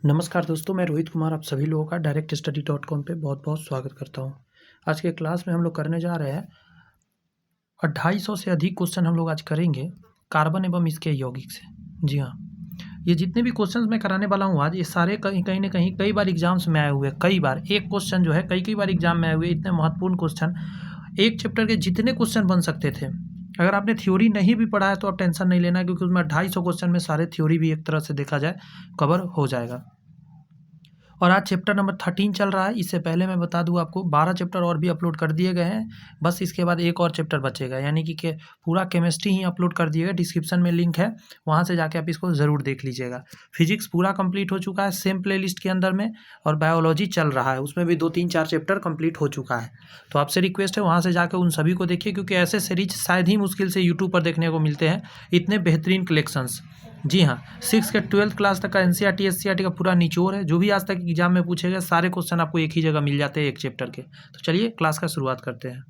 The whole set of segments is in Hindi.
नमस्कार दोस्तों, मैं रोहित कुमार आप सभी लोगों का directstudy.com पे बहुत बहुत स्वागत करता हूँ। आज के क्लास में हम लोग करने जा रहे हैं 250 से अधिक क्वेश्चन हम लोग आज करेंगे कार्बन एवं इसके यौगिक से। जी हाँ, ये जितने भी क्वेश्चन मैं कराने वाला हूँ आज, ये सारे कहीं ना कहीं कई बार एग्जाम्स में आए हुए हैं। कई बार एक क्वेश्चन जो है कई बार एग्जाम में आए हुए इतने महत्वपूर्ण क्वेश्चन, एक चैप्टर के जितने क्वेश्चन बन सकते थे। अगर आपने थ्योरी नहीं भी पढ़ा है तो आप टेंशन नहीं लेना, क्योंकि उसमें 250 क्वेश्चन में सारे थ्योरी भी एक तरह से देखा जाए कवर हो जाएगा। और आज चैप्टर नंबर 13 चल रहा है। इससे पहले मैं बता दूं आपको 12 चैप्टर और भी अपलोड कर दिए गए हैं। बस इसके बाद एक और चैप्टर बचेगा, यानी कि पूरा केमिस्ट्री ही अपलोड कर दिएगा। डिस्क्रिप्शन में लिंक है, वहाँ से जाके आप इसको ज़रूर देख लीजिएगा। फिजिक्स पूरा कंप्लीट हो चुका है सेम प्लेलिस्ट के अंदर में, और बायोलॉजी चल रहा है, उसमें भी 2-3-4 चैप्टर कंप्लीट हो चुका है। तो आपसे रिक्वेस्ट है वहाँ से जाकर उन सभी को देखिए, क्योंकि ऐसे सीरीज शायद ही मुश्किल से यूट्यूब पर देखने को मिलते हैं, इतने बेहतरीन कलेक्शंस। जी हाँ, 6 से 12th क्लास तक का एनसीईआरटी एससीईआरटी का पूरा निचोड़ है। जो भी आज तक एग्जाम में पूछे गए सारे क्वेश्चन आपको एक ही जगह मिल जाते हैं, एक चैप्टर के। तो चलिए क्लास का शुरुआत करते हैं।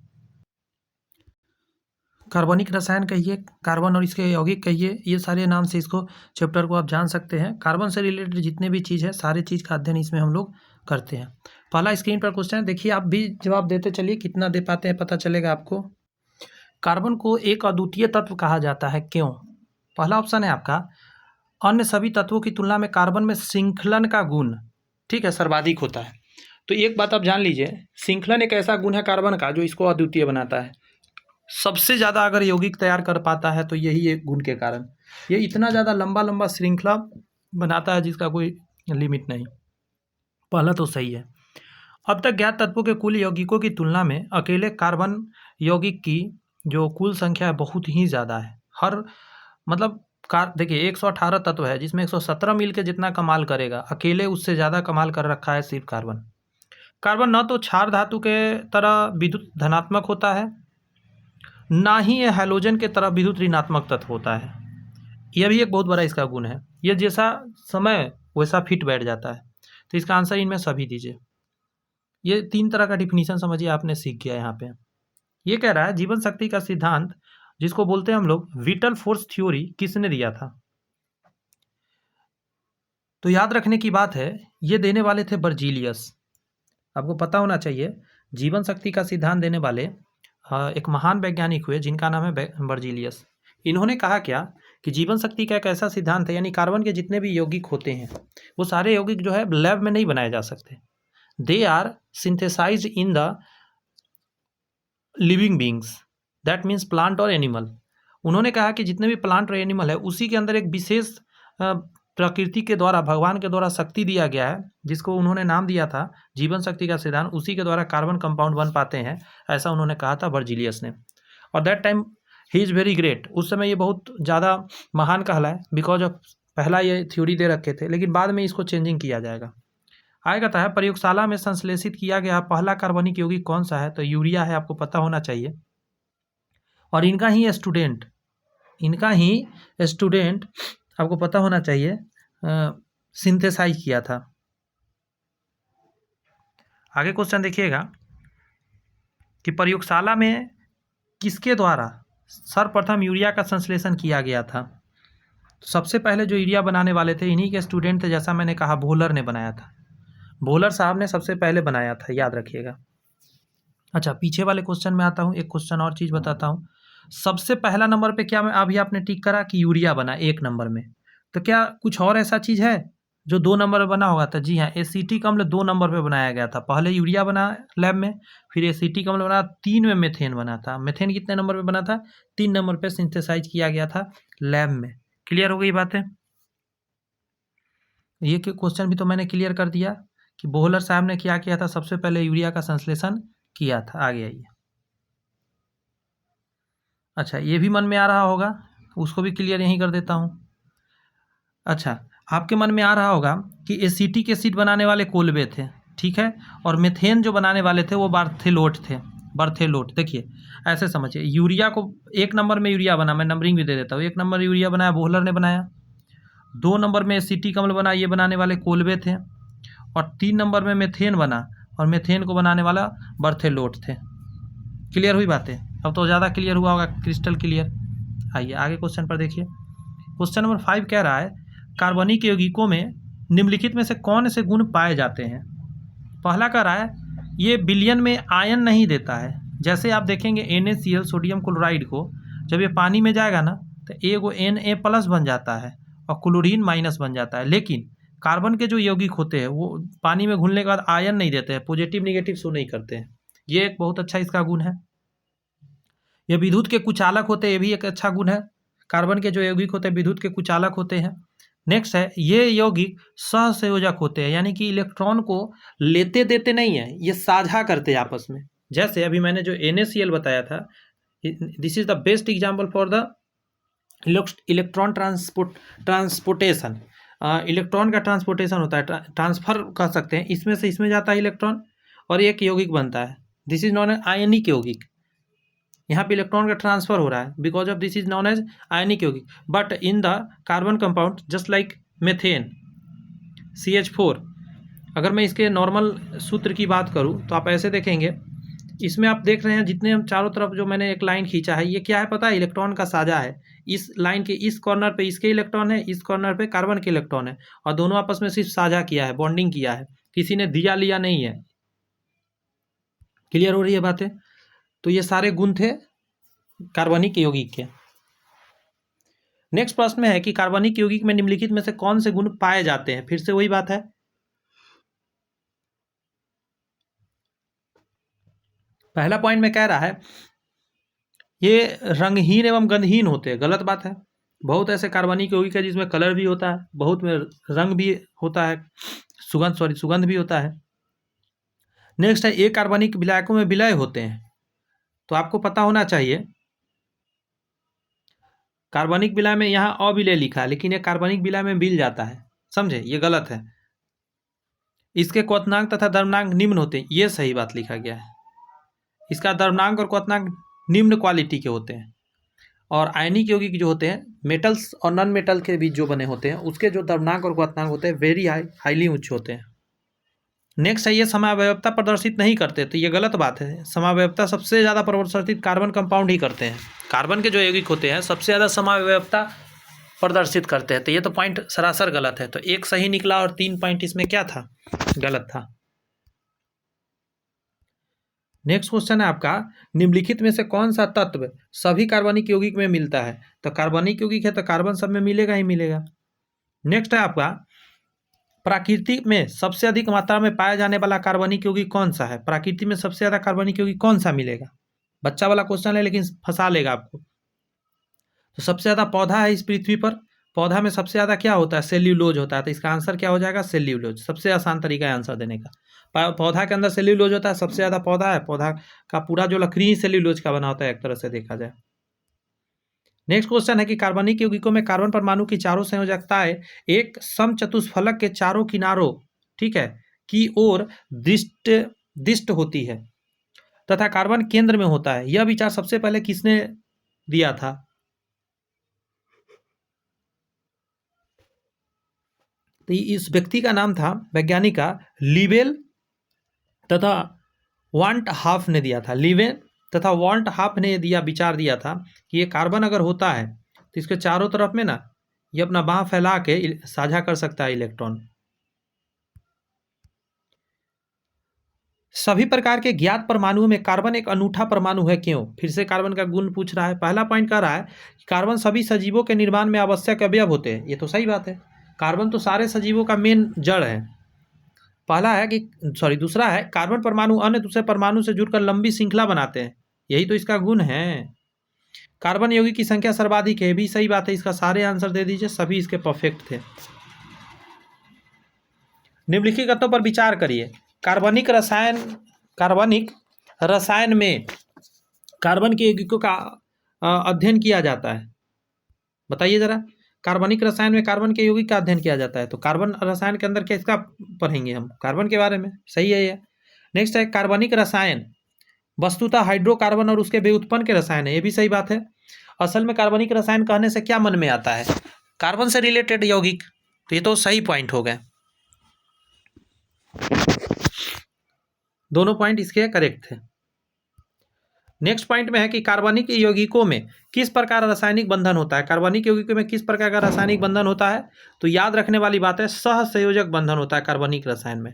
कार्बनिक रसायन कहिए, कार्बन और इसके यौगिक कहिए, ये सारे नाम से इसको चैप्टर को आप जान सकते हैं। कार्बन से रिलेटेड जितने भी चीज़ है सारे चीज़ का अध्ययन इसमें हम लोग करते हैं। पहला स्क्रीन पर क्वेश्चन है, देखिए आप भी जवाब देते चलिए, कितना दे पाते हैं पता चलेगा आपको। कार्बन को एक अद्वितीय तत्व कहा जाता है, क्यों? पहला ऑप्शन है आपका, अन्य सभी तत्वों की तुलना में कार्बन में श्रृंखलन का गुण, ठीक है, सर्वाधिक होता है। तो एक बात आप जान लीजिए, श्रृंखलन एक ऐसा गुण है कार्बन का जो इसको अद्वितीय बनाता है। सबसे ज़्यादा अगर यौगिक तैयार कर पाता है तो यही एक गुण के कारण। ये इतना ज़्यादा लंबा लंबा श्रृंखला बनाता है जिसका कोई लिमिट नहीं। पहला तो सही है। अब तक ज्ञात तत्वों के कुल यौगिकों की तुलना में अकेले कार्बन यौगिक की जो कुल संख्या है बहुत ही ज़्यादा है। हर मतलब देखिए 118 तत्व है, जिसमें 117 मिल के जितना कमाल करेगा, अकेले उससे ज़्यादा कमाल कर रखा है सिर्फ कार्बन। कार्बन न तो क्षार धातु के तरह विद्युत धनात्मक होता है, ना ही ये हैलोजन के तरह विद्युत ऋणात्मक तत्व होता है। यह भी एक बहुत बड़ा इसका गुण है। ये जैसा समय वैसा फिट बैठ जाता है। तो इसका आंसर इनमें सभी दीजिए। ये 3 तरह का डिफिनीशन समझिए आपने सीख गया यहाँ पे। ये कह रहा है जीवन शक्ति का सिद्धांत, जिसको बोलते हैं हम लोग विटल फोर्स थ्योरी, किसने दिया था? तो याद रखने की बात है, ये देने वाले थे बर्जीलियस। आपको पता होना चाहिए, जीवन शक्ति का सिद्धांत देने वाले एक महान वैज्ञानिक हुए जिनका नाम है बर्जीलियस। इन्होंने कहा क्या कि जीवन शक्ति का एक ऐसा सिद्धांत है, यानी कार्बन के जितने भी यौगिक होते हैं वो सारे यौगिक जो है लैब में नहीं बनाए जा सकते। They are synthesised in the living beings, that means plant और एनिमल। उन्होंने कहा कि जितने भी प्लांट और एनिमल है उसी के अंदर एक विशेष प्रकृति के द्वारा, भगवान के द्वारा शक्ति दिया गया है, जिसको उन्होंने नाम दिया था जीवन शक्ति का सिद्धांत। उसी के द्वारा कार्बन कंपाउंड बन पाते हैं, ऐसा उन्होंने कहा था बर्जीलियस ने। और that time he is very great. उस समय ये बहुत ज़्यादा महान कहलाए, बिकॉज ऑफ पहला ये थ्योरी दे रखे थे, लेकिन बाद में इसको चेंजिंग किया जाएगा। आगे कहता है प्रयोगशाला में संश्लेषित किया गया पहला कार्बनिक यौगिक कौन सा है? तो यूरिया है, आपको पता होना चाहिए। और इनका ही स्टूडेंट आपको पता होना चाहिए सिंथेसाइज किया था। आगे क्वेश्चन देखिएगा कि प्रयोगशाला में किसके द्वारा सर्वप्रथम यूरिया का संश्लेषण किया गया था? तो सबसे पहले जो यूरिया बनाने वाले थे इन्हीं के स्टूडेंट थे, जैसा मैंने कहा भोलर ने बनाया था। भोलर साहब ने सबसे पहले बनाया था, याद रखिएगा। अच्छा, पीछे वाले क्वेश्चन में आता हूँ, एक क्वेश्चन और चीज़ बताता हूँ। सबसे पहला नंबर पे क्या अभी आपने टिक करा कि यूरिया बना 1 नंबर में, तो क्या कुछ और ऐसा चीज़ है जो 2 नंबर पर बना होगा? तो जी हाँ, एसिटिक अम्ल 2 नंबर पे बनाया गया था। पहले यूरिया बना लैब में, फिर एसिटिक अम्ल बना, 3 में मेथेन बना था। मेथेन कितने नंबर पे बना था? 3 नंबर पे सिंथेसाइज किया गया था लैब में। क्लियर हो गई बातें? ये क्वेश्चन भी तो मैंने क्लियर कर दिया कि बोहलर साहब ने क्या किया था, सबसे पहले यूरिया का संश्लेषण किया था। आगे आइए। अच्छा, ये भी मन में आ रहा होगा, उसको भी क्लियर यहीं कर देता हूँ। अच्छा, आपके मन में आ रहा होगा कि एसिटिक एसिड बनाने वाले कोल्बे थे, ठीक है, और मेथेन जो बनाने वाले थे वो बार्थेलोट थे। बर्थेलोट, देखिए ऐसे समझिए, यूरिया को 1 नंबर में यूरिया बना, मैं नंबरिंग भी दे देता हूँ। 1 नंबर यूरिया बनाया बोहलर ने बनाया, 2 नंबर में एसिटिक अम्ल बना, ये बनाने वाले कोल्बे थे, और 3 नंबर में मेथेन बना, और मेथेन को बनाने वाला बर्थेलोट थे। क्लियर हुई बातें? अब तो ज़्यादा क्लियर हुआ होगा, क्रिस्टल क्लियर। आइए आगे क्वेश्चन पर देखिए। क्वेश्चन नंबर 5 कह रहा है कार्बनिक यौगिकों में निम्नलिखित में से कौन से गुण पाए जाते हैं? पहला कह रहा है ये विलयन में आयन नहीं देता है। जैसे आप देखेंगे NaCl सोडियम क्लोराइड को जब ये पानी में जाएगा ना तो एगो Na+ बन जाता है और क्लोरीन माइनस बन जाता है। लेकिन कार्बन के जो यौगिक होते हैं वो पानी में घुलने के बाद आयन नहीं देते हैं, पॉजिटिव निगेटिव शो नहीं करते हैं। ये एक बहुत अच्छा इसका गुण है। ये विद्युत के कुचालक होते हैं, ये भी एक अच्छा गुण है। कार्बन के जो यौगिक होते हैं विद्युत के कुचालक होते हैं। नेक्स्ट है ये यौगिक सहसंयोजक होते हैं, यानी कि इलेक्ट्रॉन को लेते देते नहीं है, ये साझा करते हैं आपस में। जैसे अभी मैंने जो NaCl बताया था, this is the best example for the electron transportation. Electron का ट्रांसपोर्टेशन होता है, ट्रांसफर कर सकते हैं, इसमें से इसमें जाता है इलेक्ट्रॉन और एक यौगिक बनता है। This is known as ionic यौगिक। यहाँ पे इलेक्ट्रॉन का ट्रांसफर हो रहा है because of this is known as ionic यौगिक। But in the carbon compound just like methane CH4, अगर मैं इसके नॉर्मल सूत्र की बात करूँ तो आप ऐसे देखेंगे, इसमें आप देख रहे हैं जितने हम चारों तरफ जो मैंने एक लाइन खींचा है ये क्या है पता है? इलेक्ट्रॉन का साझा है। इस लाइन के इस कॉर्नर पे इसके इलेक्ट्रॉन है, इस कॉर्नर पे कार्बन के इलेक्ट्रॉन है और दोनों आपस में सिर्फ साझा किया है, बॉन्डिंग किया है, किसी ने दिया लिया नहीं है। क्लियर हो रही है बातें? तो ये सारे गुण थे कार्बनिक यौगिक के। नेक्स्ट प्रश्न में है कि कार्बनिक यौगिक में निम्नलिखित में से कौन से गुण पाए जाते हैं? फिर से वही बात है, पहला पॉइंट में कह रहा है ये रंगहीन एवं गंधहीन होते हैं। गलत बात है। बहुत ऐसे कार्बनिक यौगिक है जिसमें कलर भी होता है, बहुत में रंग भी होता है, सुगंध भी होता है। नेक्स्ट है एक कार्बनिक विलायकों में विलय होते हैं। तो आपको पता होना चाहिए कार्बनिक विलय में यहाँ अविलय लिखा है लेकिन ये कार्बनिक विलय में मिल जाता है, समझे? ये गलत है। इसके क्वथनांक तथा द्रव्यनांक निम्न होते हैं, ये सही बात लिखा गया है। इसका द्रव्यनांक और क्वथनांक निम्न क्वालिटी के होते हैं। और आयनिक यौगिक जो होते हैं मेटल्स और नॉन मेटल के बीच जो बने होते हैं उसके जो द्रव्यनांक और क्वथनांक होते हैं वेरी हाईली उच्च होते हैं। नेक्स्ट है ये समावयवता प्रदर्शित नहीं करते, तो ये गलत बात है। समावयवता सबसे ज़्यादा प्रदर्शित कार्बन कंपाउंड ही करते हैं। कार्बन के जो यौगिक होते हैं सबसे ज़्यादा समावयवता प्रदर्शित करते हैं, तो ये तो पॉइंट सरासर गलत है। तो एक सही निकला और 3 पॉइंट इसमें क्या था? गलत था। नेक्स्ट क्वेश्चन है आपका, निम्नलिखित में से कौन सा तत्व सभी कार्बनिक यौगिक में मिलता है? तो कार्बनिक यौगिक है तो कार्बन सब में मिलेगा ही मिलेगा। नेक्स्ट है आपका, प्रकृति में सबसे अधिक मात्रा में पाया जाने वाला कार्बनिक यौगिक कौन सा है? प्रकृति में सबसे ज्यादा कार्बनिक यौगिक कौन सा मिलेगा? बच्चा वाला क्वेश्चन है लेकिन फंसा लेगा आपको। तो सबसे ज्यादा पौधा है इस पृथ्वी पर, पौधा में सबसे ज्यादा क्या होता है? सेल्यूलोज होता है। तो इसका आंसर क्या हो जाएगा? सेल्यूलोज। सबसे आसान तरीका है आंसर देने का। पौधा के अंदर सेल्यूलोज होता है, सबसे ज्यादा पौधा है, पौधा का पूरा जो लकड़ी सेल्यूलोज का बना होता है एक तरह से देखा जाए। नेक्स्ट क्वेश्चन है कि कार्बनिक यौगिकों में कार्बन परमाणु की चारों संयोजकताएं एक समचतुष्फलक के चारों किनारों, ठीक है, की ओर दिष्ट होती है तथा कार्बन केंद्र में होता है। यह विचार सबसे पहले किसने दिया था? तो इस व्यक्ति का नाम था, वैज्ञानिक का, लीबेल तथा वांट हाफ ने दिया था। लीबेल तथा वांट हाफ ने दिया विचार दिया था कि ये कार्बन अगर होता है तो इसके चारों तरफ में ना ये अपना बाँह फैला के साझा कर सकता है इलेक्ट्रॉन। सभी प्रकार के ज्ञात परमाणुओं में कार्बन एक अनूठा परमाणु है, क्यों? फिर से कार्बन का गुण पूछ रहा है। पहला पॉइंट कह रहा है कि कार्बन सभी सजीवों के निर्माण में आवश्यक अवयव होते हैं। ये तो सही बात है, कार्बन तो सारे सजीवों का मेन जड़ है। पहला है कि दूसरा है कार्बन परमाणु अन्य दूसरे परमाणु से जुड़कर लंबी श्रृंखला बनाते हैं, यही तो इसका गुण है। कार्बन यौगिक की संख्या सर्वाधिक है, भी सही बात है। इसका सारे आंसर दे दीजिए, सभी इसके परफेक्ट थे। निम्नलिखित तत्वों पर विचार करिए। कार्बनिक रसायन में कार्बन के यौगिकों का अध्ययन किया जाता है। बताइए जरा, कार्बनिक रसायन में कार्बन के यौगिक का अध्ययन किया जाता है, तो कार्बन रसायन के अंदर क्या इसका पढ़ेंगे हम? कार्बन के बारे में। सही है ये। नेक्स्ट है कार्बनिक रसायन वस्तुतः हाइड्रोकार्बन और उसके व्युत्पन्न के रसायन है, ये भी सही बात है। असल में कार्बनिक रसायन कहने से क्या मन में आता है? कार्बन से रिलेटेड यौगिक, तो ये तो सही पॉइंट हो गए। दोनों पॉइंट इसके करेक्ट थे। नेक्स्ट पॉइंट में है कि कार्बनिक यौगिकों में किस प्रकार रासायनिक बंधन होता है। कार्बनिक यौगिकों में किस प्रकार का रासायनिक बंधन होता है, तो याद रखने वाली बात है सहसंयोजक बंधन होता है कार्बनिक रसायन में।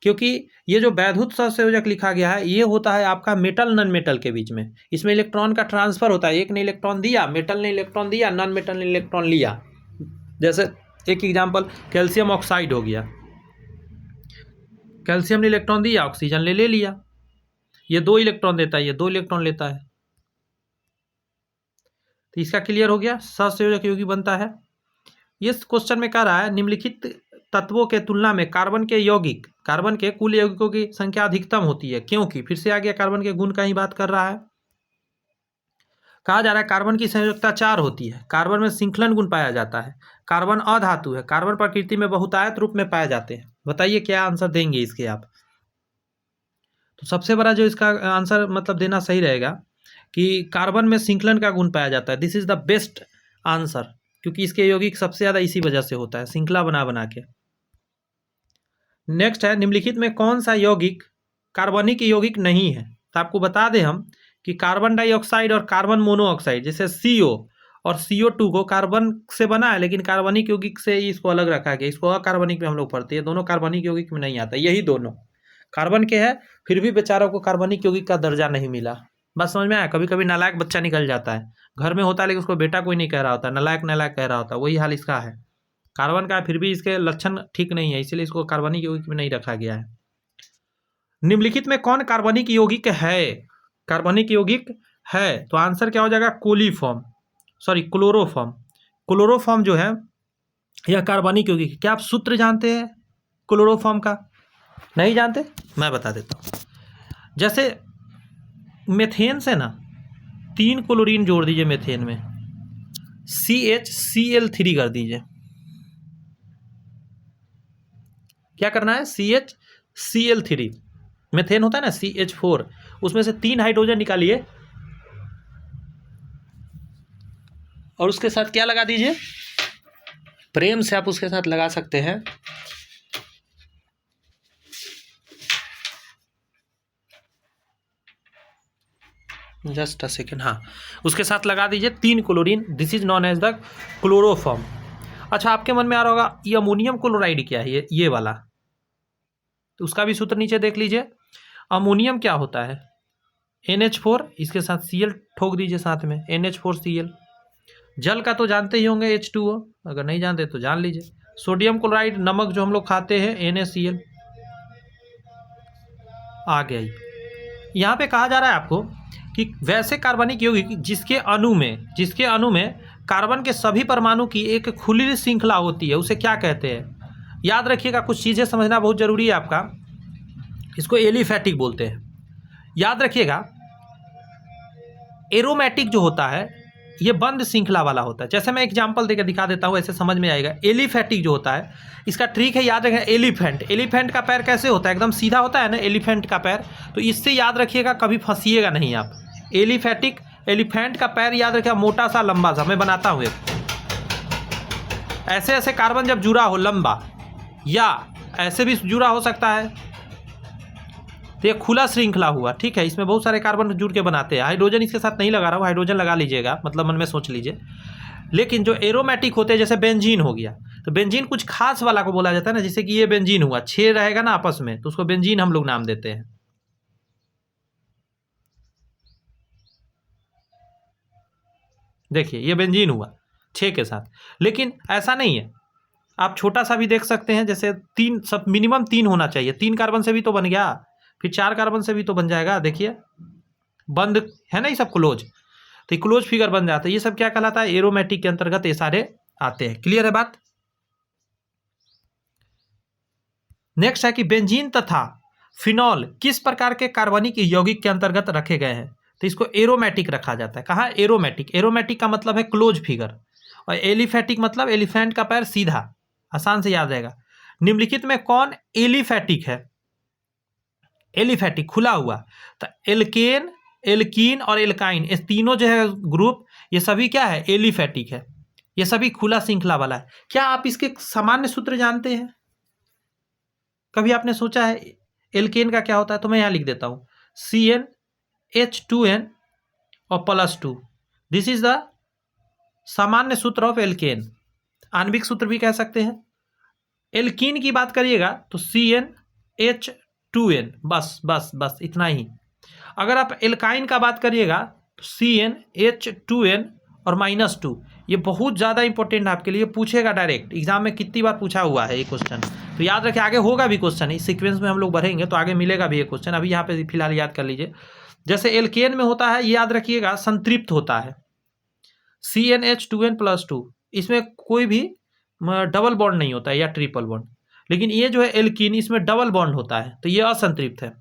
क्योंकि ये जो वैद्युत सहसंयोजक लिखा गया है ये होता है आपका मेटल नॉन मेटल के बीच में, इसमें इलेक्ट्रॉन का ट्रांसफर होता है, एक ने इलेक्ट्रॉन दिया, मेटल ने इलेक्ट्रॉन दिया, नॉन मेटल ने इलेक्ट्रॉन लिया। जैसे एक एग्जाम्पल कैल्शियम ऑक्साइड हो गया, कैल्शियम ने इलेक्ट्रॉन दिया, ऑक्सीजन ले लिया, ये 2 इलेक्ट्रॉन देता है, ये 2 इलेक्ट्रॉन लेता है। तो इसका क्लियर हो गया, सहसंयोजक यौगिक बनता है। इस क्वेश्चन में कह रहा है निम्नलिखित तत्वों के तुलना में कार्बन के कुल यौगिकों की संख्या अधिकतम होती है, क्योंकि फिर से आ गया कार्बन के गुण का ही बात कर रहा है। कहा जा रहा है कार्बन की संयोजकता 4 होती है, कार्बन में श्रृंखलन गुण पाया जाता है, कार्बन अधातु है, कार्बन प्रकृति में बहुतायत रूप में पाए जाते हैं। बताइए क्या आंसर देंगे इसके आप। तो सबसे बड़ा जो इसका आंसर मतलब देना सही रहेगा कि कार्बन में श्रृंखलन का गुण पाया जाता है। This is the best answer, क्योंकि इसके यौगिक सबसे ज़्यादा इसी वजह से होता है, श्रृंखला बना के। नेक्स्ट है निम्नलिखित में कौन सा यौगिक कार्बनिक यौगिक नहीं है। तो आपको बता दें हम कि कार्बन डाइऑक्साइड और कार्बन मोनोऑक्साइड जैसे CO और CO2 को कार्बन से बना है, लेकिन कार्बनिक यौगिक से इसको अलग रखा गया, इसको अकार्बनिक में हम लोग पढ़ते हैं। दोनों कार्बनिक यौगिक में नहीं आता, यही दोनों कार्बन के हैं, फिर भी बेचारों को कार्बनिक यौगिक का दर्जा नहीं मिला। बस समझ में आया। कभी कभी नालायक बच्चा निकल जाता है, घर में होता है लेकिन उसको बेटा कोई नहीं कह रहा होता, नालायक नालायक कह रहा होता, वही हाल इसका है। कार्बन का फिर भी इसके लक्षण ठीक नहीं है, इसलिए इसको कार्बनिक यौगिक में नहीं रखा गया है। निम्नलिखित में कौन कार्बनिक यौगिक है, कार्बनिक यौगिक है, तो आंसर क्या हो जाएगा क्लोरोफॉर्म। क्लोरोफॉर्म जो है यह कार्बनिक यौगिक। क्या आप सूत्र जानते हैं क्लोरोफॉर्म का? नहीं जानते? मैं बता देता हूँ। जैसे मेथेन से ना 3 क्लोरीन जोड़ दीजिए मेथेन में, CHCl3 कर दीजिए। क्या करना है? CHCl3, मेथेन होता है ना CH4, उसमें से 3 हाइड्रोजन निकालिए और उसके साथ क्या लगा दीजिए, प्रेम से आप उसके साथ लगा सकते हैं जस्ट अ सेकेंड, हाँ, उसके साथ लगा दीजिए 3 chlorine. This is known as the chloroform. अच्छा, आपके मन में आ रहा होगा ये अमोनियम क्लोराइड क्या है, ये वाला, तो उसका भी सूत्र नीचे देख लीजिए। अमोनियम क्या होता है? NH4, इसके साथ Cl ठोक दीजिए साथ में, NH4Cl। जल का तो जानते ही होंगे H2O, अगर नहीं जानते तो जान लीजिए। सोडियम क्लोराइड नमक जो हम लोग खाते हैं NaCl। आ गया ही। यहाँ पे कहा जा रहा है आपको कि वैसे कार्बनिक यौगिक जिसके अणु में कार्बन के सभी परमाणु की एक खुली श्रृंखला होती है, उसे क्या कहते हैं? याद रखिएगा, कुछ चीज़ें समझना बहुत जरूरी है आपका। इसको एलिफैटिक बोलते हैं, याद रखिएगा। एरोमेटिक जो होता है ये बंद श्रृंखला वाला होता है। जैसे मैं एग्जांपल देकर दिखा देता हूँ, ऐसे समझ में आएगा। एलिफैटिक जो होता है, इसका ट्रिक है, याद रखिएगा। एलिफेंट का पैर कैसे होता है? एकदम सीधा होता है ना एलिफेंट का पैर, तो इससे याद रखिएगा, कभी फंसिएगा नहीं आप। एलिफेंट का पैर याद रखिएगा, मोटा सा लंबा सा। मैं बनाता हूँ एक, ऐसे ऐसे कार्बन जब जुड़ा हो लंबा, या ऐसे भी जुड़ा हो सकता है, तो ये खुला श्रृंखला हुआ, ठीक है। इसमें बहुत सारे कार्बन जुड़ के बनाते हैं। हाइड्रोजन इसके साथ नहीं लगा रहा हूँ, हाइड्रोजन लगा लीजिएगा, मतलब मन में सोच लीजिए। लेकिन जो एरोमेटिक होते हैं, जैसे बेंजीन हो गया, तो बेंजीन कुछ खास वाला को बोला जाता है ना, जैसे कि ये बेंजीन हुआ, 6 रहेगा ना आपस में, तो उसको बेंजीन हम लोग नाम देते हैं। देखिए ये बेंजीन हुआ 6 के साथ, लेकिन ऐसा नहीं है। आप छोटा सा भी देख सकते हैं, जैसे 3, सब मिनिमम 3 होना चाहिए। 3 कार्बन से भी तो बन गया, फिर 4 कार्बन से भी तो बन जाएगा। देखिए बंद है ना, ये सब क्लोज, तो ये क्लोज फिगर बन जाता है। ये सब क्या कहलाता है? एरोमेटिक के अंतर्गत ये सारे आते हैं। क्लियर है बात? नेक्स्ट है कि बेंजीन तथा फिनॉल किस प्रकार के कार्बनिक यौगिक के अंतर्गत रखे गए हैं? तो इसको एरोमेटिक रखा जाता है। कहाँ? एरोमेटिक का मतलब है क्लोज फिगर, और एलिफैटिक मतलब एलिफेंट का पैर सीधा, आसान से याद रहेगा। निम्नलिखित में कौन एलिफैटिक है? एलिफैटिक खुला हुआ, तो एल्कीन और एल्काइन, ये तीनों जो है ग्रुप, ये सभी क्या है? एलिफैटिक है। ये सभी खुला श्रृंखला वाला है। क्या आप इसके सामान्य सूत्र जानते हैं? कभी आपने सोचा है एल्केन का क्या होता है? तो मैं यहाँ लिख देता हूँ, CnH2n और +2। दिस इज द सामान्य सूत्र ऑफ एल्केन। आणविक सूत्र भी कह सकते हैं। एल्कीन की बात करिएगा तो CnH2n, बस बस बस इतना ही। अगर आप एल्काइन का बात करिएगा तो CnH2n और -2। ये बहुत ज़्यादा इंपॉर्टेंट है आपके लिए, पूछेगा डायरेक्ट एग्जाम में, कितनी बार पूछा हुआ है ये क्वेश्चन, तो याद रखिए। आगे होगा भी क्वेश्चन, इस सीक्वेंस में हम लोग बढ़ेंगे तो आगे मिलेगा भी ये क्वेश्चन, अभी यहाँ पे फिलहाल याद कर लीजिए। जैसे एल्केन में होता है, ये याद रखिएगा, संतृप्त होता है CnH2n+2, इसमें कोई भी डबल बॉन्ड नहीं होता है या ट्रिपल बॉन्ड। लेकिन ये जो है एल्कीन, इसमें डबल बॉन्ड होता है, तो ये असंतृप्त है।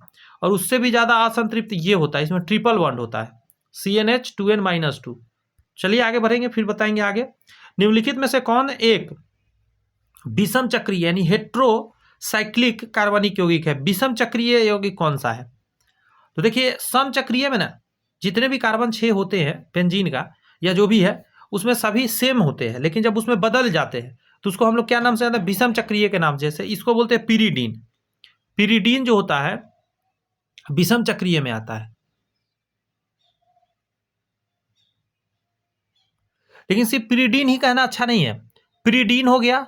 और उससे भी ज़्यादा असंतृप्त ये होता है, इसमें ट्रिपल बॉन्ड होता है, CnH2n-2। चलिए आगे बढ़ेंगे, फिर बताएंगे आगे। निम्नलिखित में से कौन एक विषम चक्रीय यानी हेट्रोसाइक्लिक कार्बनिक यौगिक है? विषम चक्रीय यौगिक कौन सा है? तो देखिए, समचक्रीय में ना जितने भी कार्बन 6 होते हैं बेंजीन का या जो भी है, उसमें सभी सेम होते हैं, लेकिन जब उसमें बदल जाते हैं तो उसको हम लोग क्या नाम से जानते हैं? विषम चक्रीय के नाम से। जैसे इसको बोलते हैं पिरीडीन। पिरीडीन जो होता है विषम चक्रीय में आता है। लेकिन सिर्फ पिरीडीन ही कहना अच्छा नहीं है। पिरीडीन हो गया,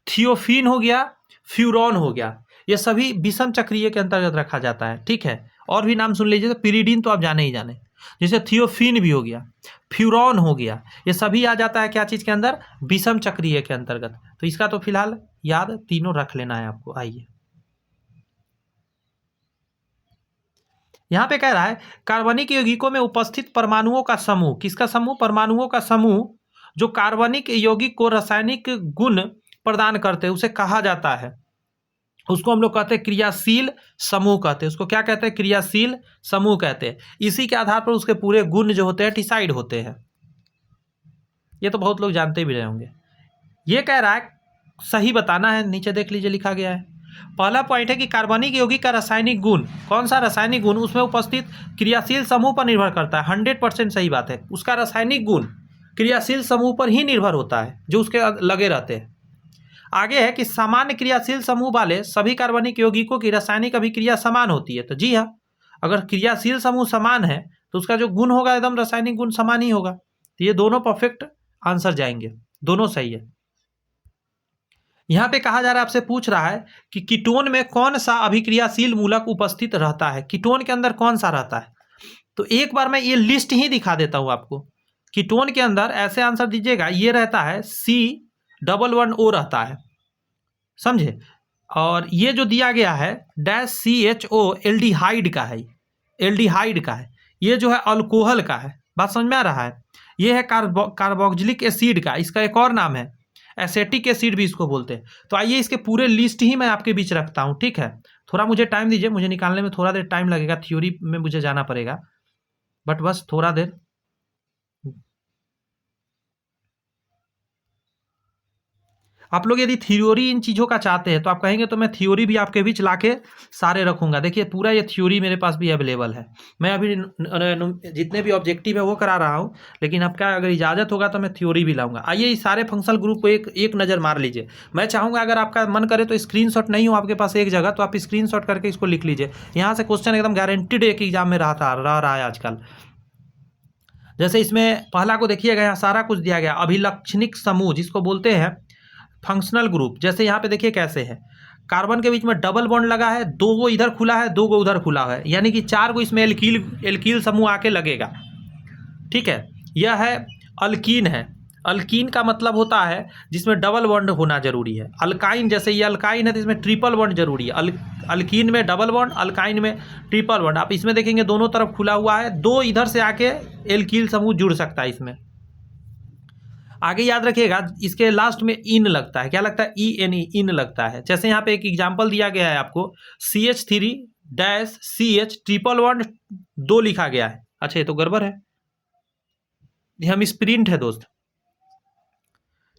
थियोफीन हो गया, फ्यूरॉन हो गया, ये सभी विषम चक्रीय के अंतर्गत रखा जाता है। ठीक है, और भी नाम सुन लीजिए। पिरीडीन तो आप जाने ही जाने, जैसे थियोफीन भी हो गया, फ्यूरॉन हो गया, ये सभी आ जाता है क्या चीज़ के अंदर? विषम चक्रीय के अंतर्गत। तो इसका तो फिलहाल याद तीनों रख लेना है आपको। आइए, यहाँ पे कह रहा है कार्बनिक यौगिकों में उपस्थित परमाणुओं का समूह। किसका समूह? परमाणुओं का समूह जो कार्बनिक यौगिक को रासायनिक गुण प्रदान करते हैं, उसे कहा जाता है, उसको हम लोग कहते हैं क्रियाशील समूह कहते हैं। उसको क्या कहते हैं? क्रियाशील समूह कहते हैं। इसी के आधार पर उसके पूरे गुण जो होते हैं डिसाइड होते हैं। ये तो बहुत लोग जानते भी रहे होंगे। ये कह रहा है सही बताना है, नीचे देख लीजिए लिखा गया है। पहला पॉइंट है कि कार्बनिक यौगिक का रासायनिक गुण, कौन सा रासायनिक गुण? उसमें उपस्थित क्रियाशील समूह पर निर्भर करता है। 100% सही बात है। उसका रासायनिक गुण क्रियाशील समूह पर ही निर्भर होता है जो उसके लगे रहते हैं। आगे है कि सामान्य क्रियाशील समूह वाले सभी कार्बनिक यौगिकों की रासायनिक अभिक्रिया समान होती है। तो जी हाँ, अगर क्रियाशील समूह समान है तो उसका जो गुण होगा एकदम रासायनिक गुण समान ही होगा। तो ये दोनों परफेक्ट आंसर जाएंगे, दोनों सही है। यहाँ पे कहा जा रहा है, आपसे पूछ रहा है कि कीटोन में कौन सा अभिक्रियाशील मूलक उपस्थित रहता है? कीटोन के अंदर कौन सा रहता है? तो एक बार मैं ये लिस्ट ही दिखा देता हूँ आपको। कीटोन के अंदर ऐसे आंसर दीजिएगा, ये रहता है C11O रहता है, समझे? और ये जो दिया गया है -CHO एल्डिहाइड का है, एल्डिहाइड का है। ये जो है अल्कोहल का है। बात समझ में आ रहा है? ये है कार्बोक्सिलिक एसिड का, इसका एक और नाम है एसेटिक एसिड भी इसको बोलते हैं। तो आइए इसके पूरे लिस्ट ही मैं आपके बीच रखता हूँ, ठीक है? थोड़ा मुझे टाइम दीजिए, मुझे निकालने में थोड़ा देर टाइम लगेगा, थ्योरी में मुझे जाना पड़ेगा, बट बस थोड़ा देर। आप लोग यदि थ्योरी इन चीज़ों का चाहते हैं तो आप कहेंगे तो मैं थ्योरी भी आपके बीच लाके सारे रखूंगा। देखिए पूरा ये थ्योरी मेरे पास भी अवेलेबल है। मैं अभी जितने भी ऑब्जेक्टिव है वो करा रहा हूँ, लेकिन आपका अगर इजाज़त होगा तो मैं थ्योरी भी लाऊंगा। आइए इस सारे फंक्शनल ग्रुप को एक नज़र मार लीजिए। मैं चाहूँगा अगर आपका मन करे तो स्क्रीनशॉट नहीं हो आपके पास एक जगह, तो आप स्क्रीनशॉट करके इसको लिख लीजिए। यहाँ से क्वेश्चन एकदम गारंटीड एक एग्जाम में रह रहा है आजकल। जैसे इसमें पहला को देखिएगा, यहाँ सारा कुछ दिया गया। अभिलक्षणिक समूह जिसको बोलते हैं फंक्शनल ग्रुप, जैसे यहाँ पे देखिए कैसे है। कार्बन के बीच में डबल बॉन्ड लगा है, 2 गो इधर खुला है, 2 गो उधर खुला है, यानी कि 4 गो इसमें एल्कील समूह आके लगेगा। ठीक है, यह है अल्कीन है। अल्कीन का मतलब होता है जिसमें डबल बॉन्ड होना जरूरी है। अल्काइन, जैसे ये अल्काइन है तो इसमें ट्रिपल बॉन्ड जरूरी है। अल्कीन में डबल बॉन्ड, अल्काइन में ट्रिपल बॉन्ड। आप इसमें देखेंगे दोनों तरफ खुला हुआ है, 2 इधर से आके एल्कील समूह जुड़ सकता है इसमें। आगे याद रखिएगा इसके लास्ट में इन लगता है। क्या लगता है? ENE, इन लगता है। जैसे यहाँ पे एक एग्जाम्पल दिया गया है आपको, CH3-CH ट्रिपल बॉन्ड 2 लिखा गया है। अच्छा ये तो गड़बड़ है, ये हम स्प्रिंट है दोस्त,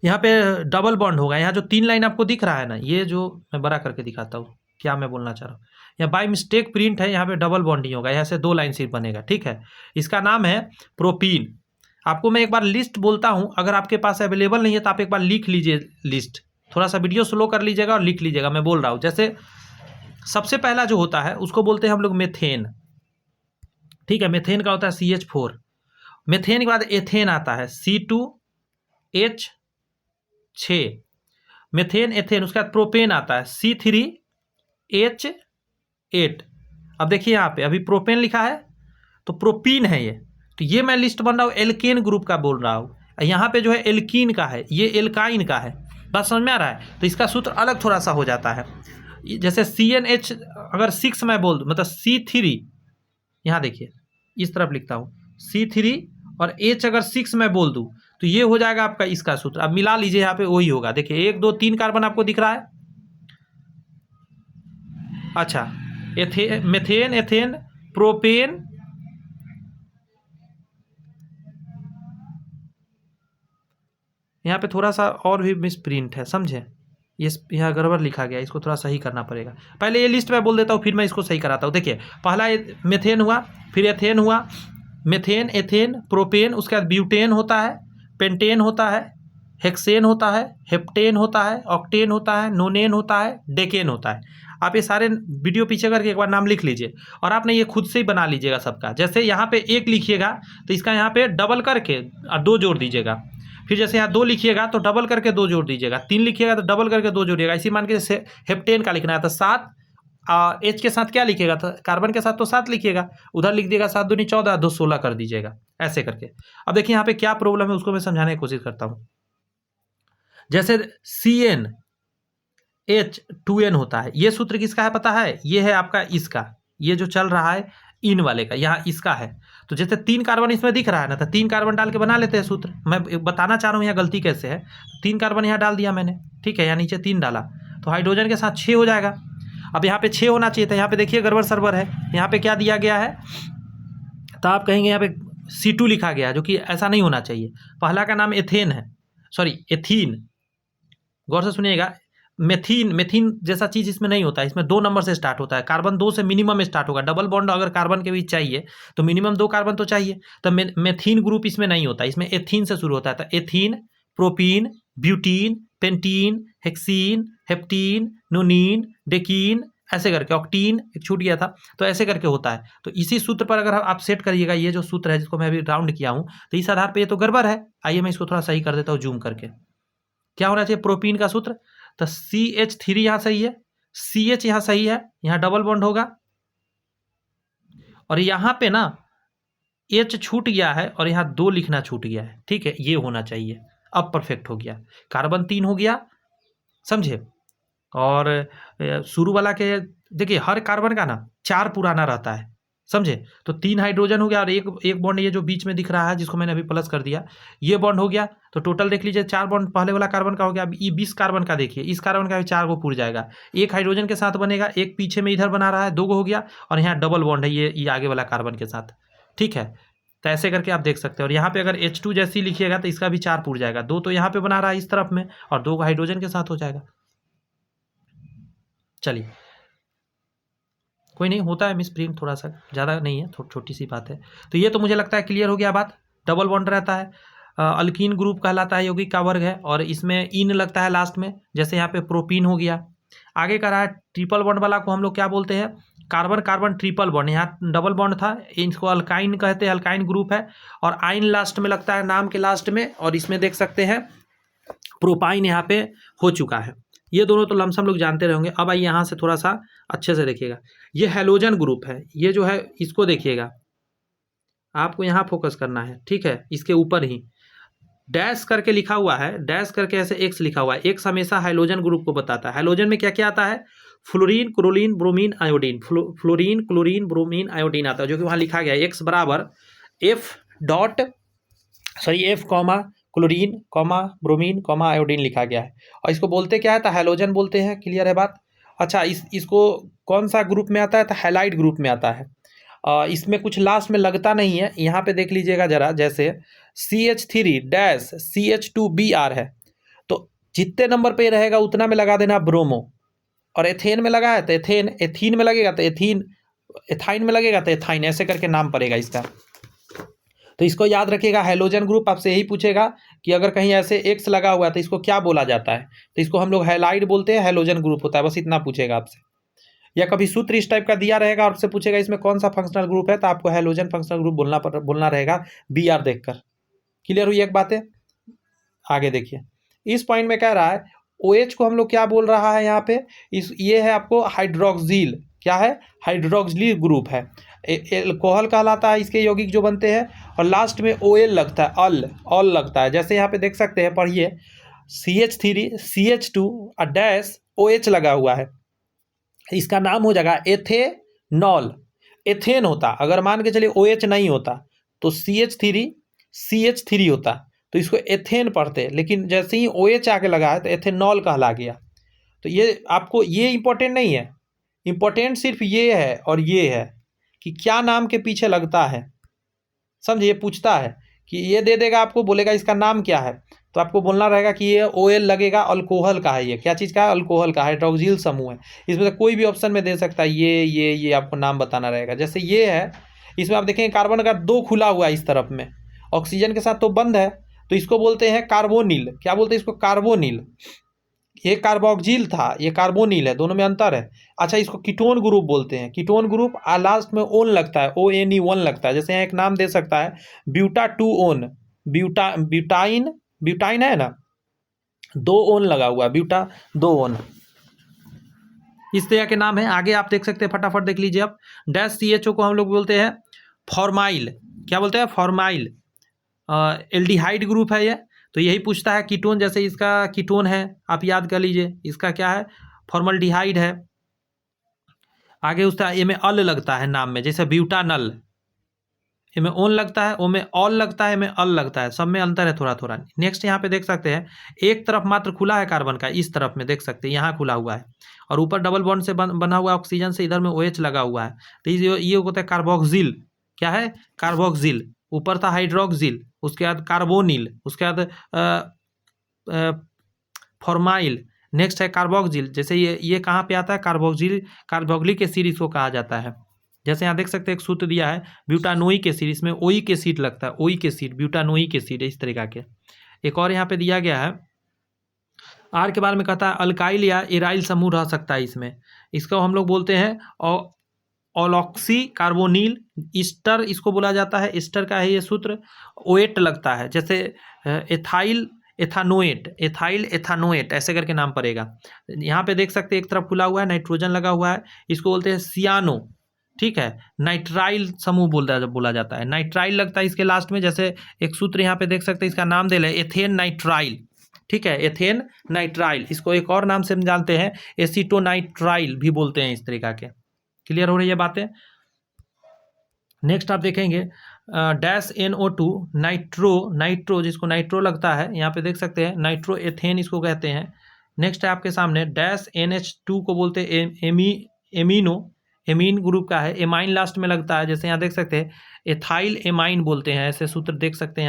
यहाँ पे डबल बॉन्ड होगा। यहाँ जो 3 लाइन आपको दिख रहा है ना, ये जो मैं बड़ा करके दिखाता हूँ क्या मैं बोलना चाह रहा हूँ। यहाँ बाय मिस्टेक प्रिंट है, यहाँ पे डबल बॉन्ड नहीं होगा, यहाँ से 2 लाइन सिर्फ बनेगा। ठीक है, इसका नाम है प्रोपीन। आपको मैं एक बार लिस्ट बोलता हूं, अगर आपके पास अवेलेबल नहीं है तो आप एक बार लिख लीजिए लिस्ट। थोड़ा सा वीडियो स्लो कर लीजिएगा और लिख लीजिएगा, मैं बोल रहा हूं। जैसे सबसे पहला जो होता है उसको बोलते हैं हम लोग मेथेन। ठीक है, मेथेन का होता है CH4। मेथेन के बाद एथेन आता है C2H6, मेथेन एथेन, उसके बाद प्रोपेन आता है C3H8। अब देखिए यहाँ पे अभी प्रोपेन लिखा है तो प्रोपीन है ये, तो ये मैं लिस्ट बन रहा हूँ एल्केन ग्रुप का बोल रहा हूँ। यहाँ पे जो है एल्कीन का है, ये एल्काइन का है। बात समझ में आ रहा है? तो इसका सूत्र अलग थोड़ा सा हो जाता है। जैसे CnH अगर 6 मैं बोल दूँ, मतलब C3, यहाँ देखिए इस तरफ लिखता हूँ C3 और H अगर 6 मैं बोल दूँ तो ये हो जाएगा आपका इसका सूत्र। अब मिला लीजिए, यहाँ पे वही होगा। देखिए 1 2 3 कार्बन आपको दिख रहा है। अच्छा, मेथेन एथेन प्रोपेन, यहाँ पे थोड़ा सा और भी मिस प्रिंट है, समझे? ये यहाँ गड़बड़ लिखा गया, इसको थोड़ा सही करना पड़ेगा। पहले ये लिस्ट मैं बोल देता हूँ, फिर मैं इसको सही कराता हूँ। देखिए पहला मेथेन हुआ, फिर एथेन हुआ, मेथेन एथेन प्रोपेन, उसके बाद ब्यूटेन होता है, पेंटेन होता है, हेक्सेन होता है, हेप्टेन होता है, ऑक्टेन होता है, नोनेन होता है, डेकेन होता है। आप ये सारे वीडियो पीछे करके एक बार नाम लिख लीजिए और आपने ये खुद से ही बना लीजिएगा सबका। जैसे यहाँ पे 1 लिखिएगा तो इसका यहाँ पे डबल करके 2 जोड़ दीजिएगा। फिर जैसे यहाँ 2 लिखिएगा तो डबल करके 2 जोड़ दीजिएगा। 3 लिखिएगा तो डबल करके 2 जोड़िएगा। इसी मान के जैसे हेप्टेन का लिखना है तो 7, H के साथ क्या लिखिएगा? तो कार्बन के साथ तो 7 लिखिएगा, उधर लिख दिएगा 7 दूनी 14, 2 16 कर दीजिएगा, ऐसे करके। अब देखिए यहाँ पे क्या प्रॉब्लम है उसको मैं समझाने की कोशिश करता हूँ। जैसे CnH2n होता है, ये सूत्र किसका है पता है? ये है आपका इसका, ये जो चल रहा है इन वाले का, यहाँ इसका है। तो जैसे 3 कार्बन इसमें दिख रहा है ना, तो 3 कार्बन डाल के बना लेते हैं सूत्र। मैं बताना चाह रहा हूँ यहाँ गलती कैसे है। 3 कार्बन यहाँ डाल दिया मैंने, ठीक है, यहाँ नीचे 3 डाला तो हाइड्रोजन के साथ 6 हो जाएगा। अब यहाँ पे 6 होना चाहिए था, यहाँ पे देखिए गड़बड़ सरबर है। यहाँ पे क्या दिया गया है? तो आप कहेंगे यहाँ पे C2 लिखा गया है, जो कि ऐसा नहीं होना चाहिए। पहला का नाम एथेन है, सॉरी एथीन, गौर से सुनिएगा। मेथीन जैसा चीज़ इसमें नहीं होता है। इसमें 2 नंबर से स्टार्ट होता है, कार्बन 2 से मिनिमम स्टार्ट होगा। डबल बॉन्ड अगर कार्बन के बीच चाहिए तो मिनिमम 2 कार्बन तो चाहिए। तो मेथीन ग्रुप इसमें नहीं होता, इसमें एथीन से शुरू होता है। तो ethene, propene, butene, pentene, hexene, heptene, nonene, decene, ऐसे करके, ऑक्टीन एक छूट गया था, तो ऐसे करके होता है। तो इसी सूत्र पर अगर आप सेट करिएगा, ये जो सूत्र है जिसको मैं अभी राउंड किया हूँ, तो इस आधार पर ये तो गड़बड़ है। आइए मैं इसको थोड़ा सही कर देता हूँ जूम करके। क्या होना चाहिए? प्रोपीन का सूत्र, तो CH3 यहाँ सही है, CH यहाँ सही है, यहाँ डबल बॉन्ड होगा और यहाँ पे ना H छूट गया है और यहाँ 2 लिखना छूट गया है, ठीक है, ये होना चाहिए। अब परफेक्ट हो गया, कार्बन 3 हो गया, समझे? और शुरू वाला के देखिए हर कार्बन का ना 4 पुराना रहता है, समझे? तो 3 हाइड्रोजन हो गया और एक बॉन्ड ये जो बीच में दिख रहा है जिसको मैंने अभी प्लस कर दिया, ये बॉन्ड हो गया। तो टोटल देख लीजिए 4 बॉन्ड पहले वाला कार्बन का हो गया। अब ये 20 कार्बन का देखिए, इस कार्बन का भी 4 को पूर जाएगा। एक हाइड्रोजन के साथ बनेगा, एक पीछे में इधर बना रहा है, 2 हो गया और यहाँ डबल बॉन्ड है ये आगे वाला कार्बन के साथ, ठीक है। तो ऐसे करके आप देख सकते हैं। और यहाँ पे अगर H2 जैसी लिखिएगा तो इसका भी 4 पूर जाएगा। 2 तो यहाँ पे बना रहा है इस तरफ में और 2 हाइड्रोजन के साथ हो जाएगा। चलिए कोई नहीं, होता है मिस प्रिंट, थोड़ा सा ज़्यादा नहीं है, छोटी सी बात है। तो ये तो मुझे लगता है क्लियर हो गया बात। डबल बॉन्ड रहता है, अल्कीन ग्रुप कहलाता है, यौगिक का वर्ग है और इसमें इन लगता है लास्ट में, जैसे यहाँ पे प्रोपीन हो गया। आगे का रहा है ट्रिपल बॉन्ड वाला को हम लोग क्या बोलते हैं? कार्बन कार्बन ट्रिपल बॉन्ड, यहाँ डबल बॉन्ड था, इसको अल्काइन कहते हैं, अल्काइन ग्रुप है। और आइन लास्ट में लगता है, नाम के लास्ट में, और इसमें देख सकते हैं प्रोपाइन यहाँ पे हो चुका है। ये दोनों तो लमसम लोग जानते रहेंगे। अब आइए यहाँ से थोड़ा सा अच्छे से देखिएगा, ये हैलोजन ग्रुप है, ये जो है इसको देखिएगा, आपको यहाँ फोकस करना है, ठीक है। इसके ऊपर ही डैश करके लिखा हुआ है, डैश करके ऐसे एक्स लिखा हुआ है। एक्स हमेशा हाइलोजन ग्रुप को बताता है। हाइलोजन में क्या क्या आता है? Fluorine, chlorine, bromine, iodine. Fluorine, chlorine, bromine, iodine आता है, जो कि वहाँ लिखा गया है एक्स बराबर F comma chlorine comma bromine comma iodine लिखा गया है। और इसको बोलते क्या है? तो हैलोजन बोलते हैं। क्लियर है बात? अच्छा, इसको कौन सा ग्रुप में आता है? तो हैलाइड ग्रुप में आता है। इसमें कुछ लास्ट में लगता नहीं है, यहाँ पे देख लीजिएगा जरा, जैसे CH3 डैश CH2Br है, तो जितने नंबर पे रहेगा उतना में लगा देना ब्रोमो। और एथेन में लगा है तो एथेन, एथीन में लगेगा तो एथीन, एथाइन में लगेगा तो एथाइन, ऐसे करके नाम पड़ेगा इसका। तो इसको याद रखिएगा। हैलोजन ग्रुप आपसे यही पूछेगा कि अगर कहीं ऐसे एक्स लगा हुआ है तो इसको क्या बोला जाता है, तो इसको हम लोग हैलाइड बोलते हैं, हैलोजन ग्रुप होता है, बस इतना पूछेगा आपसे। या कभी सूत्र इस टाइप का दिया रहेगा और आपसे पूछेगा इसमें कौन सा फंक्शनल ग्रुप है, तो आपको हैलोजन फंक्शनल ग्रुप बोलना रहेगा Br देखकर। क्लियर हुई एक बात है। आगे देखिए, इस पॉइंट में कह रहा है OH को हम लोग क्या बोल रहा है यहाँ पे, ये है आपको हाइड्रोक्सिल, क्या है, हाइड्रोक्सिल ग्रुप है, एल्कोहल कहलाता है इसके यौगिक जो बनते हैं, और लास्ट में OL लगता है, ऑल लगता है। जैसे यहाँ पे देख सकते हैं, पढ़िए, CH3 CH2 और डैश OH लगा हुआ है, इसका नाम हो जाएगा एथेनॉल। एथेन होता, अगर मान के चलिए OH नहीं होता तो CH3 होता, तो इसको एथेन पढ़ते, लेकिन जैसे ही OH आके लगा है तो एथेनॉल कहला गया। तो ये आपको ये इंपॉर्टेंट नहीं है, इंपॉर्टेंट सिर्फ ये है और ये है कि क्या नाम के पीछे लगता है, समझिए। पूछता है कि ये दे देगा आपको, बोलेगा इसका नाम क्या है, तो आपको बोलना रहेगा कि ये OL लगेगा, अल्कोहल का है, ये क्या चीज़ का है, अल्कोहल का, हाइड्रोक्सिल समूह है। इसमें से कोई भी ऑप्शन में दे सकता है, ये आपको नाम बताना रहेगा। जैसे ये है, इसमें आप देखेंगे कार्बन का 2 खुला हुआ है इस तरफ में, ऑक्सीजन के साथ तो बंद है, तो इसको बोलते हैं कार्बोनिल। क्या बोलते हैं इसको, कार्बोनिल। ये कार्बोक्सिल था, ये कार्बोनिल है, दोनों में अंतर है। अच्छा, इसको कीटोन ग्रुप बोलते हैं, कीटोन ग्रुप, लास्ट में ओन लगता है, ONE1 लगता है। जैसे यहाँ एक नाम दे सकता है ब्यूटा-2-ओन, ब्यूटाइन है ना, 2 ओन लगा हुआ है, ब्यूटा-2-ओन, इस तरह के नाम है। आगे आप देख सकते हैं, फटाफट देख लीजिए आप। डैश CHO को हम लोग बोलते हैं फॉर्माइल। क्या बोलते हैं, फॉर्माइल। एल्डिहाइड ग्रुप है ये, तो यही पूछता है कीटोन, जैसे इसका कीटोन है, आप याद कर लीजिए, इसका क्या है, फॉर्मल्डिहाइड है। आगे उसका ए में अल लगता है नाम में, जैसे ब्यूटानल, ए में ओन लगता है, ओ में ऑल लगता है, ए में अल लगता है, सब में अंतर है थोड़ा थोड़ा। नेक्स्ट यहाँ पे देख सकते हैं, एक तरफ मात्र खुला है कार्बन का, इस तरफ में देख सकते हैं, यहाँ खुला हुआ है, और ऊपर डबल बॉन्ड से बना हुआ ऑक्सीजन से, इधर में OH लगा हुआ है, तो ये होता है कार्बोक्सिल। क्या है, कार्बोक्सिल। ऊपर था हाइड्रोक्सिल, उसके बाद कार्बोनिल, उसके बाद फॉर्माइल, नेक्स्ट है कार्बोक्सिल। जैसे ये कहाँ पे आता है, कार्बोक्सिलिक एसिड इसको कहा जाता है। जैसे यहाँ देख सकते हैं एक सूत्र दिया है ब्यूटानोइक एसिड, इसमें ओइक एसिड लगता है, ओइक एसिड, ब्यूटानोइक एसिड, इस तरीका के। एक और यहाँ पे दिया गया है, आर के बारे में कहता है अल्काइल या एराइल समूह रह सकता है इसमें, इसको हम लोग बोलते हैं ऑलॉक्सी कार्बोनिल ईस्टर, इसको बोला जाता है, ईस्टर का है ये सूत्र। ओएट लगता है, जैसे एथाइल एथानोएट ऐसे करके नाम पड़ेगा। यहाँ पे देख सकते हैं एक तरफ खुला हुआ है, नाइट्रोजन लगा हुआ है, इसको बोलते हैं सियानो, ठीक है। नाइट्राइल समूह बोला जाता है, नाइट्राइल लगता है इसके लास्ट में। जैसे एक सूत्र यहाँ पे देख सकते हैं, इसका नाम दे ले, एथेन नाइट्राइल, ठीक है, एथेन नाइट्राइल। इसको एक और नाम से हम जानते हैं, एसीटोनाइट्राइल भी बोलते हैं, इस तरीका के। क्लियर हो रही है बातें। नेक्स्ट आप देखेंगे डैश NO2 नाइट्रो, जिसको नाइट्रो लगता है, यहाँ पे देख सकते हैं नाइट्रो एथेन इसको कहते हैं। नेक्स्ट है आपके सामने डैश NH2 को बोलते हैं एमीन ग्रुप का है, एमाइन लास्ट में लगता है। जैसे यहाँ देख सकते हैं एथाइल एमाइन बोलते हैं, ऐसे सूत्र देख सकते हैं।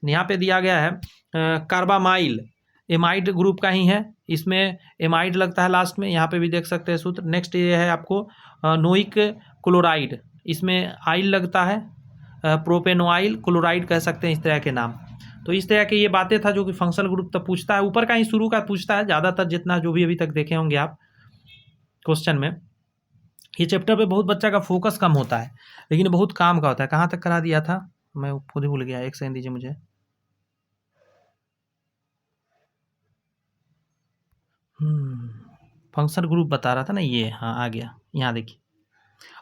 यहाँ पे दिया गया है कार्बामाइल, एमाइड ग्रुप का ही है, इसमें एमाइड लगता है लास्ट में, यहाँ पे भी देख सकते हैं सूत्र। नेक्स्ट ये है आपको नोइक क्लोराइड, इसमें आइल लगता है, प्रोपेनोआइल क्लोराइड कह सकते हैं, इस तरह के नाम। तो इस तरह के ये बातें था जो कि फंक्शनल ग्रुप तक पूछता है, ऊपर का ही शुरू का पूछता है ज़्यादातर, जितना जो भी अभी तक देखे होंगे आप क्वेश्चन में। ये चैप्टर पे बहुत बच्चा का फोकस कम होता है, लेकिन बहुत काम का होता है। कहाँ तक करा दिया था मैं खुद ही भूल गया, एक सेकंड दीजिए मुझे। फंक्शनल ग्रुप बता रहा था ना ये, हाँ आ गया, यहाँ देखिए।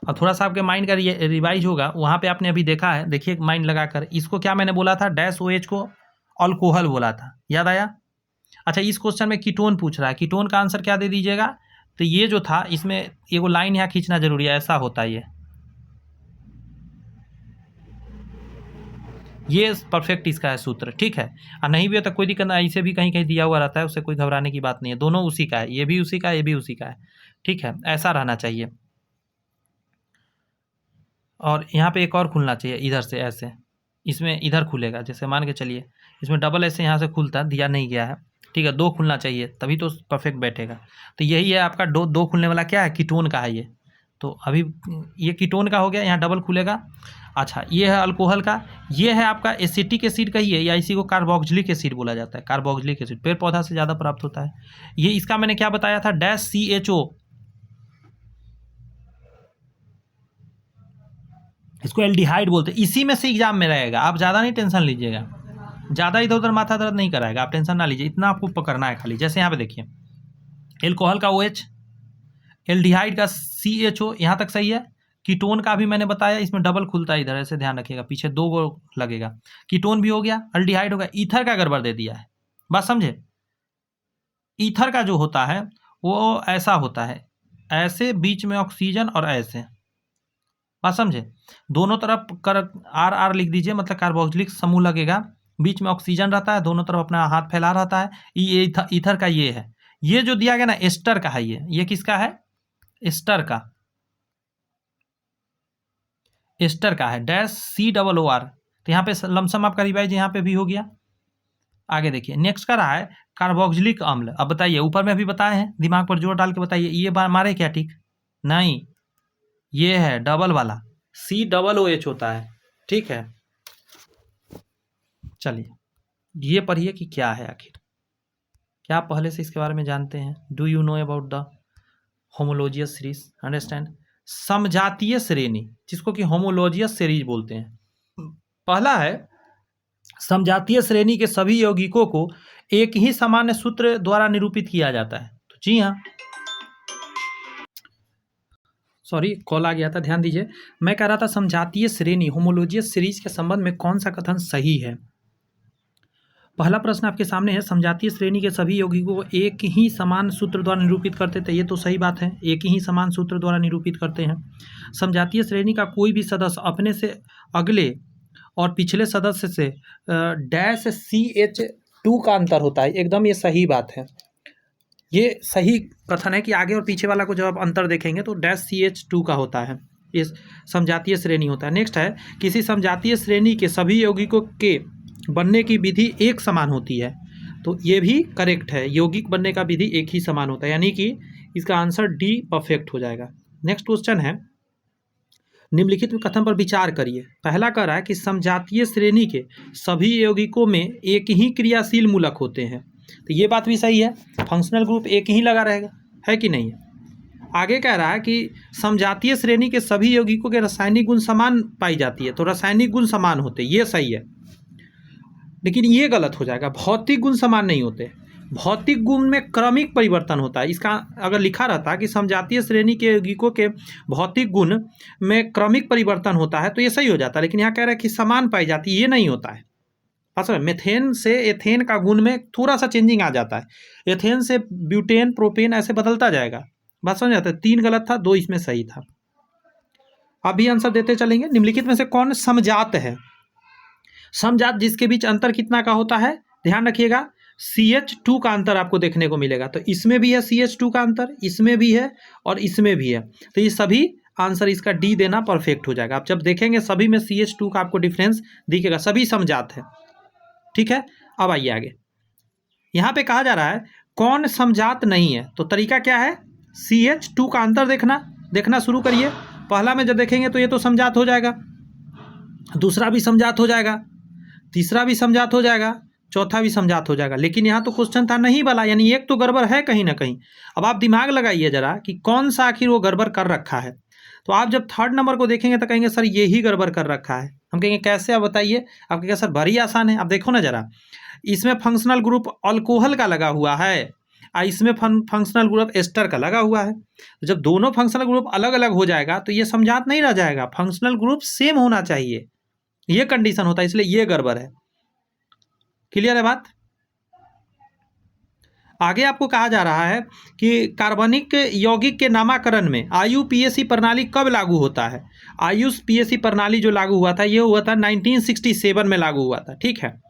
और थोड़ा सा आपके माइंड का रिवाइज होगा, वहाँ पे आपने अभी देखा है, देखिए माइंड लगाकर, इसको क्या मैंने बोला था, डैश OH को अल्कोहल बोला था, याद आया। अच्छा, इस क्वेश्चन में कीटोन पूछ रहा है, कीटोन का आंसर क्या दे दीजिएगा। तो ये जो था, इसमें एगो लाइन यहाँ खींचना जरूरी है, ऐसा होता है ये परफेक्ट इसका है सूत्र, ठीक है। और नहीं भी होता कोई दिक्कत नहीं, ऐसे भी कहीं कहीं दिया हुआ रहता है, उससे कोई घबराने की बात नहीं है, दोनों उसी का है, ये भी उसी का है, ये भी उसी का है, ठीक है, ऐसा रहना चाहिए। और यहाँ पे एक और खुलना चाहिए इधर से, ऐसे इसमें इधर खुलेगा, जैसे मान के चलिए इसमें डबल ऐसे यहाँ से खुलता दिया नहीं गया है, ठीक है, 2 खुलना चाहिए, तभी तो परफेक्ट बैठेगा। तो यही है आपका दो खुलने वाला, क्या है, कीटोन का है ये। तो अभी ये कीटोन का हो गया, यहाँ डबल खुलेगा। अच्छा, ये है अल्कोहल का, ये है आपका एसिटिक एसिड का ही है, या इसी को कार्बोक्सिलिक एसिड बोला जाता है। कार्बोक्सिलिक एसिड पेड़ पौधा से ज़्यादा प्राप्त होता है। ये इसका मैंने क्या बताया था, डैश CHO, इसको एल्डिहाइड बोलते हैं। इसी में से एग्जाम में रहेगा, आप ज़्यादा नहीं टेंशन लीजिएगा, ज़्यादा इधर उधर माथा दर्द नहीं कराएगा, आप टेंशन ना लीजिए, इतना आपको पकड़ना है खाली। जैसे यहाँ पे देखिए, एल्कोहल का OH, एल्डिहाइड का CHO, यहाँ तक सही है। कीटोन का भी मैंने बताया, इसमें डबल खुलता है इधर, ऐसे ध्यान रखिएगा, पीछे 2 गो लगेगा। कीटोन भी हो गया, एल्डिहाइड हो गया। ईथर का गड़बड़ दे दिया है, बात समझे। ईथर का जो होता है वो ऐसा होता है, ऐसे बीच में ऑक्सीजन और ऐसे, बात समझे। दोनों तरफ कर RR लिख दीजिए, मतलब कार्बोक्सिलिक समूह लगेगा, बीच में ऑक्सीजन रहता है, दोनों तरफ अपना हाथ फैला रहता है। ये ईथर का ये है। ये जो दिया गया ना एस्टर का है, ये किसका है, एस्टर का, एस्टर का है, -COOR। तो यहाँ पे लमसम आपका रिवाइज यहाँ पे भी हो गया। आगे देखिए, नेक्स्ट का रहा है कार्बोक्सिलिक अम्ल। अब बताइए, ऊपर में भी बताए हैं, दिमाग पर जोर डाल के बताइए, ये मारे क्या टिक, नहीं, ये है डबल वाला, COOH होता है, ठीक है। चलिए ये पढ़िए कि क्या है आखिर, क्या आप पहले से इसके बारे में जानते हैं। Do you know about the homologous series, understand. समजातीय श्रेणी, जिसको कि होमोलॉजियस सीरीज बोलते हैं। पहला है, समजातीय श्रेणी के सभी यौगिकों को एक ही सामान्य सूत्र द्वारा निरूपित किया जाता है। तो जी हाँ, सॉरी कॉल आ गया था, ध्यान दीजिए। मैं कह रहा था समजातीय श्रेणी, होमोलॉजियस सीरीज के संबंध में कौन सा कथन सही है। पहला प्रश्न आपके सामने है, समजातीय श्रेणी के सभी यौगिकों को एक ही समान सूत्र द्वारा निरूपित करते थे। ये तो सही बात है, एक ही समान सूत्र द्वारा निरूपित करते हैं। समजातीय श्रेणी का कोई भी सदस्य अपने से अगले और पिछले सदस्य से -CH2 का अंतर होता है। एकदम ये सही बात है, ये सही कथन है कि आगे और पीछे वाला को जब आप अंतर देखेंगे तो -CH2 का होता है, ये समजातीय श्रेणी होता है। नेक्स्ट है, किसी समजातीय श्रेणी के सभी यौगिकों के बनने की विधि एक समान होती है। तो ये भी करेक्ट है, यौगिक बनने का विधि एक ही समान होता है, यानी कि इसका आंसर D परफेक्ट हो जाएगा। नेक्स्ट क्वेश्चन है, निम्नलिखित में कथन पर विचार करिए। पहला कह रहा है कि समजातीय श्रेणी के सभी यौगिकों में एक ही क्रियाशील मूलक होते हैं। तो ये बात भी सही है, फंक्शनल ग्रुप एक ही लगा रहेगा, है कि नहीं। आगे कह रहा है कि समजातीय श्रेणी के सभी यौगिकों के रासायनिक गुण समान पाई जाती है। तो रासायनिक गुण समान होते, ये सही है, लेकिन ये गलत हो जाएगा, भौतिक गुण समान नहीं होते। भौतिक गुण में क्रमिक परिवर्तन होता है। इसका अगर लिखा रहता कि समजातीय श्रेणी के यौगिकों के भौतिक गुण में क्रमिक परिवर्तन होता है तो ये सही हो जाता है, लेकिन यहाँ कह रहा है कि समान पाई जाती है, ये नहीं होता है। असल मेथेन से एथेन का गुण में थोड़ा सा चेंजिंग आ जाता है, एथेन से ब्यूटेन, प्रोपेन ऐसे बदलता जाएगा, बात समझ जाता है। 3 गलत था, 2 इसमें सही था। अभी आंसर देते चलेंगे। निम्नलिखित में से कौन समजात है। समजात जिसके बीच अंतर कितना का होता है, ध्यान रखिएगा, CH2 का अंतर आपको देखने को मिलेगा। तो इसमें भी है CH2 का अंतर, इसमें भी है और इसमें भी है। तो ये सभी आंसर इसका D देना परफेक्ट हो जाएगा। आप जब देखेंगे सभी में CH2 का आपको डिफरेंस दिखेगा, सभी समजात है, ठीक है। अब आइए आगे, यहाँ पे कहा जा रहा है कौन समजात नहीं है। तो तरीका क्या है, CH2 का अंतर देखना शुरू करिए। पहला में जब देखेंगे तो ये तो समजात हो जाएगा, दूसरा भी समजात हो जाएगा, तीसरा भी समजात हो जाएगा, चौथा भी समजात हो जाएगा। लेकिन यहाँ तो क्वेश्चन था नहीं वाला, यानी एक तो गड़बड़ है कहीं ना कहीं। अब आप दिमाग लगाइए जरा कि कौन सा आखिर वो गड़बड़ कर रखा है। तो आप जब 3rd नंबर को देखेंगे तो कहेंगे सर ये ही गड़बड़ कर रखा है। हम कहेंगे कैसे, आप बताइए। आप कहेंगे सर बड़ी आसान है। आप देखो ना जरा, इसमें फंक्शनल ग्रुप अल्कोहल का लगा हुआ है और इसमें फंक्शनल ग्रुप एस्टर का लगा हुआ है। तो जब दोनों फंक्शनल ग्रुप अलग अलग हो जाएगा तो ये समजात नहीं रह जाएगा, फंक्शनल ग्रुप सेम होना चाहिए, ये कंडीशन होता है, इसलिए ये गड़बड़ है। क्लियर है बात। आगे आपको कहा जा रहा है कि कार्बनिक यौगिक के नामकरण में IUPAC प्रणाली कब लागू होता है। IUPAC प्रणाली जो लागू हुआ था ये हुआ था 1967 में लागू हुआ था, ठीक है।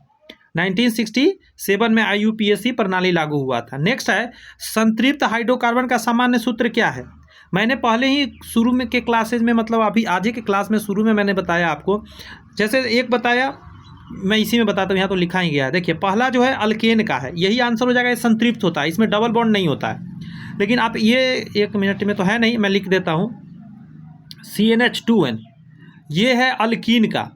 1967 में IUPAC प्रणाली लागू हुआ था। नेक्स्ट है, संतृप्त हाइड्रोकार्बन का सामान्य सूत्र क्या है। मैंने पहले ही शुरू में के क्लासेज में, मतलब अभी आज के क्लास में शुरू में मैंने बताया आपको, जैसे एक बताया मैं इसी में बताता हूँ, यहाँ तो लिखा ही गया है। देखिए पहला जो है अल्केन का है, यही आंसर हो जाएगा, संतृप्त होता है, इसमें डबल बॉन्ड नहीं होता है। लेकिन आप ये 1 मिनट में तो है नहीं, मैं लिख देता हूँ, CnH2n ये है अल्कीन का,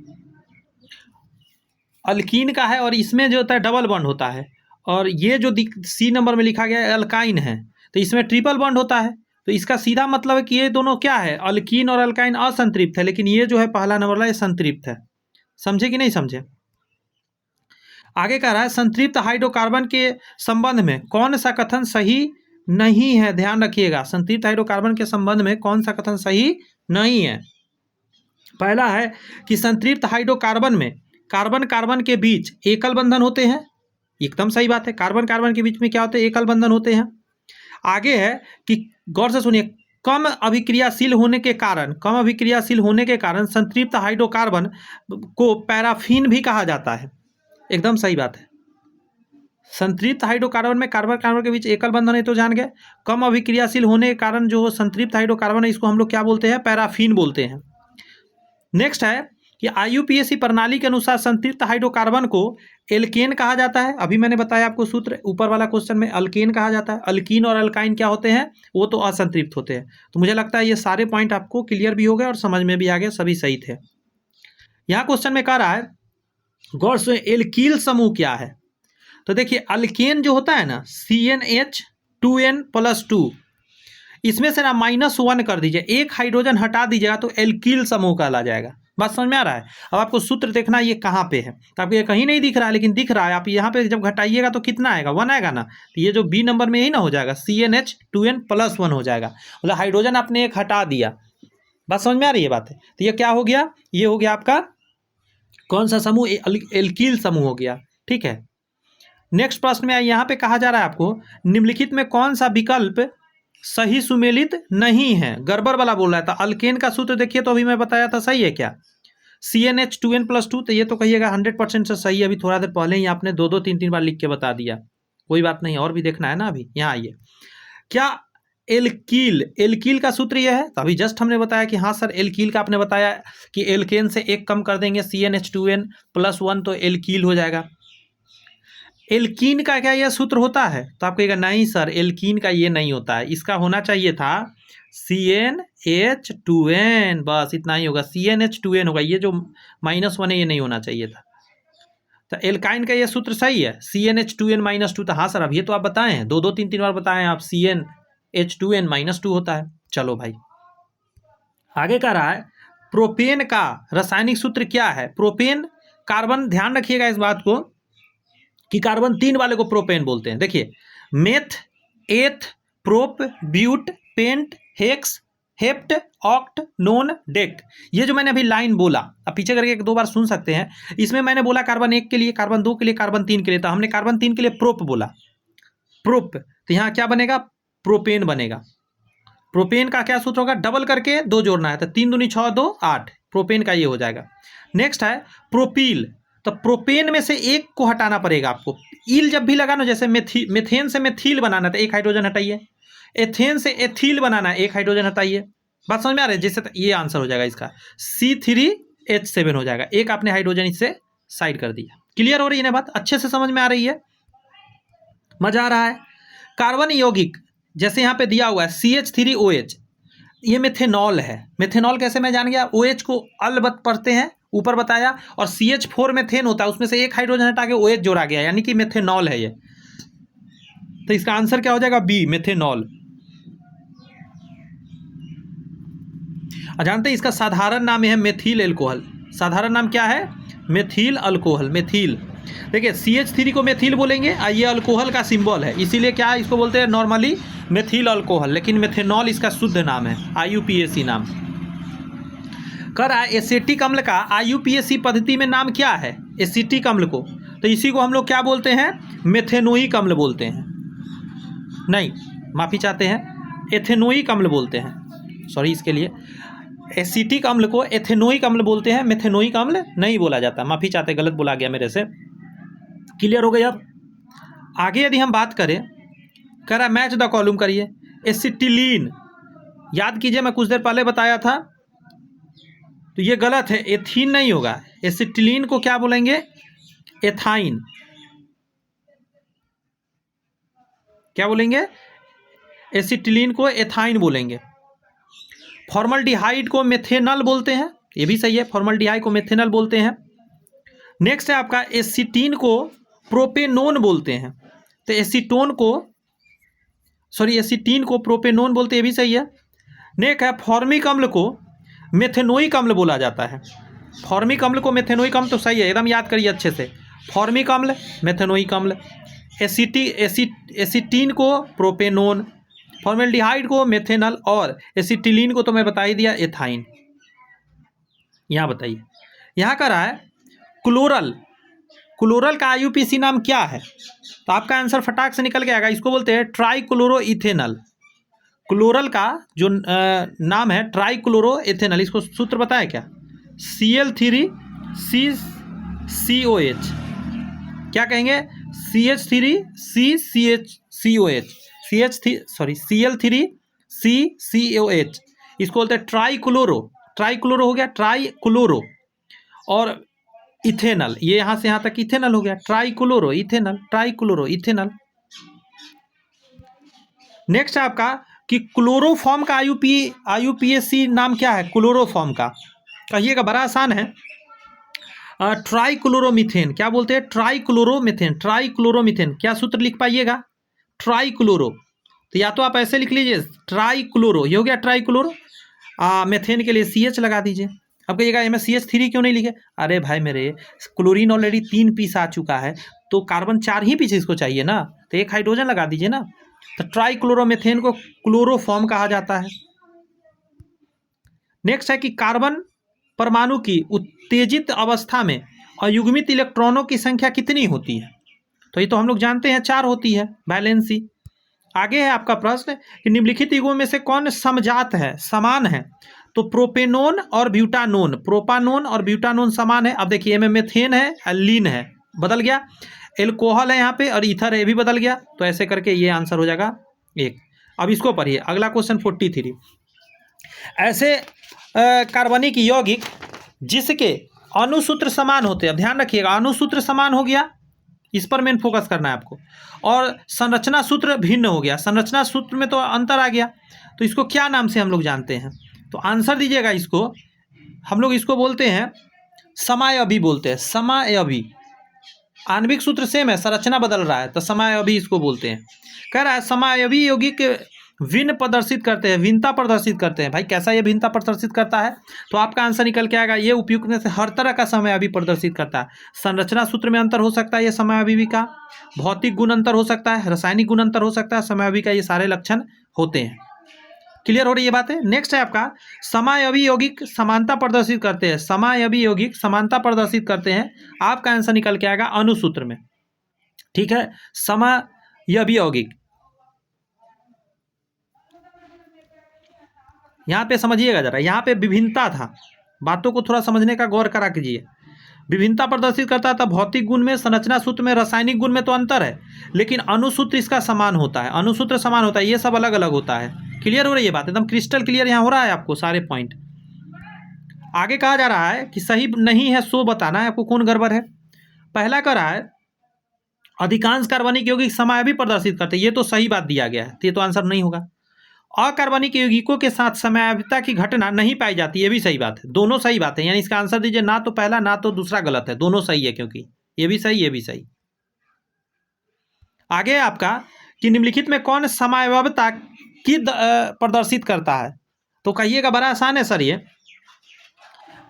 अल्कीन का है, और इसमें जो होता है डबल बॉन्ड होता है। और ये जो C नंबर में लिखा गया है अल्काइन है, तो इसमें ट्रिपल बॉन्ड होता है। तो इसका सीधा मतलब है कि ये दोनों क्या है, अल्कीन और अल्काइन असंतृप्त है, लेकिन ये जो है पहला नंबर वाला ये संतृप्त है। समझे कि नहीं समझे? आगे कह रहा है संतृप्त हाइड्रोकार्बन के संबंध में कौन सा कथन सही नहीं है। ध्यान रखिएगा, संतृप्त हाइड्रोकार्बन के संबंध में कौन सा कथन सही नहीं है। पहला है कि संतृप्त हाइड्रोकार्बन में कार्बन कार्बन के बीच एकल बंधन होते हैं। एकदम सही बात है, कार्बन कार्बन के बीच में क्या होते हैं, एकल बंधन होते हैं। आगे है कि गौर से सुनिए, कम अभिक्रियाशील होने के कारण संतृप्त हाइड्रोकार्बन को पैराफिन भी कहा जाता है। एकदम सही बात है, संतृप्त हाइड्रोकार्बन में कार्बन कार्बन के बीच एकल बंधन है तो जान गए। कम अभिक्रियाशील होने के कारण जो संतृप्त हाइड्रोकार्बन है इसको हम लोग क्या बोलते हैं, पैराफिन बोलते हैं। नेक्स्ट है कि IUPAC प्रणाली के अनुसार संतृप्त हाइड्रोकार्बन को एल्केन कहा जाता है। अभी मैंने बताया आपको सूत्र ऊपर वाला क्वेश्चन में, अल्केन कहा जाता है। अल्कीन और अल्काइन क्या होते हैं, वो तो असंतृप्त होते हैं। तो मुझे लगता है ये सारे पॉइंट आपको क्लियर भी हो गए और समझ में भी आ गए, सभी सही थे। यहाँ क्वेश्चन में कह रहा है गौर से, एल्कील समूह क्या है। तो देखिए अल्केन जो होता है ना, CnH2n+2, इसमें से ना -1 कर दीजिए, एक हाइड्रोजन हटा दीजिएगा तो एल्कील समूह कहला जाएगा। बात समझ में आ रहा है? अब आपको सूत्र देखना ये कहाँ पे है, तो आपको ये कहीं नहीं दिख रहा है, लेकिन दिख रहा है। आप यहाँ पे जब घटाइएगा तो कितना आएगा, 1 आएगा ना, तो ये जो B नंबर में यही ना हो जाएगा, CnH2n+1 हो जाएगा। मतलब हाइड्रोजन आपने एक हटा दिया। बात समझ में आ रही है बात है? तो ये क्या हो गया, ये हो गया आपका कौन सा समूह, एल्कील समूह हो गया। ठीक है, नेक्स्ट प्रश्न में यहाँ पे कहा जा रहा है आपको, निम्नलिखित में कौन सा विकल्प सही सुमेलित नहीं है। गड़बड़ वाला बोल रहा था। अल्केन का सूत्र देखिए, तो अभी मैं बताया था, सही है क्या, CnH2n+2, तो ये तो कहिएगा 100% से सही है। अभी थोड़ा देर पहले ही आपने 2-2 3-3 बार लिख के बता दिया, कोई बात नहीं, और भी देखना है ना। अभी यहाँ आइए, क्या एल्कील का सूत्र यह है, तो अभी जस्ट हमने बताया कि हाँ सर, एल्कील का आपने बताया कि एल्केन से एक कम कर देंगे, CnH2n+1 तो एल्कील हो जाएगा। एल्कीन का क्या यह सूत्र होता है, तो आप कहेगा नहीं सर, एल्कीन का ये नहीं होता है, इसका होना चाहिए था CnH2n, बस इतना ही होगा, CnH2n होगा, ये जो -1 है ये नहीं होना चाहिए था। तो एल्काइन का ये सूत्र सही है, CnH2n-2, तो हाँ सर, अब ये तो आप बताएं हैं, 2-2 3-3 बार बताएं आप, CnH2n-2 होता है। चलो भाई, आगे कह रहा है प्रोपेन का रासायनिक सूत्र क्या है। प्रोपेन कार्बन, ध्यान रखिएगा इस बात को कि कार्बन 3 वाले को प्रोपेन बोलते हैं। देखिए, meth, eth, prop, but, pent, hex, hept, oct, non, dec, ये जो मैंने अभी लाइन बोला, अब पीछे करके 1-2 बार सुन सकते हैं। इसमें मैंने बोला कार्बन 1 के लिए, कार्बन 2 के लिए, कार्बन 3 के लिए, तो हमने कार्बन 3 के लिए प्रोप बोला, प्रोप, तो यहाँ क्या बनेगा, प्रोपेन बनेगा। प्रोपेन का क्या सूत्र होगा, डबल करके 2 जोड़ना है, तो 3 दूनी 6, 2 8, प्रोपेन का ये हो जाएगा। नेक्स्ट है प्रोपील, तो प्रोपेन में से एक को हटाना पड़ेगा आपको। ईल जब भी लगाना, जैसे मेथेन से मेथिल बनाना तो एक हाइड्रोजन हटाइए, एथेन से एथिल बनाना है, एक हाइड्रोजन हटाइए। बात समझ में आ रही है? जैसे तो ये आंसर हो जाएगा इसका, C3H7 हो जाएगा, एक आपने हाइड्रोजन इससे साइड कर दिया। क्लियर हो रही है ना बात, अच्छे से समझ में आ रही है, मजा आ रहा है। कार्बन यौगिक जैसे यहाँ पे दिया हुआ है CH3OH, ये मेथेनॉल है। मेथेनॉल कैसे मैं जान गया, OH को अलबत पढ़ते हैं, ऊपर बताया, और CH4 मेथेन होता है, उसमें से एक हाइड्रोजन हटा के OH जोड़ा गया, यानी कि मेथेनॉल है ये। तो इसका आंसर क्या हो जाएगा, B, मेथेनॉल। जानते हैं इसका साधारण नाम है मेथिल एल्कोहल। साधारण नाम क्या है, मेथिल अल्कोहल, मेथिल। देखिए CH3 को मेथिल बोलेंगे, ये अल्कोहल का सिंबल है, इसीलिए क्या इसको बोलते हैं नॉर्मली मेथिल अल्कोहल, लेकिन मेथेनॉल इसका शुद्ध नाम है, IUPAC नाम। कर रहा है एसिटिक अम्ल का IUPAC पद्धति में नाम क्या है, एसिटिक अम्ल को, तो इसी को हम लोग क्या बोलते हैं, मेथेनोइक अम्ल बोलते हैं। नहीं, माफ़ी चाहते हैं, एथेनोइक अम्ल बोलते हैं, सॉरी इसके लिए। एसिटिक अम्ल को एथेनोइक अम्ल बोलते हैं, मेथेनोइक अम्ल नहीं बोला जाता, माफ़ी चाहते, गलत बोला गया मेरे से। क्लियर हो गई। अब आगे यदि हम बात करें, कह रहा है मैच द कॉलम करिए। एसिटिलीन, याद कीजिए मैं कुछ देर पहले बताया था, तो ये गलत है, एथीन नहीं होगा। एसिटिलीन को क्या बोलेंगे, एथाइन। क्या बोलेंगे, एसिटिलीन को एथाइन बोलेंगे। फॉर्मल्डिहाइड को मेथेनॉल बोलते हैं, ये भी सही है, फॉर्मल्डिहाइड को मेथेनॉल बोलते हैं। नेक्स्ट है आपका एसीटीन को प्रोपेनोन बोलते हैं, तो एसीटोन को सॉरी एसीटीन को प्रोपेनोन बोलते हैं, ये भी सही है। नेक्स्ट है फॉर्मिक अम्ल को मेथेनोइक अम्ल बोला जाता है। फॉर्मिक अम्ल को मेथेनोइक अम्ल तो सही है, एकदम याद करिए अच्छे से। फॉर्मिक अम्ल मेथेनोइक अम्ल, एसीटीन को प्रोपेनोन, फॉर्मेल्डिहाइड को मेथेनल और एसिटिलीन को तो मैं बता ही दिया एथाइन। यहाँ बताइए, यहाँ का रहा है क्लोरल। क्लोरल का आईयूपीएसी नाम क्या है? तो आपका आंसर फटाक से निकल के आएगा। इसको बोलते हैं ट्राइक्लोरोइथेनल। क्लोरल का जो नाम है ट्राइक्लोरोइथेनल, इसको सूत्र बताया क्या? Cl3CCOH। क्या कहेंगे? CH3CCOH, Cl3CCOH। इसको बोलते हैं ट्राइक्लोरो। ट्राइक्लोरो हो गया, ट्राइक्लोरो और इथेनल, ये यहाँ से यहाँ तक इथेनल हो गया, trichloro ethanal, trichloro ethanal. Next है आपका कि क्लोरोफॉर्म का आईयूपीएसी नाम क्या है? क्लोरोफॉर्म का कहिएगा, बड़ा आसान है, ट्राइक्लोरोमीथेन। क्या बोलते हैं? ट्राइक्लोरोमीथेन, ट्राइक्लोरोमीथेन। क्या सूत्र लिख पाइएगा? ट्राइक्लोरो। तो या तो आप ऐसे लिख लीजिए ट्राइक्लोरो, ये हो गया ट्राइक्लोरो। मेथेन के लिए CH लगा दीजिए। अब कहिएगा एम CH3 क्यों नहीं लिखे? अरे भाई मेरे, क्लोरीन ऑलरेडी 3 पीस आ चुका है, तो कार्बन 4 ही पीस इसको चाहिए ना, तो एक हाइड्रोजन लगा दीजिए ना। तो ट्राइक्लोरोमीथेन को क्लोरोफॉर्म कहा जाता है। नेक्स्ट है कि कार्बन परमाणु की उत्तेजित अवस्था में अयुग्मित इलेक्ट्रॉनों की संख्या कितनी होती है? तो ये तो हम लोग जानते हैं 4 होती है, वैलेंसी। आगे है आपका प्रश्न कि निम्नलिखित युग्मों में से कौन समजात है, समान है? तो प्रोपेनोन और ब्यूटानोन, प्रोपानोन और ब्यूटानोन समान है। अब देखिए में मेथेन है, लीन है, बदल गया, एल्कोहल है यहाँ पे और ईथर है, ये भी बदल गया। तो ऐसे करके ये आंसर हो जाएगा 1। अब इसको पढ़िए, अगला क्वेश्चन 43। ऐसे कार्बनिक यौगिक जिसके अणुसूत्र समान होते हैं, ध्यान रखिएगा अणुसूत्र समान हो गया, इस पर मेन फोकस करना है आपको, और संरचना सूत्र भिन्न हो गया, संरचना सूत्र में तो अंतर आ गया, तो इसको क्या नाम से हम लोग जानते हैं? तो आंसर दीजिएगा इसको, हम लोग इसको बोलते हैं समायवी बोलते हैं, समायवी। आणविक सूत्र सेम है, संरचना बदल रहा है, तो समायवी इसको बोलते हैं। कह रहा है समायवी यौगिक भिन्न प्रदर्शित करते हैं, भिन्नता प्रदर्शित करते हैं। भाई कैसा ये भिन्नता प्रदर्शित करता है? तो आपका आंसर निकल के आएगा, ये उपयुक्त में से हर तरह का समायवी प्रदर्शित करता है। संरचना सूत्र में अंतर हो सकता है ये समायवी का, भौतिक गुण अंतर हो सकता है, रासायनिक गुण अंतर हो सकता है, समायवी का ये सारे लक्षण होते हैं। क्लियर हो रही है बातें? नेक्स्ट है आपका समायवी यौगिक समानता प्रदर्शित करते हैं, समायवी यौगिक समानता प्रदर्शित करते हैं। आपका आंसर निकल के आएगा अणुसूत्र में। ठीक है, समायवी यौगिक, यहाँ पे समझिएगा जरा, यहाँ पे विभिन्नता था, बातों को थोड़ा समझने का गौर करा कीजिए। विभिन्नता प्रदर्शित करता था भौतिक गुण में, संरचना सूत्र में, रासायनिक गुण में तो अंतर है, लेकिन अणुसूत्र इसका समान होता है, अणुसूत्र समान होता है, ये सब अलग अलग होता है। क्लियर हो रही है बात? एकदम क्रिस्टल क्लियर यहाँ हो रहा है आपको सारे पॉइंट। आगे कहा जा रहा है कि सही नहीं है सो बताना है आपको, कौन गड़बड़ है। पहला कह रहा है अधिकांश कार्बनिक यौगिक समायवी प्रदर्शित करते हैं, ये तो सही बात दिया गया है, तो ये तो आंसर नहीं होगा। अकार्बनिक यौगिकों के साथ समायविता की घटना नहीं पाई जाती, ये भी सही बात है, दोनों सही बात है। यानी इसका आंसर दीजिए, ना तो पहला ना तो दूसरा गलत है, दोनों सही है, क्योंकि ये भी सही ये भी सही। आगे आपका कि निम्नलिखित में कौन समायवता की प्रदर्शित करता है? तो कहिएगा, बड़ा आसान है सर, ये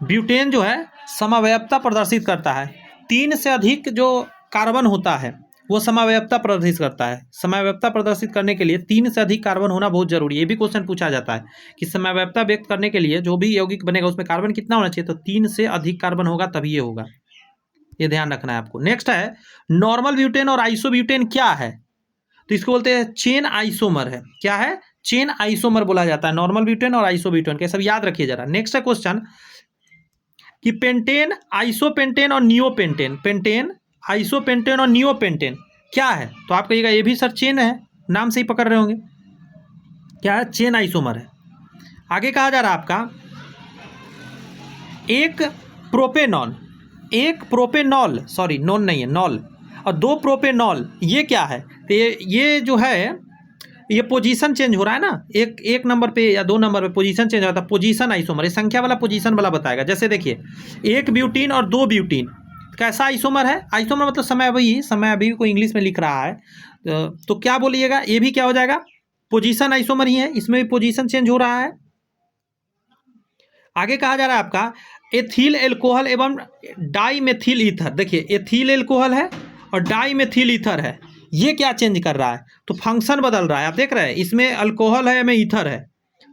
ब्यूटेन जो है समावयवता प्रदर्शित करता है। 3 से अधिक जो कार्बन होता है वो समावयवता प्रदर्शित करता है। समावयवता प्रदर्शित करने के लिए 3 से अधिक कार्बन होना बहुत जरूरी है। ये भी क्वेश्चन पूछा जाता है कि समावयवता व्यक्त करने के लिए जो भी यौगिक बनेगा उसमें कार्बन कितना होना चाहिए? तो 3 से अधिक कार्बन होगा तभी ये होगा, ये ध्यान रखना है आपको। नेक्स्ट है नॉर्मल ब्यूटेन और आइसोब्यूटेन क्या है? तो इसको बोलते हैं चेन आइसोमर है। क्या है? चेन आइसोमर बोला जाता है नॉर्मल ब्यूटेन और आइसोब्यूटेन के, सब याद रखिए जरा। नेक्स्ट है क्वेश्चन कि पेंटेन, आइसोपेंटेन और नियोपेंटेन, पेंटेन, आइसोपेंटेन और नियोपेंटेन क्या है? तो आप कहिएगा ये भी सर चेन है, नाम से ही पकड़ रहे होंगे। क्या है? चेन आइसोमर है। आगे कहा जा रहा है आपका एक प्रोपेनॉल, सॉरी नॉन नहीं है, नॉल, और 2 प्रोपेनॉल, ये क्या है? तो ये जो है ये पोजीशन चेंज हो रहा है ना, एक नंबर पे या 2 नंबर पे पोजीशन चेंज होता है, पोजीशन आइसोमर, ये संख्या वाला पोजीशन वाला बताएगा। जैसे देखिए 1 ब्यूटीन और 2 ब्यूटीन, कैसा आइसोमर है? आइसोमर मतलब समायवी को इंग्लिश में लिख रहा है, तो क्या बोलिएगा? ये भी क्या हो जाएगा? पोजीशन आइसोमर ही है, इसमें भी पोजीशन चेंज हो रहा है। आगे कहा जा रहा है आपका एथिल एल्कोहल एवं डाई मेथिल ईथर। देखिए एथिल एल्कोहल है और डाई मेथिल ईथर है, ये क्या चेंज कर रहा है? तो फंक्शन बदल रहा है। आप देख रहे हैं इसमें अल्कोहल है, में ईथर है,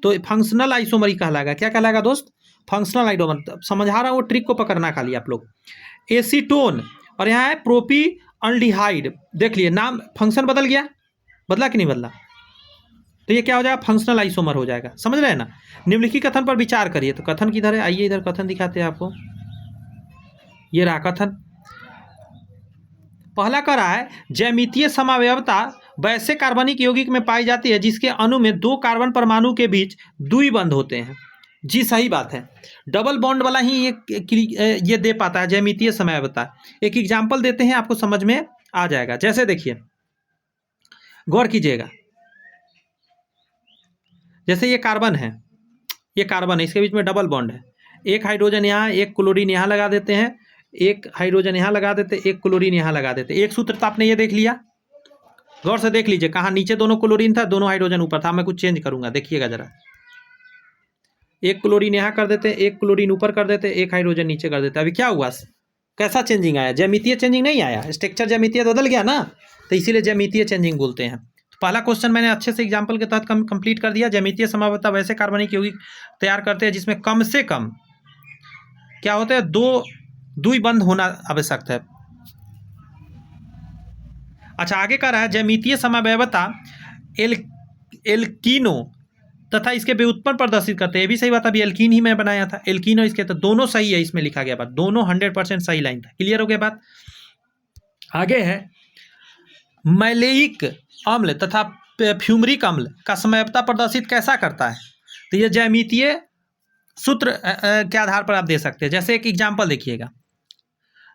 तो फंक्शनल आइसोमर ही कहलाएगा। क्या कहलाएगा दोस्त? Functional isomer. समझा रहा हूँ, वो ट्रिक को पकड़ना खाली आप लोग। एसीटोन और यहाँ है प्रोपी अल्डिहाइड। देख लिए नाम, फंक्शन बदल गया, बदला कि नहीं बदला? तो ये क्या हो जाएगा? फंक्शनल आइसोमर हो जाएगा। समझ रहे हैं ना? निम्नलिखित कथन पर विचार करिए। तो कथन किधर है? आइए इधर कथन दिखाते हैं आपको। ये रहा कथन। पहला कह रहा है ज्यामितीय समअवयवता वैसे कार्बनिक यौगिक में पाई जाती है जिसके अणु में 2 कार्बन परमाणु के बीच द्विबंध होते हैं। जी सही बात है, डबल बॉन्ड वाला ही ये दे पाता है ज्यामितीय समअवयवता। एक एग्जाम्पल देते हैं, आपको समझ में आ जाएगा। जैसे देखिए, गौर कीजिएगा, जैसे ये कार्बन है, ये कार्बन है, इसके बीच में डबल बॉन्ड है। एक हाइड्रोजन यहाँ, एक क्लोरीन यहाँ लगा देते हैं, एक हाइड्रोजन यहाँ लगा देते, एक क्लोरीन यहाँ लगा देते। एक सूत्र तो आपने ये देख लिया, गौर से देख लीजिए, कहाँ नीचे दोनों क्लोरीन था, दोनों हाइड्रोजन ऊपर था। मैं कुछ चेंज करूंगा, देखिएगा जरा। एक क्लोरीन यहाँ कर देते, एक क्लोरीन ऊपर कर देते, एक हाइड्रोजन नीचे कर देते। अभी क्या हुआ? कैसा चेंजिंग आया? ज्यामितीय चेंजिंग नहीं आया, स्ट्रक्चर ज्यामितीय बदल गया ना, तो इसीलिए ज्यामितीय चेंजिंग बोलते हैं। तो पहला क्वेश्चन मैंने अच्छे से एग्जाम्पल के तहत कंप्लीट कर दिया। ज्यामितीय समअवयवता वैसे कार्बनिक यौगिक तैयार करते हैं जिसमें कम से कम क्या होते हैं? 2 द्विबंध होना आवश्यक है। अच्छा, आगे कह रहा है ज्यामितीय समअवयवता एल्कीनो तथा इसके व्युत्पन्न प्रदर्शित करते हैं। ये भी सही बात, अभी एल्कीन ही मैं बनाया था, एल्कीन और इसके, तो दोनों सही है, इसमें लिखा गया बात, दोनों 100% सही लाइन था। क्लियर हो गया बात? आगे है मैलेइक अम्ल तथा फ्यूमरिक अम्ल का समअवयवता प्रदर्शित कैसा करता है? तो ये ज्यामितीय सूत्र के आधार पर आप दे सकते हैं। जैसे एक एग्जाम्पल देखिएगा,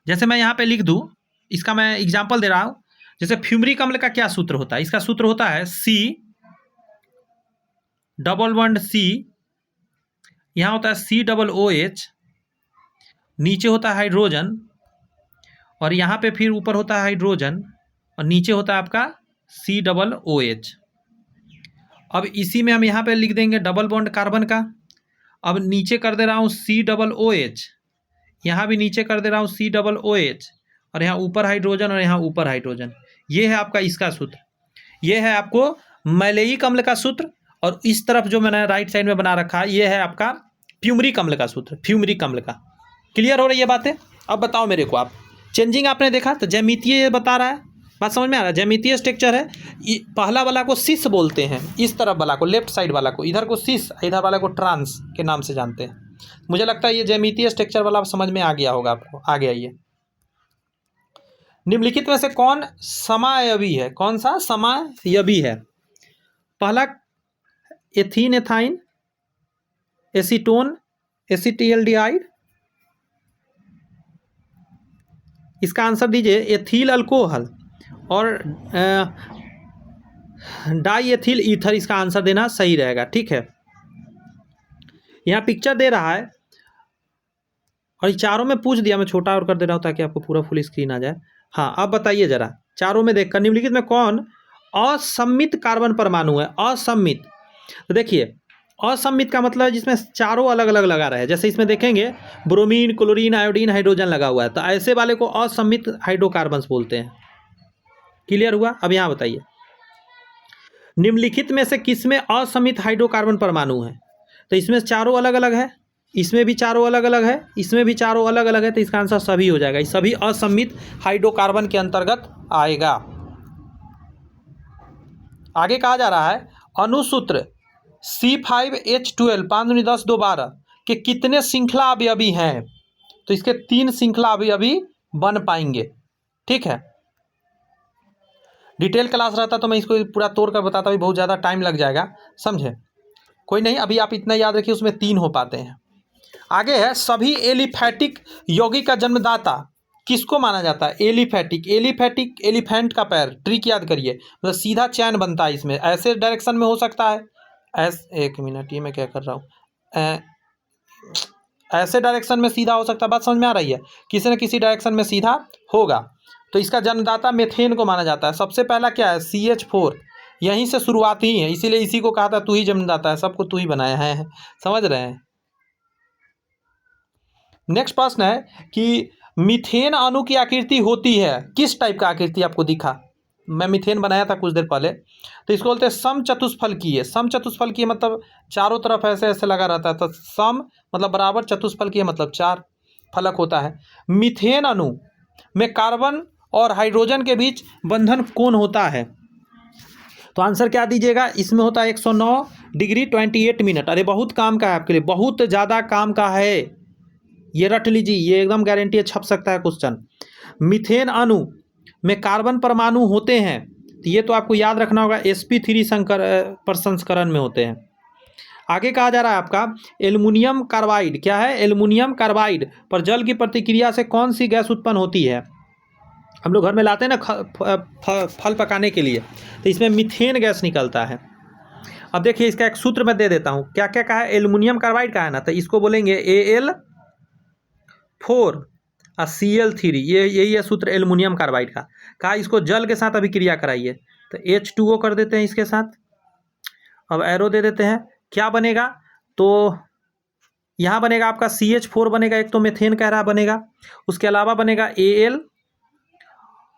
जैसे मैं यहाँ पे लिख दूँ, इसका मैं एग्जाम्पल दे रहा हूँ। जैसे फ्यूमरिक अम्ल का क्या सूत्र होता है? इसका सूत्र होता है C डबल बॉन्ड C, यहाँ होता है C डबल OH, नीचे होता है हाइड्रोजन, और यहाँ पे फिर ऊपर होता है हाइड्रोजन, और नीचे होता है आपका C डबल OH। अब इसी में हम यहाँ पे लिख देंगे डबल बॉन्ड कार्बन का। अब नीचे कर दे रहा हूँ C डबल OH, यहाँ भी नीचे कर दे रहा हूँ C डबल OH, और यहाँ ऊपर हाइड्रोजन और यहाँ ऊपर हाइड्रोजन। ये है आपका इसका सूत्र। ये है आपको मैलेइक अम्ल का सूत्र, और इस तरफ जो मैंने राइट साइड में बना रखा है ये है आपका फ्यूमरिक अम्ल का सूत्र, फ्यूमरिक अम्ल का। क्लियर हो रही है बातें? अब बताओ मेरे को, आप चेंजिंग आपने देखा, तो ज्यामितीय बता रहा है, बात समझ में आ रहा है? ज्यामितीय स्ट्रक्चर है। पहला वाला को सिस बोलते हैं, इस तरफ वाला को, लेफ्ट साइड वाला को, इधर को सिस, इधर वाला को ट्रांस के नाम से जानते हैं। मुझे लगता है ये ज्यामितीय स्ट्रक्चर वाला समझ में आ गया होगा आपको। आगे आइए, निम्नलिखित में से कौन समायवी है? कौन सा समायवी है? पहला एथीन एथाइन, एसीटोन, एसिटिल्डिहाइड। इसका आंसर दीजिए एथिल अल्कोहल और डाई एथिल ईथर। इसका आंसर देना सही रहेगा, ठीक है। यहाँ पिक्चर दे रहा है और चारों में पूछ दिया, मैं छोटा और कर दे रहा हूँ ताकि आपको पूरा फुल स्क्रीन आ जाए। हाँ, अब बताइए जरा, चारों में देखकर निम्नलिखित में कौन असम्मित कार्बन परमाणु है? असम्मित, तो देखिए असम्मित का मतलब है जिसमें चारों अलग अलग लगा रहे हैं। जैसे इसमें देखेंगे ब्रोमीन, क्लोरीन, आयोडीन, हाइड्रोजन लगा हुआ है, तो ऐसे वाले को असम्मित हाइड्रोकार्बन्स बोलते हैं। क्लियर हुआ? अब यहाँ बताइए, निम्नलिखित में से किसमें असम्मित हाइड्रोकार्बन परमाणु है? तो इसमें चारों अलग अलग है, इसमें भी चारों अलग अलग है, इसमें भी चारों अलग अलग है, तो इसका आंसर सभी हो जाएगा। सभी असम्मित हाइड्रोकार्बन के अंतर्गत आएगा। आगे कहा जा रहा है अणुसूत्र C5H12 5×10⁻² के कितने श्रृंखला अवयवी हैं? तो इसके 3 श्रृंखला अवयवी बन पाएंगे, ठीक है। डिटेल क्लास रहता तो मैं इसको पूरा तोड़ कर बताता हूँ, बहुत ज़्यादा टाइम लग जाएगा, समझे? कोई नहीं, अभी आप इतना याद रखिए, उसमें 3 हो पाते हैं। आगे है सभी एलिफैटिक यौगिक का जन्मदाता किसको माना जाता है? एलिफैटिक, एलिफैटिक, एलिफेंट का पैर, ट्रिक याद करिए, मतलब सीधा चैन बनता है इसमें, ऐसे डायरेक्शन में हो सकता है, एक मिनट, ये मैं क्या कर रहा हूँ, ऐसे डायरेक्शन में सीधा हो सकता है। बात समझ में आ रही है? किसी न किसी डायरेक्शन में सीधा होगा। तो इसका जन्मदाता मेथेन को माना जाता है। सबसे पहला क्या है? CH4, यहीं से शुरुआत ही है, इसीलिए इसी को कहा था तू ही जन्मदाता है, सबको तू ही बनाया है। समझ रहे हैं। नेक्स्ट प्रश्न है कि मीथेन अणु की आकृति होती है, किस टाइप का आकृति आपको दिखा? मैं मीथेन बनाया था कुछ देर पहले, तो इसको बोलते हैं समचतुष्फलकीय। समचतुष्फलकीय मतलब चारों तरफ ऐसे ऐसे लगा रहता है, तो सम मतलब बराबर, चतुष्फलकीय मतलब चार फलक होता है। मीथेन अणु में कार्बन और हाइड्रोजन के बीच बंधन कौन होता है? तो आंसर क्या दीजिएगा? इसमें होता है 109 डिग्री 28 मिनट। अरे बहुत काम का है आपके लिए, बहुत ज़्यादा काम का है, ये रट लीजिए, ये एकदम गारंटी है, छप सकता है क्वेश्चन। मीथेन अणु में कार्बन परमाणु होते हैं, तो ये तो आपको याद रखना होगा, sp3 संस्करण में होते हैं। आगे कहा जा रहा है आपका एल्युमिनियम कार्बाइड, क्या है? एल्युमिनियम कार्बाइड पर जल की प्रतिक्रिया से कौन सी गैस उत्पन्न होती है? हम लोग घर में लाते हैं ना फल पकाने के लिए, तो इसमें मीथेन गैस निकलता है। अब देखिए इसका एक सूत्र मैं दे देता हूँ, क्या क्या कहा है? एल्युमिनियम कार्बाइड का है ना, तो इसको बोलेंगे Al4 और Cl3, ये यही है सूत्र एल्युमिनियम कार्बाइड का। कहा इसको जल के साथ अभिक्रिया कराइए, तो H2O कर देते हैं इसके साथ। अब एरो दे देते हैं, क्या बनेगा? तो यहाँ बनेगा आपका CH4 बनेगा, एक तो मीथेन कह रहा बनेगा, उसके अलावा बनेगा Al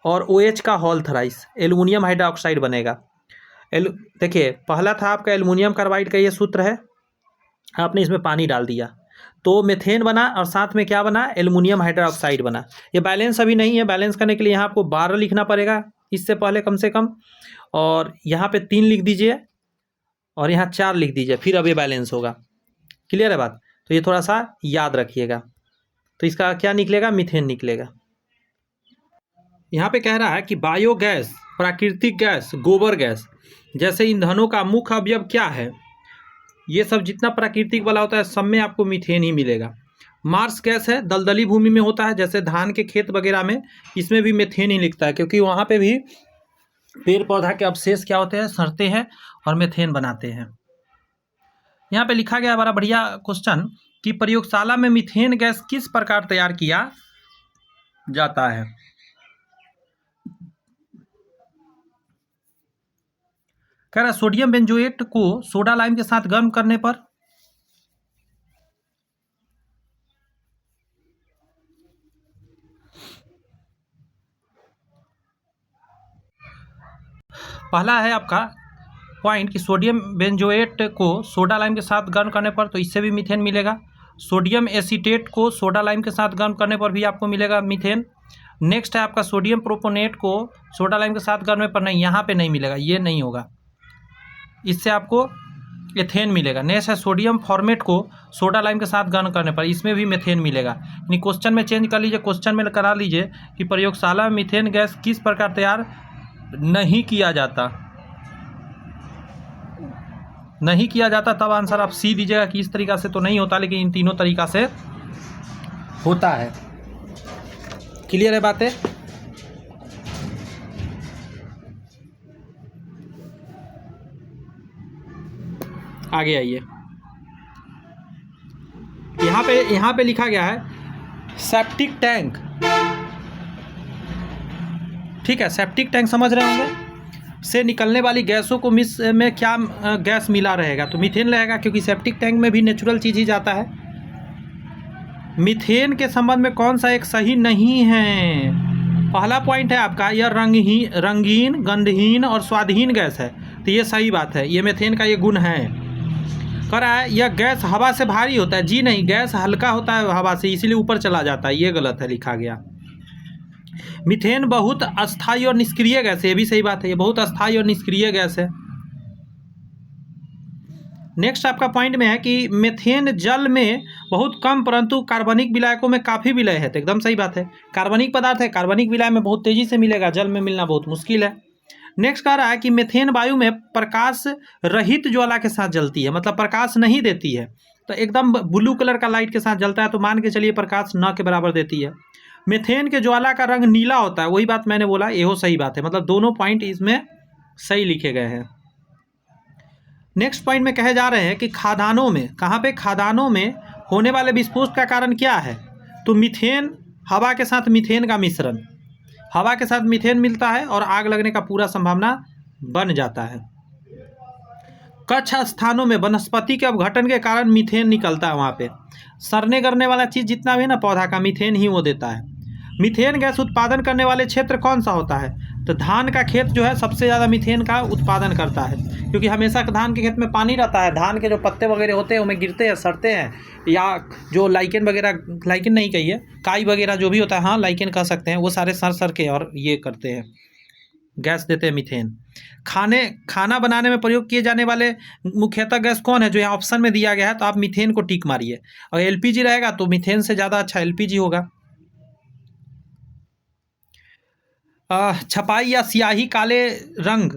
और OH का होल थराइस, एल्युमिनियम हाइड्रोक्साइड बनेगा। देखिए पहला था आपका एल्युमिनियम कार्बाइड का ये सूत्र है, आपने इसमें पानी डाल दिया तो मीथेन बना, और साथ में क्या बना? एल्युमिनियम हाइड्रोक्साइड बना। ये बैलेंस अभी नहीं है, बैलेंस करने के लिए यहाँ आपको 12 लिखना पड़ेगा इससे पहले कम से कम, और यहाँ पे 3 लिख दीजिए और यहाँ 4 लिख दीजिए, फिर अब ये बैलेंस होगा। क्लियर है बात? तो ये थोड़ा सा याद रखिएगा। तो इसका क्या निकलेगा? मीथेन निकलेगा। यहाँ पे कह रहा है कि बायोगैस, प्राकृतिक गैस, गोबर गैस जैसे ईंधनों का मुख्य अवयव क्या है? ये सब जितना प्राकृतिक वाला होता है सब में आपको मीथेन ही मिलेगा। मार्स गैस है, दलदली भूमि में होता है, जैसे धान के खेत वगैरह में, इसमें भी मीथेन ही लिखता है, क्योंकि वहाँ पे भी पेड़ पौधा के अवशेष क्या होते हैं? सड़ते हैं और मीथेन बनाते हैं। यहाँ पे लिखा गया बड़ा बढ़िया क्वेश्चन कि प्रयोगशाला में मीथेन गैस किस प्रकार तैयार किया जाता है? कह रहा सोडियम बेंजोएट को सोडा लाइम के साथ गर्म करने पर पहला है आपका पॉइंट कि सोडियम बेंजोएट को सोडा लाइम के साथ गर्म करने पर, तो इससे भी मीथेन मिलेगा। सोडियम एसीटेट को सोडा लाइम के साथ गर्म करने पर भी आपको मिलेगा मीथेन। नेक्स्ट है आपका सोडियम प्रोपोनेट को सोडा लाइम के साथ गर्म पर, नहीं यहाँ पे नहीं मिलेगा, ये नहीं होगा, इससे आपको एथेन मिलेगा। नेक्स्ट है सोडियम फॉर्मेट को सोडा लाइम के साथ गर्म करने पर, इसमें भी मीथेन मिलेगा। यानी क्वेश्चन में चेंज कर लीजिए, क्वेश्चन में करा लीजिए कि प्रयोगशाला में मीथेन गैस किस प्रकार तैयार नहीं किया जाता, नहीं किया जाता, तब आंसर आप सी दीजिएगा कि इस तरीका से तो नहीं होता, लेकिन इन तीनों तरीका से होता है। क्लियर है बातें? आगे आइए, यहाँ पे लिखा गया है सेप्टिक टैंक। ठीक है, सेप्टिक टैंक समझ रहे होंगे, से निकलने वाली गैसों को में क्या गैस मिला रहेगा? तो मीथेन रहेगा, क्योंकि सेप्टिक टैंक में भी नेचुरल चीज़ ही जाता है। मीथेन के संबंध में कौन सा एक सही नहीं है? पहला पॉइंट है आपका यह रंगीन, गंधहीन और स्वादहीन गैस है, तो ये सही बात है, ये मीथेन का ये गुण है। कह रहा है यह गैस हवा से भारी होता है, जी नहीं, गैस हल्का होता है हवा से, इसीलिए ऊपर चला जाता है, ये गलत है लिखा गया। मीथेन बहुत अस्थायी और निष्क्रिय गैस है, ये भी सही बात है, ये बहुत अस्थायी और निष्क्रिय गैस है। नेक्स्ट आपका पॉइंट में है कि मीथेन जल में बहुत कम परंतु कार्बनिक विलायकों में काफ़ी विलय है, तो एकदम सही बात है, कार्बनिक पदार्थ है, कार्बनिक विलय में बहुत तेज़ी से मिलेगा, जल में मिलना बहुत मुश्किल है। नेक्स्ट कह रहा है कि मीथेन वायु में प्रकाश रहित ज्वाला के साथ जलती है, मतलब प्रकाश नहीं देती है, तो एकदम ब्लू कलर का लाइट के साथ जलता है, तो मान के चलिए प्रकाश न के बराबर देती है। मीथेन के ज्वाला का रंग नीला होता है, वही बात मैंने बोला, यहो सही बात है, मतलब दोनों पॉइंट इसमें सही लिखे गए हैं। नेक्स्ट पॉइंट में कहे जा रहे हैं कि खादानों में, कहाँ पे? खादानों में होने वाले विस्फोट का कारण क्या है? तो मीथेन, हवा के साथ मीथेन का मिश्रण, हवा के साथ मीथेन मिलता है और आग लगने का पूरा संभावना बन जाता है। कुछ स्थानों में वनस्पति के अपघटन के कारण मीथेन निकलता है। वहाँ पे सड़ने गलने वाला चीज़ जितना भी है ना पौधा का, मीथेन ही वो देता है। मीथेन गैस उत्पादन करने वाले क्षेत्र कौन सा होता है? तो धान का खेत जो है सबसे ज़्यादा मीथेन का उत्पादन करता है, क्योंकि हमेशा धान के खेत में पानी रहता है, धान के जो पत्ते वगैरह होते हैं उनमें गिरते हैं, सड़ते हैं, या जो लाइकेन वगैरह, लाइकेन नहीं कहिए, काई वगैरह जो भी होता है, हाँ लाइकेन कह सकते हैं, वो सारे सड़ के और ये करते हैं, गैस देते हैं मीथेन। खाना बनाने में प्रयोग किए जाने वाले मुख्यतः गैस कौन है? जो यहाँ ऑप्शन में दिया गया है, तो आप मीथेन को टिक मारिए। और एलपीजी रहेगा तो मीथेन से ज़्यादा अच्छा एलपीजी होगा। छपाई या स्याही, काले रंग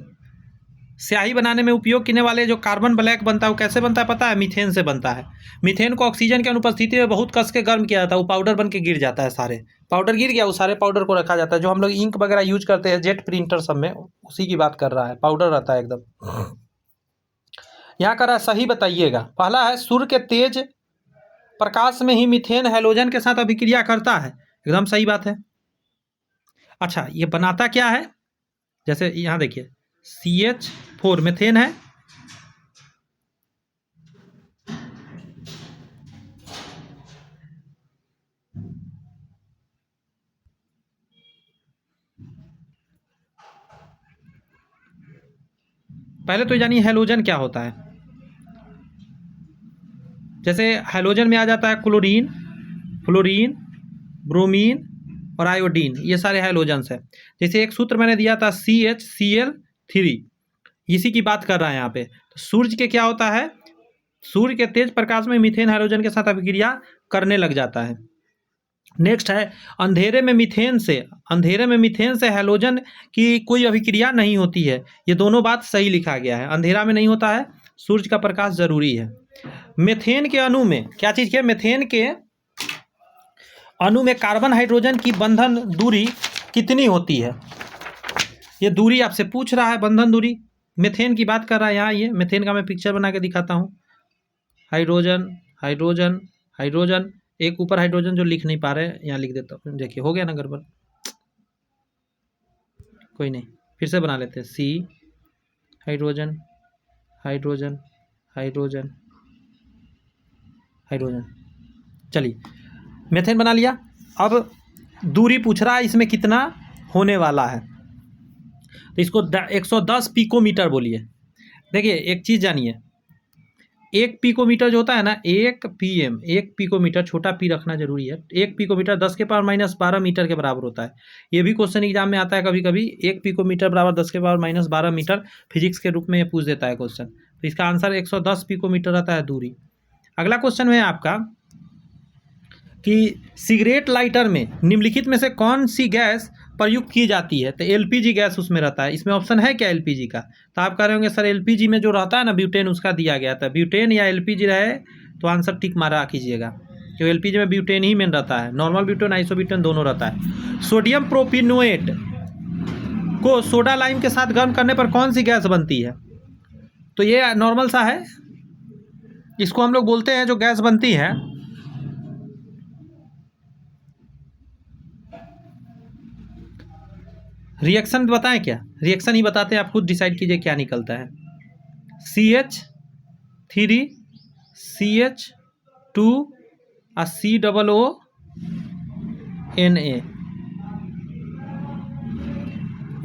स्याही बनाने में उपयोग करने वाले जो कार्बन ब्लैक बनता है वो कैसे बनता है पता है? मीथेन से बनता है। मीथेन को ऑक्सीजन की अनुपस्थिति में बहुत कस के गर्म किया जाता है, वो पाउडर बन के गिर जाता है, सारे पाउडर गिर गया, वो सारे पाउडर को रखा जाता है। जो हम लोग इंक वगैरह यूज करते हैं जेट प्रिंटर सब में, उसी की बात कर रहा है, पाउडर रहता है एकदम। यहाँ कर रहा है, सही बताइएगा। पहला है सूर्य के तेज प्रकाश में ही मीथेन हैलोजन के साथ अभिक्रिया करता है, एकदम सही बात है। अच्छा, ये बनाता क्या है? जैसे यहाँ देखिए CH4 मीथेन है, पहले तो जानिए हैलोजन क्या होता है। जैसे हैलोजन में आ जाता है क्लोरीन, फ्लोरीन, ब्रोमीन और आयोडीन, ये सारे हैलोजन्स है। जैसे एक सूत्र मैंने दिया था CHCl3, इसी की बात कर रहा है यहाँ पे। तो सूर्य के क्या होता है? सूर्य के तेज प्रकाश में मीथेन हैलोजन के साथ अभिक्रिया करने लग जाता है। नेक्स्ट है अंधेरे में मीथेन से हैलोजन की कोई अभिक्रिया नहीं होती है। ये दोनों बात सही लिखा गया है, अंधेरा में नहीं होता है, सूर्य का प्रकाश जरूरी है। मीथेन के अणु में क्या चीज़ है? मीथेन के अणु में कार्बन हाइड्रोजन की बंधन दूरी कितनी होती है? ये दूरी आपसे पूछ रहा है, बंधन दूरी, मीथेन की बात कर रहा है। यहाँ ये मीथेन का मैं पिक्चर बना के दिखाता हूँ। हाइड्रोजन, हाइड्रोजन, हाइड्रोजन, एक ऊपर हाइड्रोजन जो लिख नहीं पा रहे, यहाँ लिख देता हूँ। देखिए हो गया ना गड़बड़, कोई नहीं, फिर से बना लेते हैं। C hydrogen, hydrogen, hydrogen, hydrogen, चलिए मीथेन बना लिया। अब दूरी पूछ रहा है इसमें कितना होने वाला है, तो इसको 110 पिकोमीटर बोलिए। देखिए एक चीज़ जानिए, 1 पिकोमीटर जो होता है ना, 1 PM, 1 पिकोमीटर, छोटा पी रखना जरूरी है। 1 पिकोमीटर 10⁻⁻12 मीटर के बराबर होता है। ये भी क्वेश्चन एग्जाम में आता है कभी कभी, 1 पिकोमीटर बराबर 10⁻⁻12 मीटर, फिजिक्स के रूप में ये पूछ देता है क्वेश्चन। तो इसका आंसर 110 पिकोमीटर रहता है दूरी। अगला क्वेश्चन है आपका कि सिगरेट लाइटर में निम्नलिखित में से कौन सी गैस प्रयुक्त की जाती है? तो LPG गैस उसमें रहता है। इसमें ऑप्शन है क्या LPG का? तो आप कह रहे होंगे सर LPG में जो रहता है ना ब्यूटेन, उसका दिया गया था। ब्यूटेन या LPG रहे तो आंसर टिक मारा कीजिएगा, क्योंकि LPG में ब्यूटेन ही मेन रहता है, नॉर्मल ब्यूटेन, आइसोब्यूटेन दोनों रहता है। सोडियम प्रोपिनोएट को सोडा लाइम के साथ गर्म करने पर कौन सी गैस बनती है? तो ये नॉर्मल सा है, इसको हम लोग बोलते हैं जो गैस बनती है, रिएक्शन बताएं क्या? रिएक्शन ही बताते हैं, आप खुद डिसाइड कीजिए क्या निकलता है। CH3 CH2 और COONA,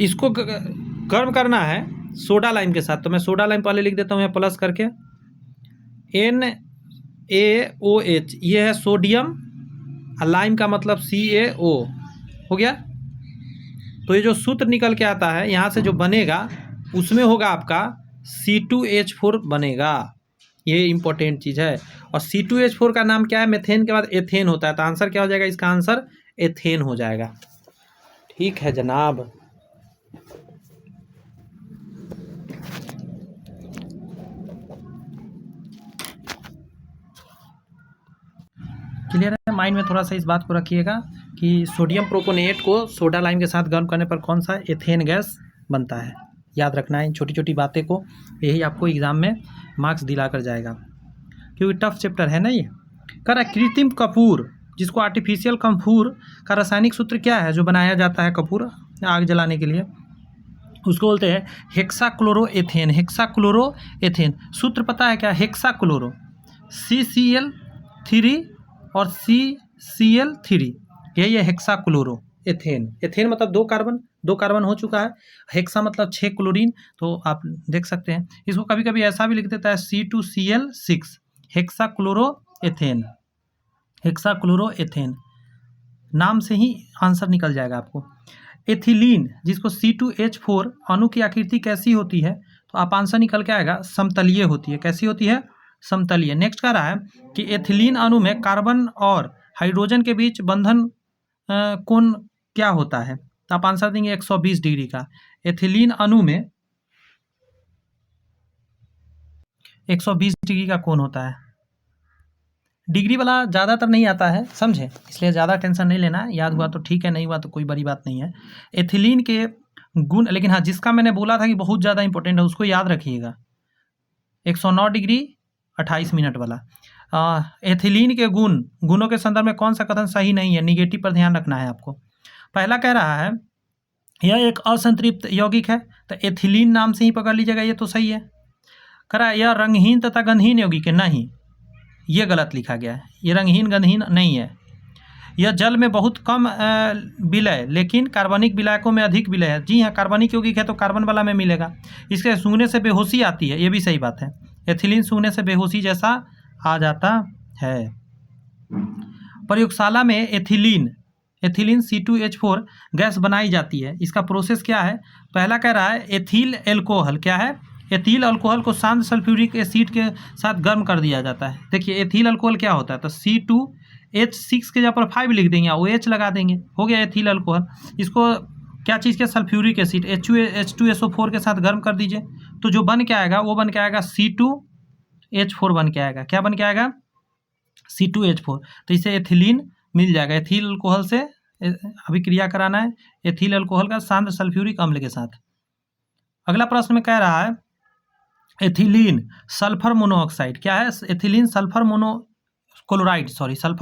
इसको गर्म करना है सोडा लाइम के साथ। तो मैं सोडा लाइम पहले लिख देता हूँ यहाँ प्लस करके, NaOH, ये है सोडियम, और लाइम का मतलब CaO हो गया। तो ये जो सूत्र निकल के आता है यहाँ से जो बनेगा उसमें होगा आपका C2H4 बनेगा, ये इंपॉर्टेंट चीज़ है। और C2H4 का नाम क्या है? मीथेन के बाद एथेन होता है, तो आंसर क्या हो जाएगा? इसका आंसर एथेन हो जाएगा। ठीक है जनाब। क्लियर है? माइंड में थोड़ा सा इस बात को रखिएगा कि सोडियम प्रोपोनेट को सोडा लाइम के साथ गर्म करने पर कौन सा एथेन गैस बनता है। याद रखना है इन छोटी छोटी बातें को, यही आपको एग्ज़ाम में मार्क्स दिला कर जाएगा, क्योंकि टफ चैप्टर है ना ये। कर कृत्रिम कपूर, जिसको आर्टिफिशियल कपूर का रासायनिक सूत्र क्या है जो बनाया जाता है कपूर आग जलाने के लिए? उसको बोलते हैं हेक्साक्लोरोएथेन। हेक्साक्लोरोएथेन सूत्र पता है क्या? हेक्साक्लोरो CCl3 और CCl3, यही है हेक्साक्लोरोएथेन। एथेन मतलब दो कार्बन हो चुका है, हेक्सा मतलब 6 क्लोरीन, तो आप देख सकते हैं। इसको कभी कभी ऐसा भी लिख देता है C2Cl6, हेक्साक्लोरोएथेन। हेक्साक्लोरोएथेन नाम से ही आंसर निकल जाएगा आपको। एथिलीन जिसको C2H4, अणु की आकृति कैसी होती है? तो आप आंसर निकल के आएगा समतलीय होती है। कैसी होती है? समतलीय। नेक्स्ट कह रहा है कि एथिलीन अणु में कार्बन और हाइड्रोजन के बीच बंधन कोण क्या होता है? तो आप आंसर देंगे 120 डिग्री का। एथिलीन अणु में 120 डिग्री का कोण होता है। डिग्री वाला ज़्यादातर नहीं आता है, समझे, इसलिए ज़्यादा टेंशन नहीं लेना है। याद हुआ तो ठीक है, नहीं हुआ तो कोई बड़ी बात नहीं है। एथिलीन के गुण, लेकिन हाँ जिसका मैंने बोला था कि बहुत ज़्यादा इंपॉर्टेंट है उसको याद रखिएगा, 109 डिग्री 28 मिनट वाला। एथिलीन के गुणों के संदर्भ में कौन सा कथन सही नहीं है? निगेटिव पर ध्यान रखना है आपको। पहला कह रहा है यह एक असंतृप्त यौगिक है, तो एथिलीन नाम से ही पकड़ लीजिएगा, ये तो सही है। कह रहा है यह रंगहीन तथा गंधहीन यौगिक है, नहीं, ये गलत लिखा गया है, ये रंगहीन गंधहीन नहीं है। यह जल में बहुत कम विलय लेकिन कार्बनिक विलायकों में अधिक विलय है, जी हाँ, कार्बनिक यौगिक है तो कार्बन वाला में मिलेगा। इसके सूंघने से बेहोशी आती है, ये भी सही बात है। एथिलीन सूंघने से बेहोशी जैसा आ जाता है। प्रयोगशाला में एथिलीन C2H4 गैस बनाई जाती है, इसका प्रोसेस क्या है? पहला कह रहा है एथिल एल्कोहल, क्या है? एथिल अल्कोहल को शांत सल्फ्यूरिक एसिड के साथ गर्म कर दिया जाता है। देखिए एथिल अल्कोहल क्या होता है, तो C2H6 के जगह पर 5 लिख देंगे, OH लगा देंगे, हो गया एथिल अल्कोहल। इसको क्या चीज़ के? सल्फ्यूरिक एसिड H2SO4 के साथ गर्म कर दीजिए, तो जो बन के आएगा वो बन के आएगा C2H4 बन के आएगा। क्या बन के आएगा? C2H4। तो इसे एथिलीन मिल जाएगा। एथिल अल्कोहल से अभिक्रिया कराना है एथिल अल्कोहल का शांत सल्फ्यूरिक अम्ल के साथ। अगला प्रश्न में कह रहा है एथिलीन सल्फर मोनोऑक्साइड, क्या है? एथिलीन सल्फर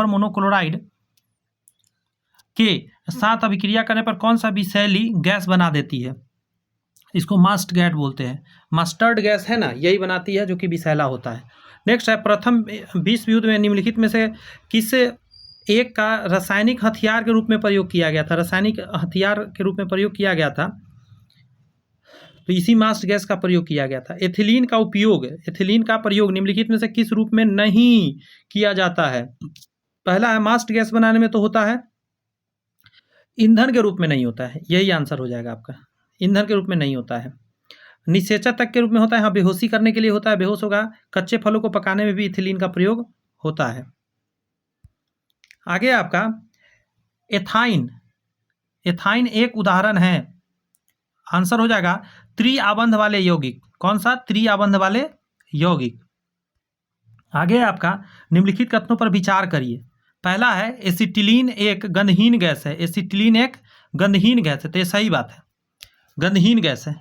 मोनोक्लोराइड के साथ अभिक्रिया करने पर कौन सा विषैली गैस बना देती है? इसको मस्ट गैस बोलते हैं। मस्टर्ड गैस है ना, यही बनाती है जो कि विषैला होता है। नेक्स्ट है प्रथम विश्व युद्ध में निम्नलिखित में से किस एक का रासायनिक हथियार के रूप में प्रयोग किया गया था? रासायनिक हथियार के रूप में प्रयोग किया गया था, तो इसी मास्ट गैस का प्रयोग किया गया था। एथिलीन का प्रयोग निम्नलिखित में से किस रूप में नहीं किया जाता है? पहला है मास्ट गैस बनाने में तो होता है, ईंधन के रूप में नहीं होता है, यही आंसर हो जाएगा आपका। ईंधन के रूप में नहीं होता है। निषेचक तक के रूप में होता है, हाँ, बेहोशी करने के लिए होता है, बेहोश होगा। कच्चे फलों को पकाने में भी इथिलीन का प्रयोग होता है। आगे आपका एथाइन एक उदाहरण है, आंसर हो जाएगा त्रिआबंध वाले यौगिक। कौन सा? त्रिआबंध वाले यौगिक। आगे आपका निम्नलिखित कथनों पर विचार करिए। पहला है एसिटिलीन एक गंधहीन गैस है। एसिटिलीन एक गंधहीन गैस है, तो ये सही बात है, गंधहीन गैस है।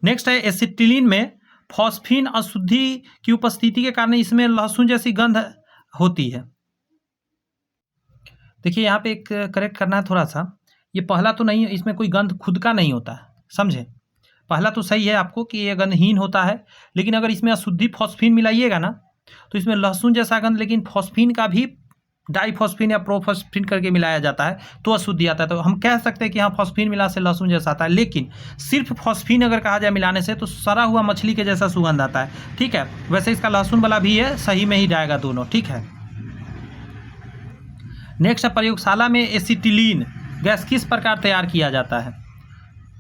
नेक्स्ट है एसिटिलीन में फॉस्फीन अशुद्धि की उपस्थिति के कारण इसमें लहसुन जैसी गंध होती है। देखिए यहाँ पे एक करेक्ट करना है थोड़ा सा, ये पहला तो नहीं है, इसमें कोई गंध खुद का नहीं होता है, समझे। पहला तो सही है आपको कि ये गंधहीन होता है, लेकिन अगर इसमें अशुद्धि फॉस्फीन मिलाइएगा ना तो इसमें लहसुन जैसा गंध, लेकिन फॉस्फीन का भी डाइफॉस्फीन या प्रोफॉस्फीन करके मिलाया जाता है तो अशुद्धि आता है। तो हम कह सकते हैं कि हाँ फॉस्फीन मिला से लहसुन जैसा आता है, लेकिन सिर्फ फॉस्फीन अगर कहा जाए मिलाने से तो सड़ा हुआ मछली के जैसा सुगंध आता है, ठीक है। वैसे इसका लहसुन वाला भी है, सही में ही जाएगा दोनों, ठीक है। नेक्स्ट है प्रयोगशाला में एसिटिलीन गैस किस प्रकार तैयार किया जाता है?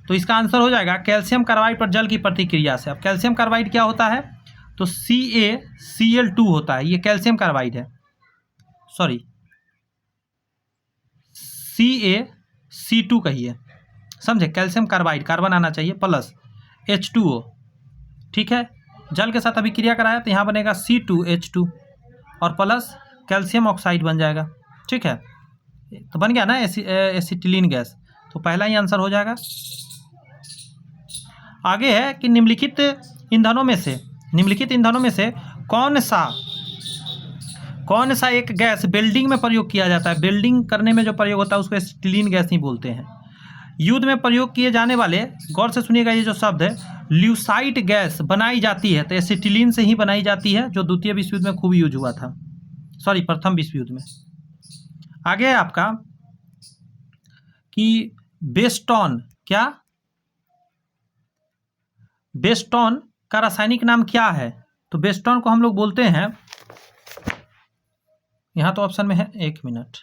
तो इसका आंसर हो जाएगा कैल्शियम कार्बाइड पर जल की प्रतिक्रिया से। अब कैल्शियम कार्बाइड क्या होता है? तो CaCl2 होता है, ये कैल्शियम कार्बाइड है, सॉरी CaC2 कहिए, समझे। कैल्शियम कार्बाइड, कार्बन आना चाहिए, प्लस H2O, ठीक है। जल के साथ अभी क्रिया कराया तो यहाँ बनेगा C2H2 और प्लस कैल्शियम ऑक्साइड बन जाएगा, ठीक है। तो बन गया ना एसिटिलीन गैस, तो पहला ही आंसर हो जाएगा। आगे है कि निम्नलिखित ईंधनों में से कौन सा एक गैस बिल्डिंग में प्रयोग किया जाता है? बिल्डिंग करने में जो प्रयोग होता है उसको एसिटिलीन गैस ही बोलते हैं। युद्ध में प्रयोग किए जाने वाले, गौर से सुनिएगा ये जो शब्द है, ल्यूसाइट गैस बनाई जाती है तो एसिटिलीन से ही बनाई जाती है, जो द्वितीय विश्व युद्ध में खूब यूज हुआ था, सॉरी प्रथम विश्व युद्ध में। आगे है आपका कि बेस्टॉन, क्या बेस्टॉन का रासायनिक नाम क्या है? तो बेस्टॉन को हम लोग बोलते हैं, यहां तो ऑप्शन में है, एक मिनट,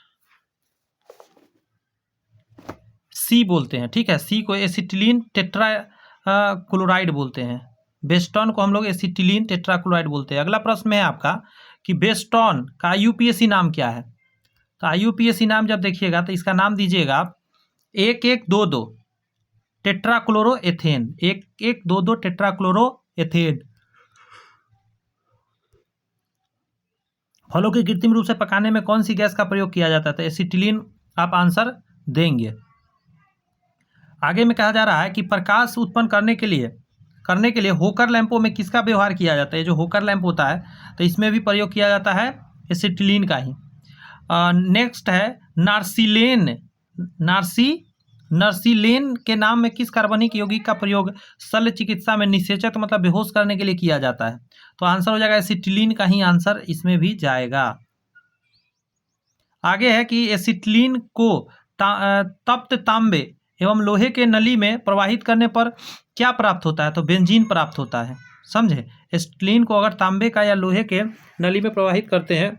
सी बोलते हैं, ठीक है, सी को एसिटिलीन टेट्रा क्लोराइड बोलते हैं। बेस्टॉन को हम लोग एसिटिलीन टेट्रा क्लोराइड बोलते हैं। अगला प्रश्न में है आपका कि बेस्टॉन का IUPAC नाम क्या है? तो IUPAC नाम जब देखिएगा तो इसका नाम दीजिएगा 1122 टेट्राक्लोरो एथेन, 1122 टेट्राक्लोरो एथेन। फलों के कृत्रिम रूप से पकाने में कौन सी गैस का प्रयोग किया जाता है? तो एसिटिलीन आप आंसर देंगे। आगे में कहा जा रहा है कि प्रकाश उत्पन्न करने के लिए होकर लैंपों में किसका व्यवहार किया जाता है? जो होकर लैंप होता है तो इसमें भी प्रयोग किया जाता है एसिटिलीन का ही। नेक्स्ट है नार्सिलेन। नार्सिलेन के नाम में किस कार्बनिक यौगिक का प्रयोग शल्य चिकित्सा में निषेचक मतलब बेहोश करने के लिए किया जाता है? तो आंसर हो जाएगा एसिटिलीन का ही आंसर इसमें भी जाएगा। आगे है कि एसिटिलीन को तप्त तांबे एवं लोहे के नली में प्रवाहित करने पर क्या प्राप्त होता है? तो बेंजीन प्राप्त होता है, समझे। एसिटिलीन को अगर तांबे का या लोहे के नली में प्रवाहित करते हैं,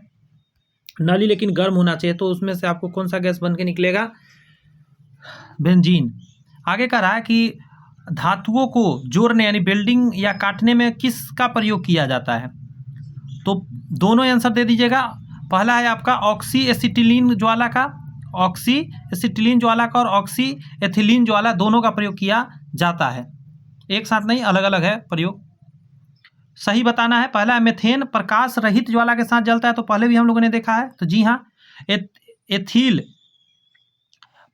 नली लेकिन गर्म होना चाहिए, तो उसमें से आपको कौन सा गैस बन के निकलेगा? बेंजीन। आगे कह रहा है कि धातुओं को जोड़ने यानी बिल्डिंग या काटने में किसका प्रयोग किया जाता है? तो दोनों आंसर दे दीजिएगा। पहला है आपका ऑक्सी एसिटिलीन ज्वाला का, ऑक्सी एसिटिलीन ज्वाला का, और ऑक्सी एथिलीन ज्वाला, दोनों का प्रयोग किया जाता है, एक साथ नहीं, अलग अलग है प्रयोग। सही बताना है। पहला है मेथेन प्रकाश रहित ज्वाला के साथ जलता है, तो पहले भी हम लोगों ने देखा है, तो जी हाँ। एथिल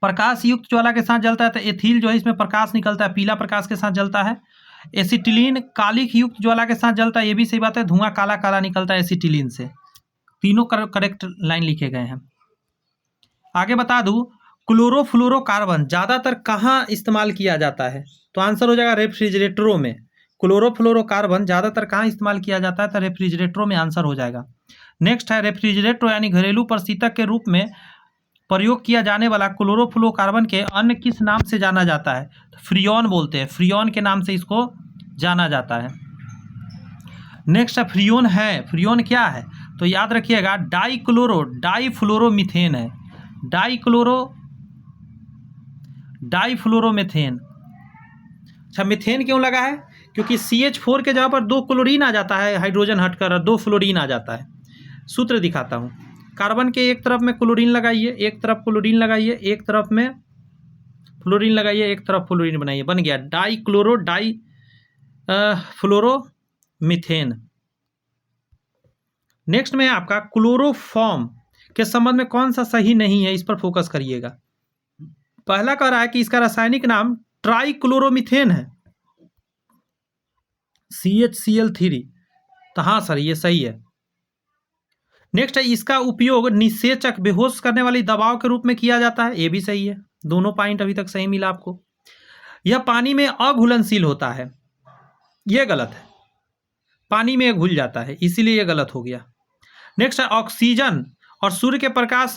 प्रकाश युक्त ज्वाला के साथ जलता है, तो एथिल जो है इसमें प्रकाश निकलता है, पीला प्रकाश के साथ जलता है। एसिटिलीन कालिक युक्त ज्वाला के साथ जलता है, ये भी सही बात है, धुआं काला काला निकलता है एसिटिलीन से। तीनों करेक्ट लाइन लिखे गए हैं। आगे बता दूं, क्लोरोफ्लोरोकार्बन ज़्यादातर कहाँ इस्तेमाल किया जाता है? तो आंसर हो जाएगा रेफ्रिजरेटरों में। क्लोरोफ्लोरोकार्बन ज़्यादातर कहाँ इस्तेमाल किया जाता है? तो रेफ्रिजरेटरों में आंसर हो जाएगा। नेक्स्ट है रेफ्रिजरेटर यानी घरेलू प्रशीतक के रूप में प्रयोग किया जाने वाला क्लोरोफ्लोरोकार्बन के अन्य किस नाम से जाना जाता है? तो फ्रियोन बोलते हैं, फ्रियोन के नाम से इसको जाना जाता है। नेक्स्ट है फ्रियोन है, फ्रियोन क्या है? तो याद रखिएगा डाईफ्लोरोमीथेन है, डाईफ्लोरोमीथेन। अच्छा, मीथेन क्यों लगा है? क्योंकि CH4 के जगह पर 2 क्लोरीन आ जाता है, हाइड्रोजन हटकर 2 फ्लोरीन आ जाता है। सूत्र दिखाता हूँ। कार्बन के एक तरफ में क्लोरीन लगाइए, एक तरफ क्लोरीन लगाइए, एक तरफ में फ्लोरीन लगाइए, एक तरफ फ्लोरीन बनाइए, बन गया फ्लोरोमीथेन। नेक्स्ट में आपका क्लोरोफॉर्म के संबंध में कौन सा सही नहीं है, इस पर फोकस करिएगा। पहला कह रहा है कि इसका रासायनिक नाम ट्राइक्लोरोमीथेन है, CHCl3, तो हाँ सर ये सही है। नेक्स्ट है इसका उपयोग निषेचक बेहोश करने वाली दवाओं के रूप में किया जाता है, ये भी सही है। दोनों पॉइंट अभी तक सही मिला आपको। यह पानी में अघुलनशील होता है, यह गलत है, पानी में घुल जाता है, इसीलिए यह गलत हो गया। नेक्स्ट है ऑक्सीजन और सूर्य के प्रकाश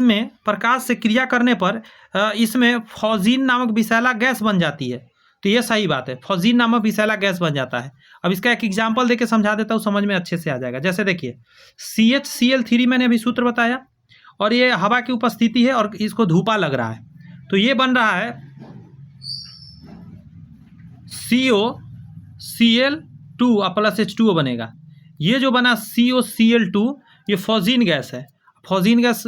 से क्रिया करने पर इसमें फॉजिन नामक विषैला गैस बन जाती है, तो ये सही बात है, फॉजिन नामक विषैला गैस बन जाता है। अब इसका एक एग्जाम्पल देके समझा देता हूँ, समझ में अच्छे से आ जाएगा। जैसे देखिए CHCl3 मैंने अभी सूत्र बताया, और ये हवा की उपस्थिति है और इसको धूपा लग रहा है, तो ये बन रहा है COCl2 प्लस H2O बनेगा। ये जो बना COCl2 ये फॉजिन गैस है। फॉजिन गैस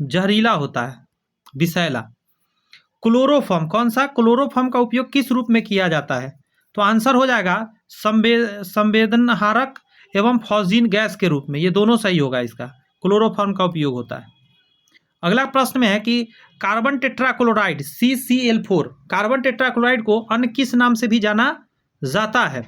जहरीला होता है, विषैला। क्लोरोफॉर्म, कौन सा? क्लोरोफॉर्म का उपयोग किस रूप में किया जाता है? तो आंसर हो जाएगा संवेदनहारक एवं फॉजिन गैस के रूप में, ये दोनों सही होगा। इसका क्लोरोफॉर्म का उपयोग होता है। अगला प्रश्न में है कि carbon tetrachloride CCl4, carbon tetrachloride को अन्य किस नाम से भी जाना जाता है?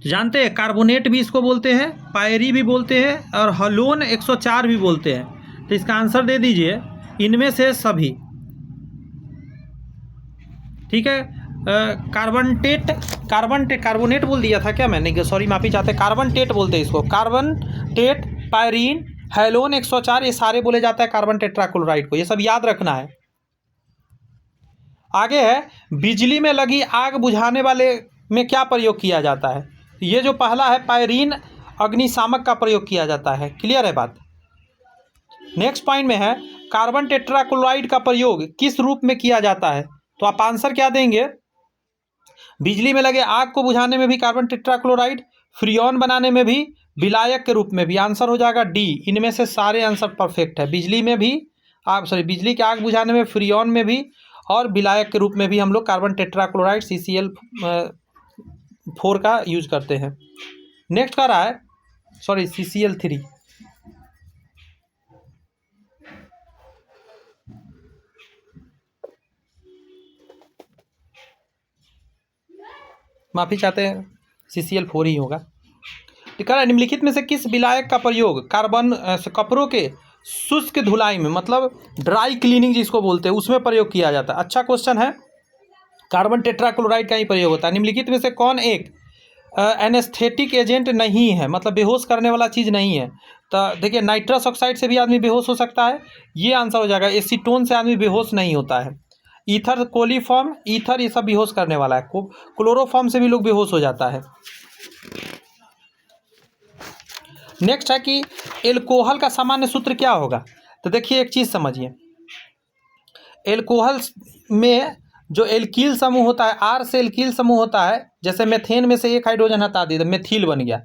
तो जानते हैं कार्बोनेट भी इसको बोलते हैं, पायरी भी बोलते हैं और हलोन 104 भी बोलते हैं। तो इसका आंसर दे दीजिए इनमें से सभी। ठीक है, कार्बोनेट बोल दिया था क्या मैंने, सॉरी माफ़ी चाहते, कार्बन टेट बोलते हैं इसको, कार्बन टेट, पायरीन, हेलोन 104, ये सारे बोले जाता है कार्बन टेट्राक्लोराइड को, ये सब याद रखना है। आगे है बिजली में लगी आग बुझाने वाले में क्या प्रयोग किया जाता है। ये जो पहला है पायरीन अग्निशामक का प्रयोग किया जाता है, क्लियर है बात। नेक्स्ट पॉइंट में है कार्बन टेट्राक्लोराइड का प्रयोग किस रूप में किया जाता है। तो आप आंसर क्या देंगे, बिजली में लगे आग को बुझाने में भी कार्बन टेट्राक्लोराइड, फ्रियोन बनाने में भी, विलायक के रूप में भी। आंसर हो जाएगा डी, इनमें से सारे आंसर परफेक्ट है। बिजली में भी बिजली की आग बुझाने में, फ्रियोन में भी और विलायक के रूप में भी हम लोग कार्बन टेट्राक्लोराइड CCl4 का यूज करते हैं। नेक्स्ट का रहा है CCl3। माफ़ी चाहते हैं, CCl4 ही होगा। ठीक है, निम्नलिखित में से किस विलायक का प्रयोग कपड़ों के शुष्क धुलाई में, मतलब ड्राई क्लीनिंग जिसको बोलते हैं, उसमें प्रयोग किया जाता है। अच्छा क्वेश्चन है, कार्बन टेट्राक्लोराइड का ही प्रयोग होता है। निम्नलिखित में से कौन एक एनेस्थेटिक एजेंट नहीं है, मतलब बेहोश करने वाला चीज़ नहीं है। तो देखिए नाइट्रस ऑक्साइड से भी आदमी बेहोश हो सकता है, ये आंसर हो जाएगा। एसीटोन से आदमी बेहोश नहीं होता है। ईथर, कोलीफॉर्म, ईथर ये सब बेहोश करने वाला है। क्लोरोफॉर्म से भी लोग बेहोश हो जाता है। नेक्स्ट है कि एल्कोहल का सामान्य सूत्र क्या होगा। तो देखिए एक चीज़ समझिए, एल्कोहल में जो एल्कील समूह होता है, आर से एल्कील समूह होता है, जैसे मेथेन में से एक हाइड्रोजन हटा दिया मेथिल बन गया,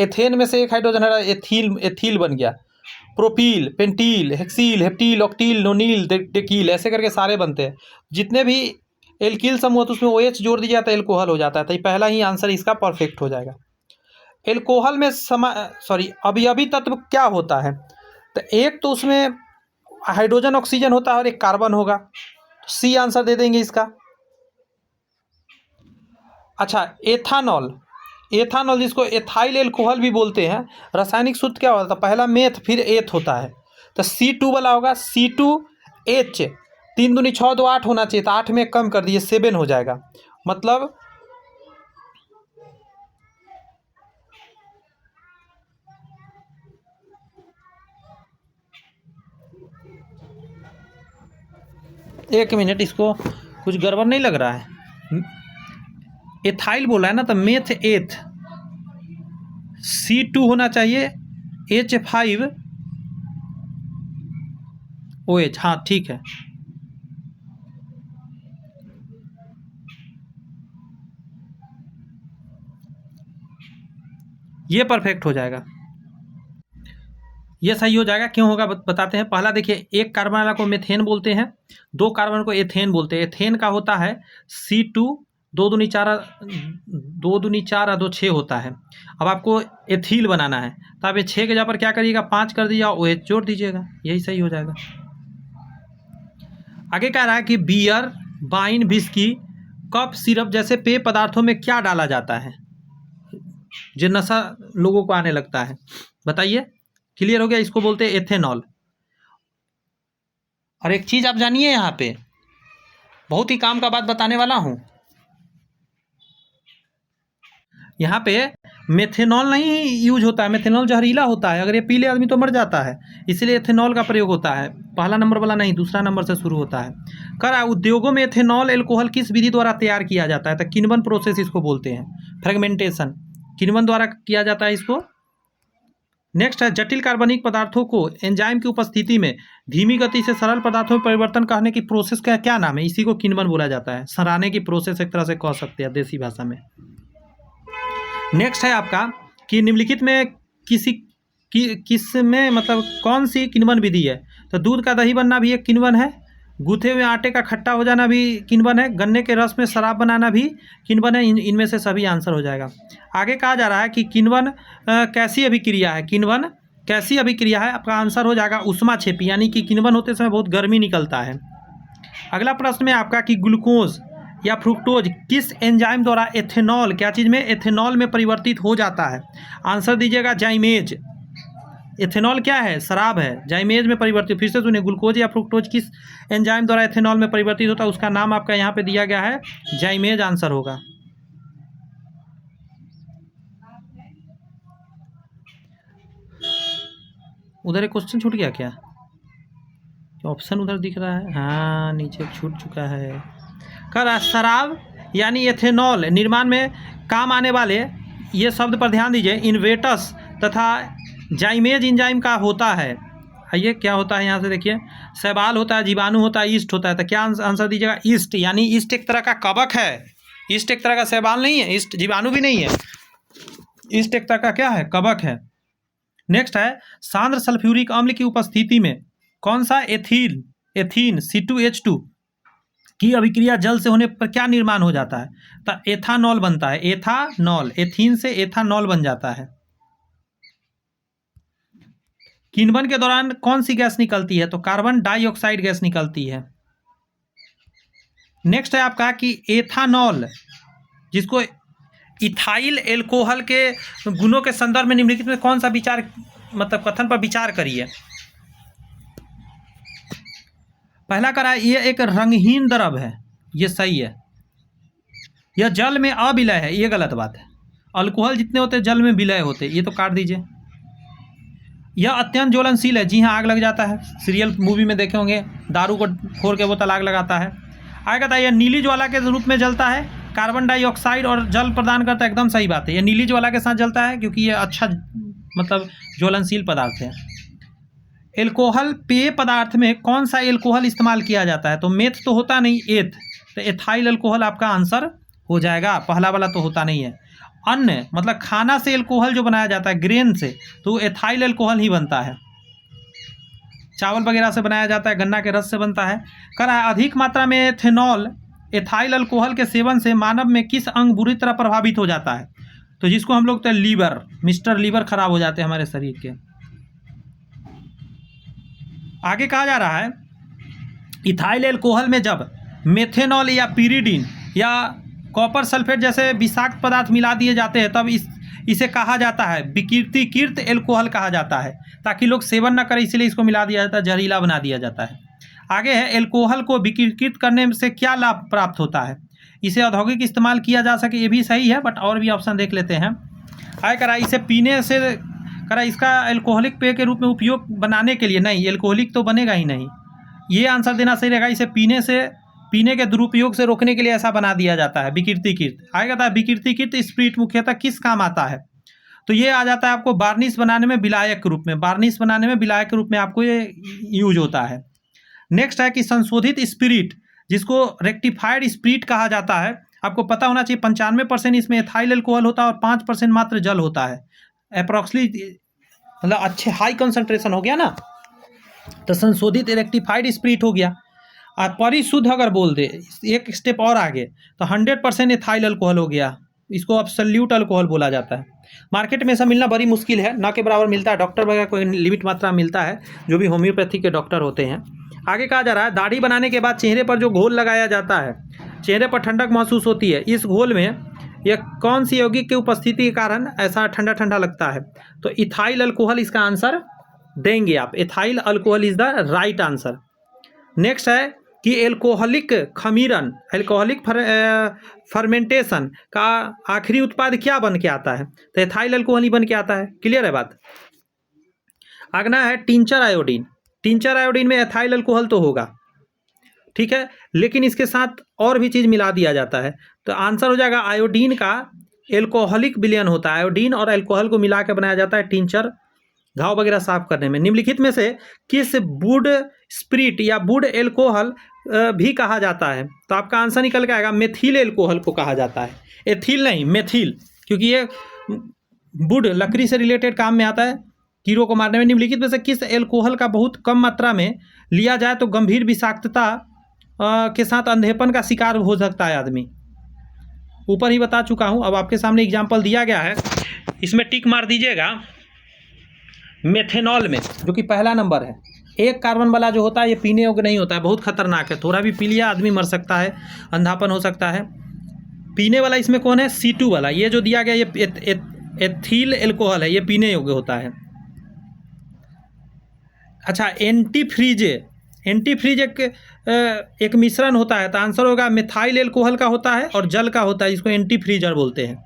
एथेन में से एक हाइड्रोजन हटा एथिल बन गया, प्रोपील, पेंटील, हेक्सील, हेप्टील, ऑक्टील, नोनील, डेकील, ऐसे करके सारे बनते हैं। जितने भी एल्कील समूह तो उसमें OH जोड़ दिया जाता है, एल्कोहल हो जाता है। तो ये पहला ही आंसर इसका परफेक्ट हो जाएगा। एल्कोहल में अवयवी तत्व क्या होता है। तो एक तो उसमें हाइड्रोजन ऑक्सीजन होता है और एक कार्बन होगा, तो सी आंसर दे देंगे इसका। अच्छा, एथानॉल जिसको एथाइल एल्कोहल भी बोलते हैं, रासायनिक सूत्र क्या होता है, पहला मेथ फिर एथ होता है, तो C2 वाला होगा, C2H, 3 दूनी 6 2 8 होना चाहिए, तो 8 में कम कर दिए 7 हो जाएगा। मतलब एक मिनट, इसको कुछ गड़बड़ नहीं लग रहा है। एथाइल बोला है ना, तो मेथ एथ, C2 होना चाहिए, H5OH, हाँ ठीक है। ये परफेक्ट हो जाएगा, ये सही हो जाएगा। क्यों होगा बताते हैं। पहला देखिए, एक कार्बन वाला को मेथेन बोलते हैं, 2 कार्बन को एथेन बोलते हैं। एथेन का होता है C2, 2 दूनी 4 और 2 6 होता है। अब आपको एथिल बनाना है, तो आप ये 6 के जगह पर क्या करिएगा, 5 कर दीजिए और OH जोड़ दीजिएगा, यही सही हो जाएगा। आगे कह रहा है कि beer, wine, whisky, cough syrup जैसे पेय पदार्थों में क्या डाला जाता है जो नशा लोगों को आने लगता है, बताइए। क्लियर हो गया, इसको बोलते हैं एथेनॉल। और एक चीज़ आप जानिए, यहाँ पे बहुत ही काम का बात बताने वाला हूँ। यहाँ पे मेथेनॉल नहीं यूज होता है, मेथेनॉल जहरीला होता है, अगर ये पी ले आदमी तो मर जाता है, इसलिए एथेनॉल का प्रयोग होता है। पहला नंबर वाला नहीं, दूसरा नंबर से शुरू होता है। कर उद्योगों में एथेनॉल एल्कोहल किस विधि द्वारा तैयार किया जाता है, तो किण्वन प्रोसेस इसको बोलते हैं, फ्रेगमेंटेशन, किण्वन द्वारा किया जाता है इसको। नेक्स्ट है, जटिल कार्बनिक पदार्थों को एंजाइम की उपस्थिति में धीमी गति से सरल पदार्थों में परिवर्तन करने की प्रोसेस का क्या नाम है, इसी को किण्वन बोला जाता है। सराने की प्रोसेस एक तरह से कह सकते हैं देसी भाषा में। नेक्स्ट है आपका कि निम्नलिखित में किस में मतलब कौन सी किण्वन विधि है। तो दूध का दही बनना भी एक किण्वन है, गूथे हुए आटे का खट्टा हो जाना भी किण्वन है, गन्ने के रस में शराब बनाना भी किण्वन है। इनमें से सभी आंसर हो जाएगा। आगे कहा जा रहा है कि किण्वन कैसी अभिक्रिया है, किण्वन कैसी अभिक्रिया है, आपका आंसर हो जाएगा ऊष्माक्षेपी, यानी कि किण्वन होते समय बहुत गर्मी निकलता है। अगला प्रश्न में आपका कि ग्लूकोज या फ्रुक्टोज किस एंजाइम द्वारा एथेनॉल, क्या चीज़ में, एथेनॉल में परिवर्तित हो जाता है? आंसर दीजिएगा जाइमेज। एथेनॉल क्या है? शराब है, जाइमेज में परिवर्तित। फिर से सुनिए, ग्लूकोज या फ्रुक्टोज किस एंजाइम द्वारा एथेनॉल में परिवर्तित होता है? उसका नाम आपका यहाँ पे दिया गया है जाइमेज, आंसर होगा। उधर एक क्वेश्चन छूट गया क्या? ऑप्शन उधर दिख रहा है, हाँ नीचे छूट चुका है। कर शराब यानी एथेनॉल निर्माण में काम आने वाले, ये शब्द पर ध्यान दीजिए, इन्वेटस तथा जाइमेज एंजाइम का होता है। आइए क्या होता है यहाँ से देखिए, शैवाल होता है, जीवाणु होता है, ईस्ट होता है। तो क्या आंसर दीजिएगा? ईस्ट, यानी ईस्ट एक तरह का कवक है। ईस्ट एक तरह का शैवाल नहीं है, ईस्ट जीवाणु भी नहीं है, ईस्ट एक तरह का क्या है? कवक है। नेक्स्ट है, सांद्र सल्फ्यूरिक अम्ल की उपस्थिति में कौन सा एथीन C2H2 की अभिक्रिया जल से होने पर क्या निर्माण हो जाता है? तो एथानॉल बनता है, एथानॉल, एथीन से एथानॉल बन जाता है। किण्वन के दौरान कौन सी गैस निकलती है? तो कार्बन डाइऑक्साइड गैस निकलती है। नेक्स्ट है आपका कि एथानॉल, जिसको इथाइल एल्कोहल के गुणों के संदर्भ में निम्नलिखित में कौन सा विचार, मतलब कथन पर विचार करिए। पहला करा, ये एक रंगहीन द्रव है, ये सही है। यह जल में अविलय है, ये गलत बात है। अल्कोहल जितने होते हैं जल में विलय होते, ये तो काट दीजिए। यह अत्यंत ज्वलनशील है, जी हाँ आग लग जाता है, सीरियल मूवी में देखे होंगे, दारू को फोड़ के बोतल आग लगाता है। आगे था, यह नीली ज्वाला के रूप में जलता है, कार्बन डाइऑक्साइड और जल प्रदान करता है, एकदम सही बात है। यह नीली ज्वाला के साथ जलता है क्योंकि यह अच्छा मतलब ज्वलनशील पदार्थ है। एल्कोहल पेय पदार्थ में कौन सा एल्कोहल इस्तेमाल किया जाता है? तो मेथ तो होता नहीं, एथ, तो एथाइल अल्कोहल आपका आंसर हो जाएगा, पहला वाला तो होता नहीं है। अन्न मतलब खाना से एल्कोहल जो बनाया जाता है, ग्रेन से, तो एथाइल अल्कोहल ही बनता है। चावल वगैरह से बनाया जाता है, गन्ना के रस से बनता है। कह रहा है, अधिक मात्रा में एथेनॉल एथाइल अल्कोहल के सेवन से मानव में किस अंग बुरी तरह प्रभावित हो जाता है? तो जिसको हम लोग तो लीवर, मिस्टर लीवर खराब हो जाते हैं हमारे शरीर के। आगे कहा जा रहा है, इथाइल अल्कोहल में जब मेथेनॉल या पिरिडीन या कॉपर सल्फेट जैसे विषाक्त पदार्थ मिला दिए जाते हैं, तब इसे कहा जाता है विकृतिकृत एल्कोहल कहा जाता है, ताकि लोग सेवन न करें, इसलिए इसको मिला दिया जाता है, जहरीला बना दिया जाता है। आगे है, एल्कोहल को विकृत करने से क्या लाभ प्राप्त होता है? इसे औद्योगिक इस्तेमाल किया जा सके, ये भी सही है, बट और भी ऑप्शन देख लेते हैं। आगे करा, इसे पीने से करा, इसका एल्कोहलिक पेय के रूप में उपयोग बनाने के लिए नहीं, एल्कोहलिक तो बनेगा ही नहीं, ये आंसर देना सही रहेगा। इसे पीने के दुरुपयोग से रोकने के लिए ऐसा बना दिया जाता है, विकृतिकृत। आएगा था, विकृतिकृत स्प्रिट मुख्यतः किस काम आता है? तो ये आ जाता है आपको बार्निश बनाने में विलायक के रूप में, बार्निश बनाने में विलायक के रूप में आपको ये यूज होता है। नेक्स्ट है कि संशोधित स्पिरिट, जिसको रेक्टिफाइड स्पिरिट कहा जाता है, आपको पता होना चाहिए 95% इसमें एथाइल अल्कोहल होता है और 5% मात्र जल होता है। अप्रॉक्सिमेटली मतलब अच्छे हाई कंसंट्रेशन हो गया ना, तो संशोधित रेक्टिफाइड स्पिरिट हो गया। और परिशुद्ध अगर बोल दे, एक स्टेप और आगे, तो 100% एथाइल अल्कोहल हो गया, इसको एब्सोल्यूट अल्कोहल बोला जाता है। मार्केट में ऐसा मिलना बड़ी मुश्किल है, ना के बराबर मिलता है, डॉक्टर वगैरह को लिमिट मात्रा मिलता है, जो भी होम्योपैथी के डॉक्टर होते हैं। आगे कहा जा रहा है, दाढ़ी बनाने के बाद चेहरे पर जो घोल लगाया जाता है, चेहरे पर ठंडक महसूस होती है, इस घोल में यह कौन सी यौगिक की उपस्थिति के कारण ऐसा ठंडा ठंडा लगता है? तो इथाइल अल्कोहल इसका आंसर देंगे आप, ethyl alcohol is the right answer. Next है कि एल्कोहलिक खमीरन, एल्कोहलिक फर्मेंटेशन का आखिरी उत्पाद क्या बन के आता है? तो एथाइल अल्कोहल ही बन के आता है। क्लियर है बात? अगला है टिंचर आयोडीन, टिंचर आयोडीन में एथाइल अल्कोहल तो होगा, ठीक है, लेकिन इसके साथ और भी चीज़ मिला दिया जाता है, तो आंसर हो जाएगा आयोडीन का एल्कोहलिक विलयन होता है, आयोडीन और अल्कोहल को मिला के बनाया जाता है टिंचर, घाव वगैरह साफ करने में। निम्नलिखित में से किस वुड स्पिरिट या वुड एल्कोहल भी कहा जाता है? तो आपका आंसर निकल के आएगा मेथिल एल्कोहल को कहा जाता है, एथिल नहीं, मेथिल, क्योंकि ये वुड लकड़ी से रिलेटेड काम में आता है, कीड़ों को मारने में। निम्नलिखित में से किस एल्कोहल का बहुत कम मात्रा में लिया जाए तो गंभीर विषाक्तता के साथ अंधेपन का शिकार हो सकता है आदमी? ऊपर ही बता चुका हूँ, अब आपके सामने एग्जाम्पल दिया गया है, इसमें टिक मार दीजिएगा मेथेनॉल में, जो कि पहला नंबर है। एक कार्बन वाला जो होता है ये पीने योग्य नहीं होता है, बहुत खतरनाक है, थोड़ा भी पी लिया आदमी मर सकता है, अंधापन हो सकता है। पीने वाला इसमें कौन है? C2 वाला, ये जो दिया गया ये एथिल एल्कोहल है, ये पीने योग्य होता है। अच्छा, एंटीफ्रीज एक मिश्रण होता है, तो आंसर होगा मिथाइल एल्कोहल का होता है और जल का होता है, इसको एंटीफ्रीजर बोलते हैं।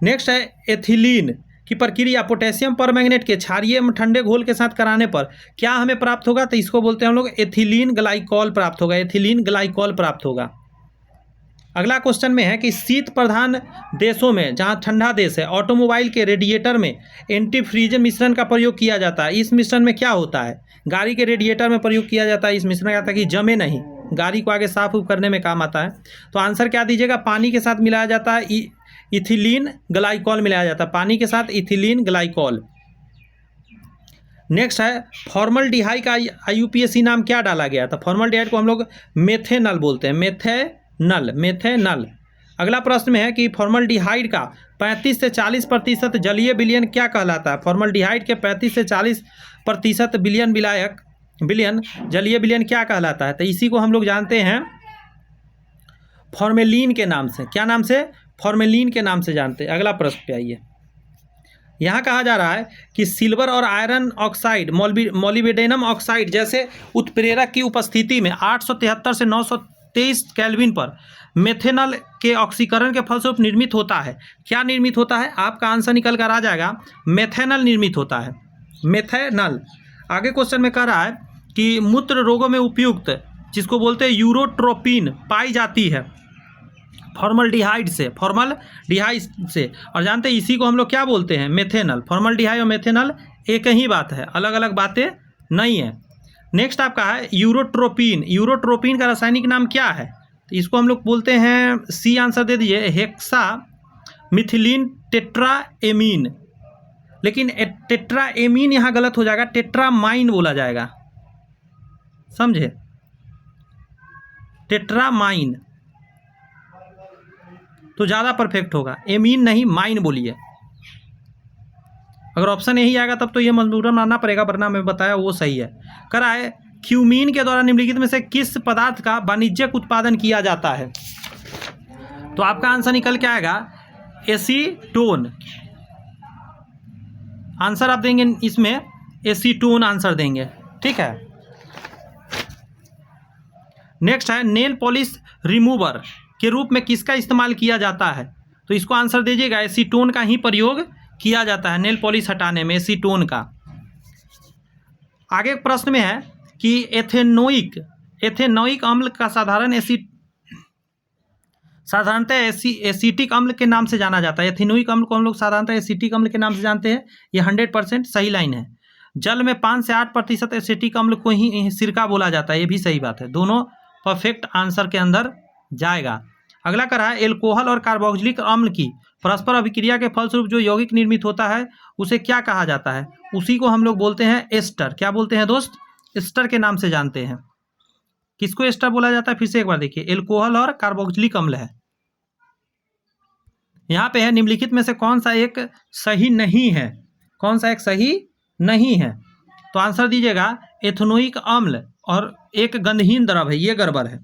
नेक्स्ट है एथिलीन की प्रक्रिया पोटेशियम परमैंगनेट के क्षारीय ठंडे घोल के साथ कराने पर क्या हमें प्राप्त होगा? तो इसको बोलते हैं हम लोग एथिलीन ग्लाइकॉल प्राप्त होगा, एथिलीन ग्लाइकॉल प्राप्त होगा। अगला क्वेश्चन में है कि शीत प्रधान देशों में, जहां ठंडा देश है, ऑटोमोबाइल के रेडिएटर में एंटीफ्रीज मिश्रण का प्रयोग किया जाता है। इस मिश्रण में क्या होता है? गाड़ी के रेडिएटर में प्रयोग किया जाता है इस मिश्रण का, ताकि जमे नहीं, गाड़ी को आगे साफ करने में काम आता है। तो आंसर क्या दीजिएगा? पानी के साथ मिलाया जाता है, इथिलीन ग्लाइकॉल मिलाया जाता है, पानी के साथ इथिलीन ग्लाइकॉल। नेक्स्ट है फॉर्मल्डिहाइड का IUPAC नाम क्या डाला गया था? फॉर्मल्डिहाइड को हम लोग मेथेनल बोलते हैं, मेथेनल। अगला प्रश्न में है कि फॉर्मल्डिहाइड का 35 से 40% जलीय विलयन क्या कहलाता है? फॉर्मल्डिहाइड के 35 से 40% विलयन जलीय विलयन क्या कहलाता है? तो इसी को हम लोग जानते हैं फॉर्मेलिन के नाम से। क्या नाम से? फॉर्मेलिन के नाम से जानते हैं। अगला प्रश्न पे आइए। यहाँ कहा जा रहा है कि सिल्वर और आयरन ऑक्साइड, मोलिब्डेनम ऑक्साइड जैसे उत्प्रेरक की उपस्थिति में 873 से 923 केल्विन पर मेथेनल के ऑक्सीकरण के फलस्वरूप निर्मित होता है। क्या निर्मित होता है? आपका आंसर निकल कर आ जाएगा, मेथेनल निर्मित होता है, मेथेनल। आगे क्वेश्चन में कह रहा है कि मूत्र रोगों में उपयुक्त, जिसको बोलते हैं यूरोट्रोपिन, पाई जाती है फॉर्मल्डिहाइड से, और जानते हैं इसी को हम लोग क्या बोलते हैं? मेथेनल। फॉर्मल्डिहाइड और मेथेनल एक ही बात है, अलग अलग बातें नहीं है। नेक्स्ट आपका है यूरोट्रोपिन का रासायनिक नाम क्या है? तो इसको हम लोग बोलते हैं, सी आंसर दे दीजिए, हेक्सा मिथिलीन टेट्राएमीन। लेकिन टेट्राएमीन यहाँ गलत हो जाएगा, टेट्रामाइन बोला जाएगा, समझे? टेट्रामाइन तो ज़्यादा परफेक्ट होगा, एमीन नहीं, माइन बोलिए। अगर ऑप्शन यही आएगा तब तो ये मजबूरन मानना पड़ेगा, वरना मैं बताया वो सही है। करा है क्यूमीन के द्वारा निम्नलिखित में से किस पदार्थ का वाणिज्यिक उत्पादन किया जाता है? तो आपका आंसर निकल के आएगा एसीटोन। आंसर आप देंगे इसमें एसीटोन आंसर देंगे, ठीक है। नेक्स्ट है नेल पॉलिश रिमूवर के रूप में किसका इस्तेमाल किया जाता है? तो इसको आंसर दीजिएगा, एसीटोन का ही प्रयोग किया जाता है नेल पॉलिश हटाने में, एसीटोन का। आगे प्रश्न में है कि एथेनोइक अम्ल का साधारणतः एसिटिक अम्ल के नाम से जाना जाता है। एथेनोइक अम्ल को हम लोग साधारणतः एसिटिक अम्ल के नाम से जानते हैं। ये 100% सही लाइन है। जल में 5 से 8% एसिटिक अम्ल को ही सिरका बोला जाता है, ये भी सही बात है। दोनों परफेक्ट आंसर के अंदर जाएगा। अगला कर रहा है एल्कोहल और कार्बोक्सिलिक अम्ल की परस्पर अभिक्रिया के फलस्वरूप जो यौगिक निर्मित होता है उसे क्या कहा जाता है? उसी को हम लोग बोलते हैं एस्टर। क्या बोलते हैं दोस्त? एस्टर के नाम से जानते हैं। किसको एस्टर बोला जाता है? फिर से एक बार देखिए, एल्कोहल और कार्बोक्सिलिक अम्ल है। यहाँ पे है निम्नलिखित में से कौन सा एक सही नहीं है? कौन सा एक सही नहीं है? तो आंसर दीजिएगा एथेनोइक अम्ल और एक गंधहीन द्रव है, ये गड़बड़ है।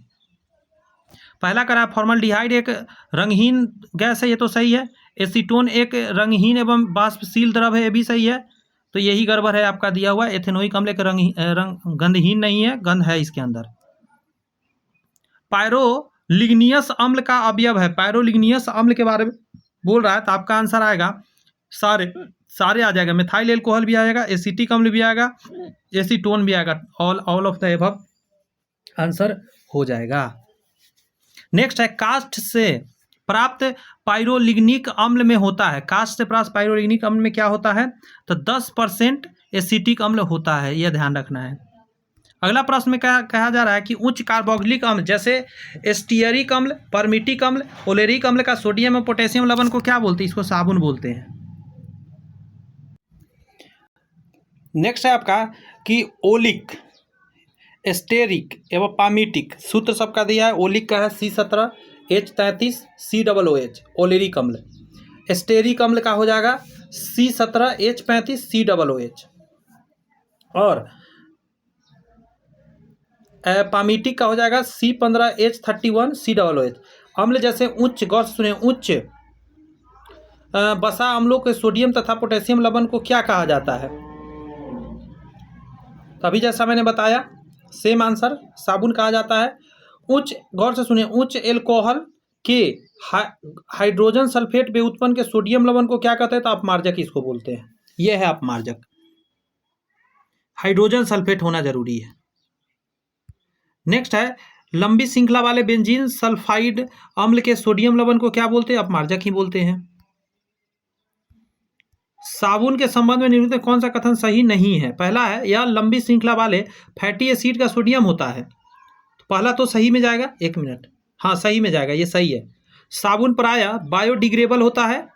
पहला करा फॉर्मल्डिहाइड एक रंगहीन गैस है, ये तो सही है। एसीटोन एक रंगहीन एवं वाष्पशील द्रव है, ये भी सही है। तो यही गड़बड़ है आपका दिया हुआ। एथेनोइक अम्ल एक गंधहीन नहीं है, गंध है इसके अंदर। पायरोलिग्नियस अम्ल का अवयव है, पायरोलिग्नियस अम्ल के बारे में बोल रहा है, तो आपका आंसर आएगा सारे आ जाएगा। मिथाइल एल्कोहल भी आएगा, एसिटिक अम्ल भी आएगा, एसीटोन भी आएगा। All of the above answer हो जाएगा। नेक्स्ट है काष्ठ से प्राप्त पायरोलिग्निक अम्ल में होता है। काष्ठ से प्राप्त पायरोलिग्निक अम्ल में क्या होता है? तो 10% एसिटिक अम्ल होता है, यह ध्यान रखना है। अगला प्रश्न में कहा जा रहा है कि उच्च कार्बोक्सिलिक अम्ल जैसे एस्टियरिक अम्ल, परमिटिक अम्ल, ओलेरिक अम्ल का सोडियम और पोटेशियम लवण को क्या बोलते हैं? इसको साबुन बोलते हैं। नेक्स्ट है आपका कि ओलिक, एस्टेरिक एवं पामिटिक, सूत्र सबका दिया है। ओलिक का है C17H33 COOH, ओलेरिक अम्ल। एस्टेरिक अम्ल का हो जाएगा C17H35 COOH। और पामीटिक का हो जाएगा C15H31COOH। अम्ल जैसे उच्च, गौर से सुने, उच्च बसा अम्लों के सोडियम तथा पोटेशियम लवण को क्या कहा जाता है? अभी जैसा मैंने बताया सेम आंसर, साबुन कहा जाता है। उच्च, गौर से सुनिए, उच्च एल्कोहल के हाइड्रोजन सल्फेट व्युत्पन्न के सोडियम लवण को क्या कहते हैं? तो अपमार्जक इसको बोलते हैं। यह है अपमार्जक, हाइड्रोजन सल्फेट होना जरूरी है। नेक्स्ट है, लंबी श्रृंखला वाले बेंजीन सल्फाइड अम्ल के सोडियम लवण को क्या बोलते हैं? अपमार्जक ही बोलते हैं। साबुन के संबंध में निम्नलिखित कौन सा कथन सही नहीं है? पहला है, यह लंबी श्रृंखला वाले फैटी एसिड का सोडियम होता है। तो पहला तो सही में जाएगा, 1 मिनट, हाँ सही में जाएगा, ये सही है। साबुन प्रायः बायोडिग्रेडेबल होता है,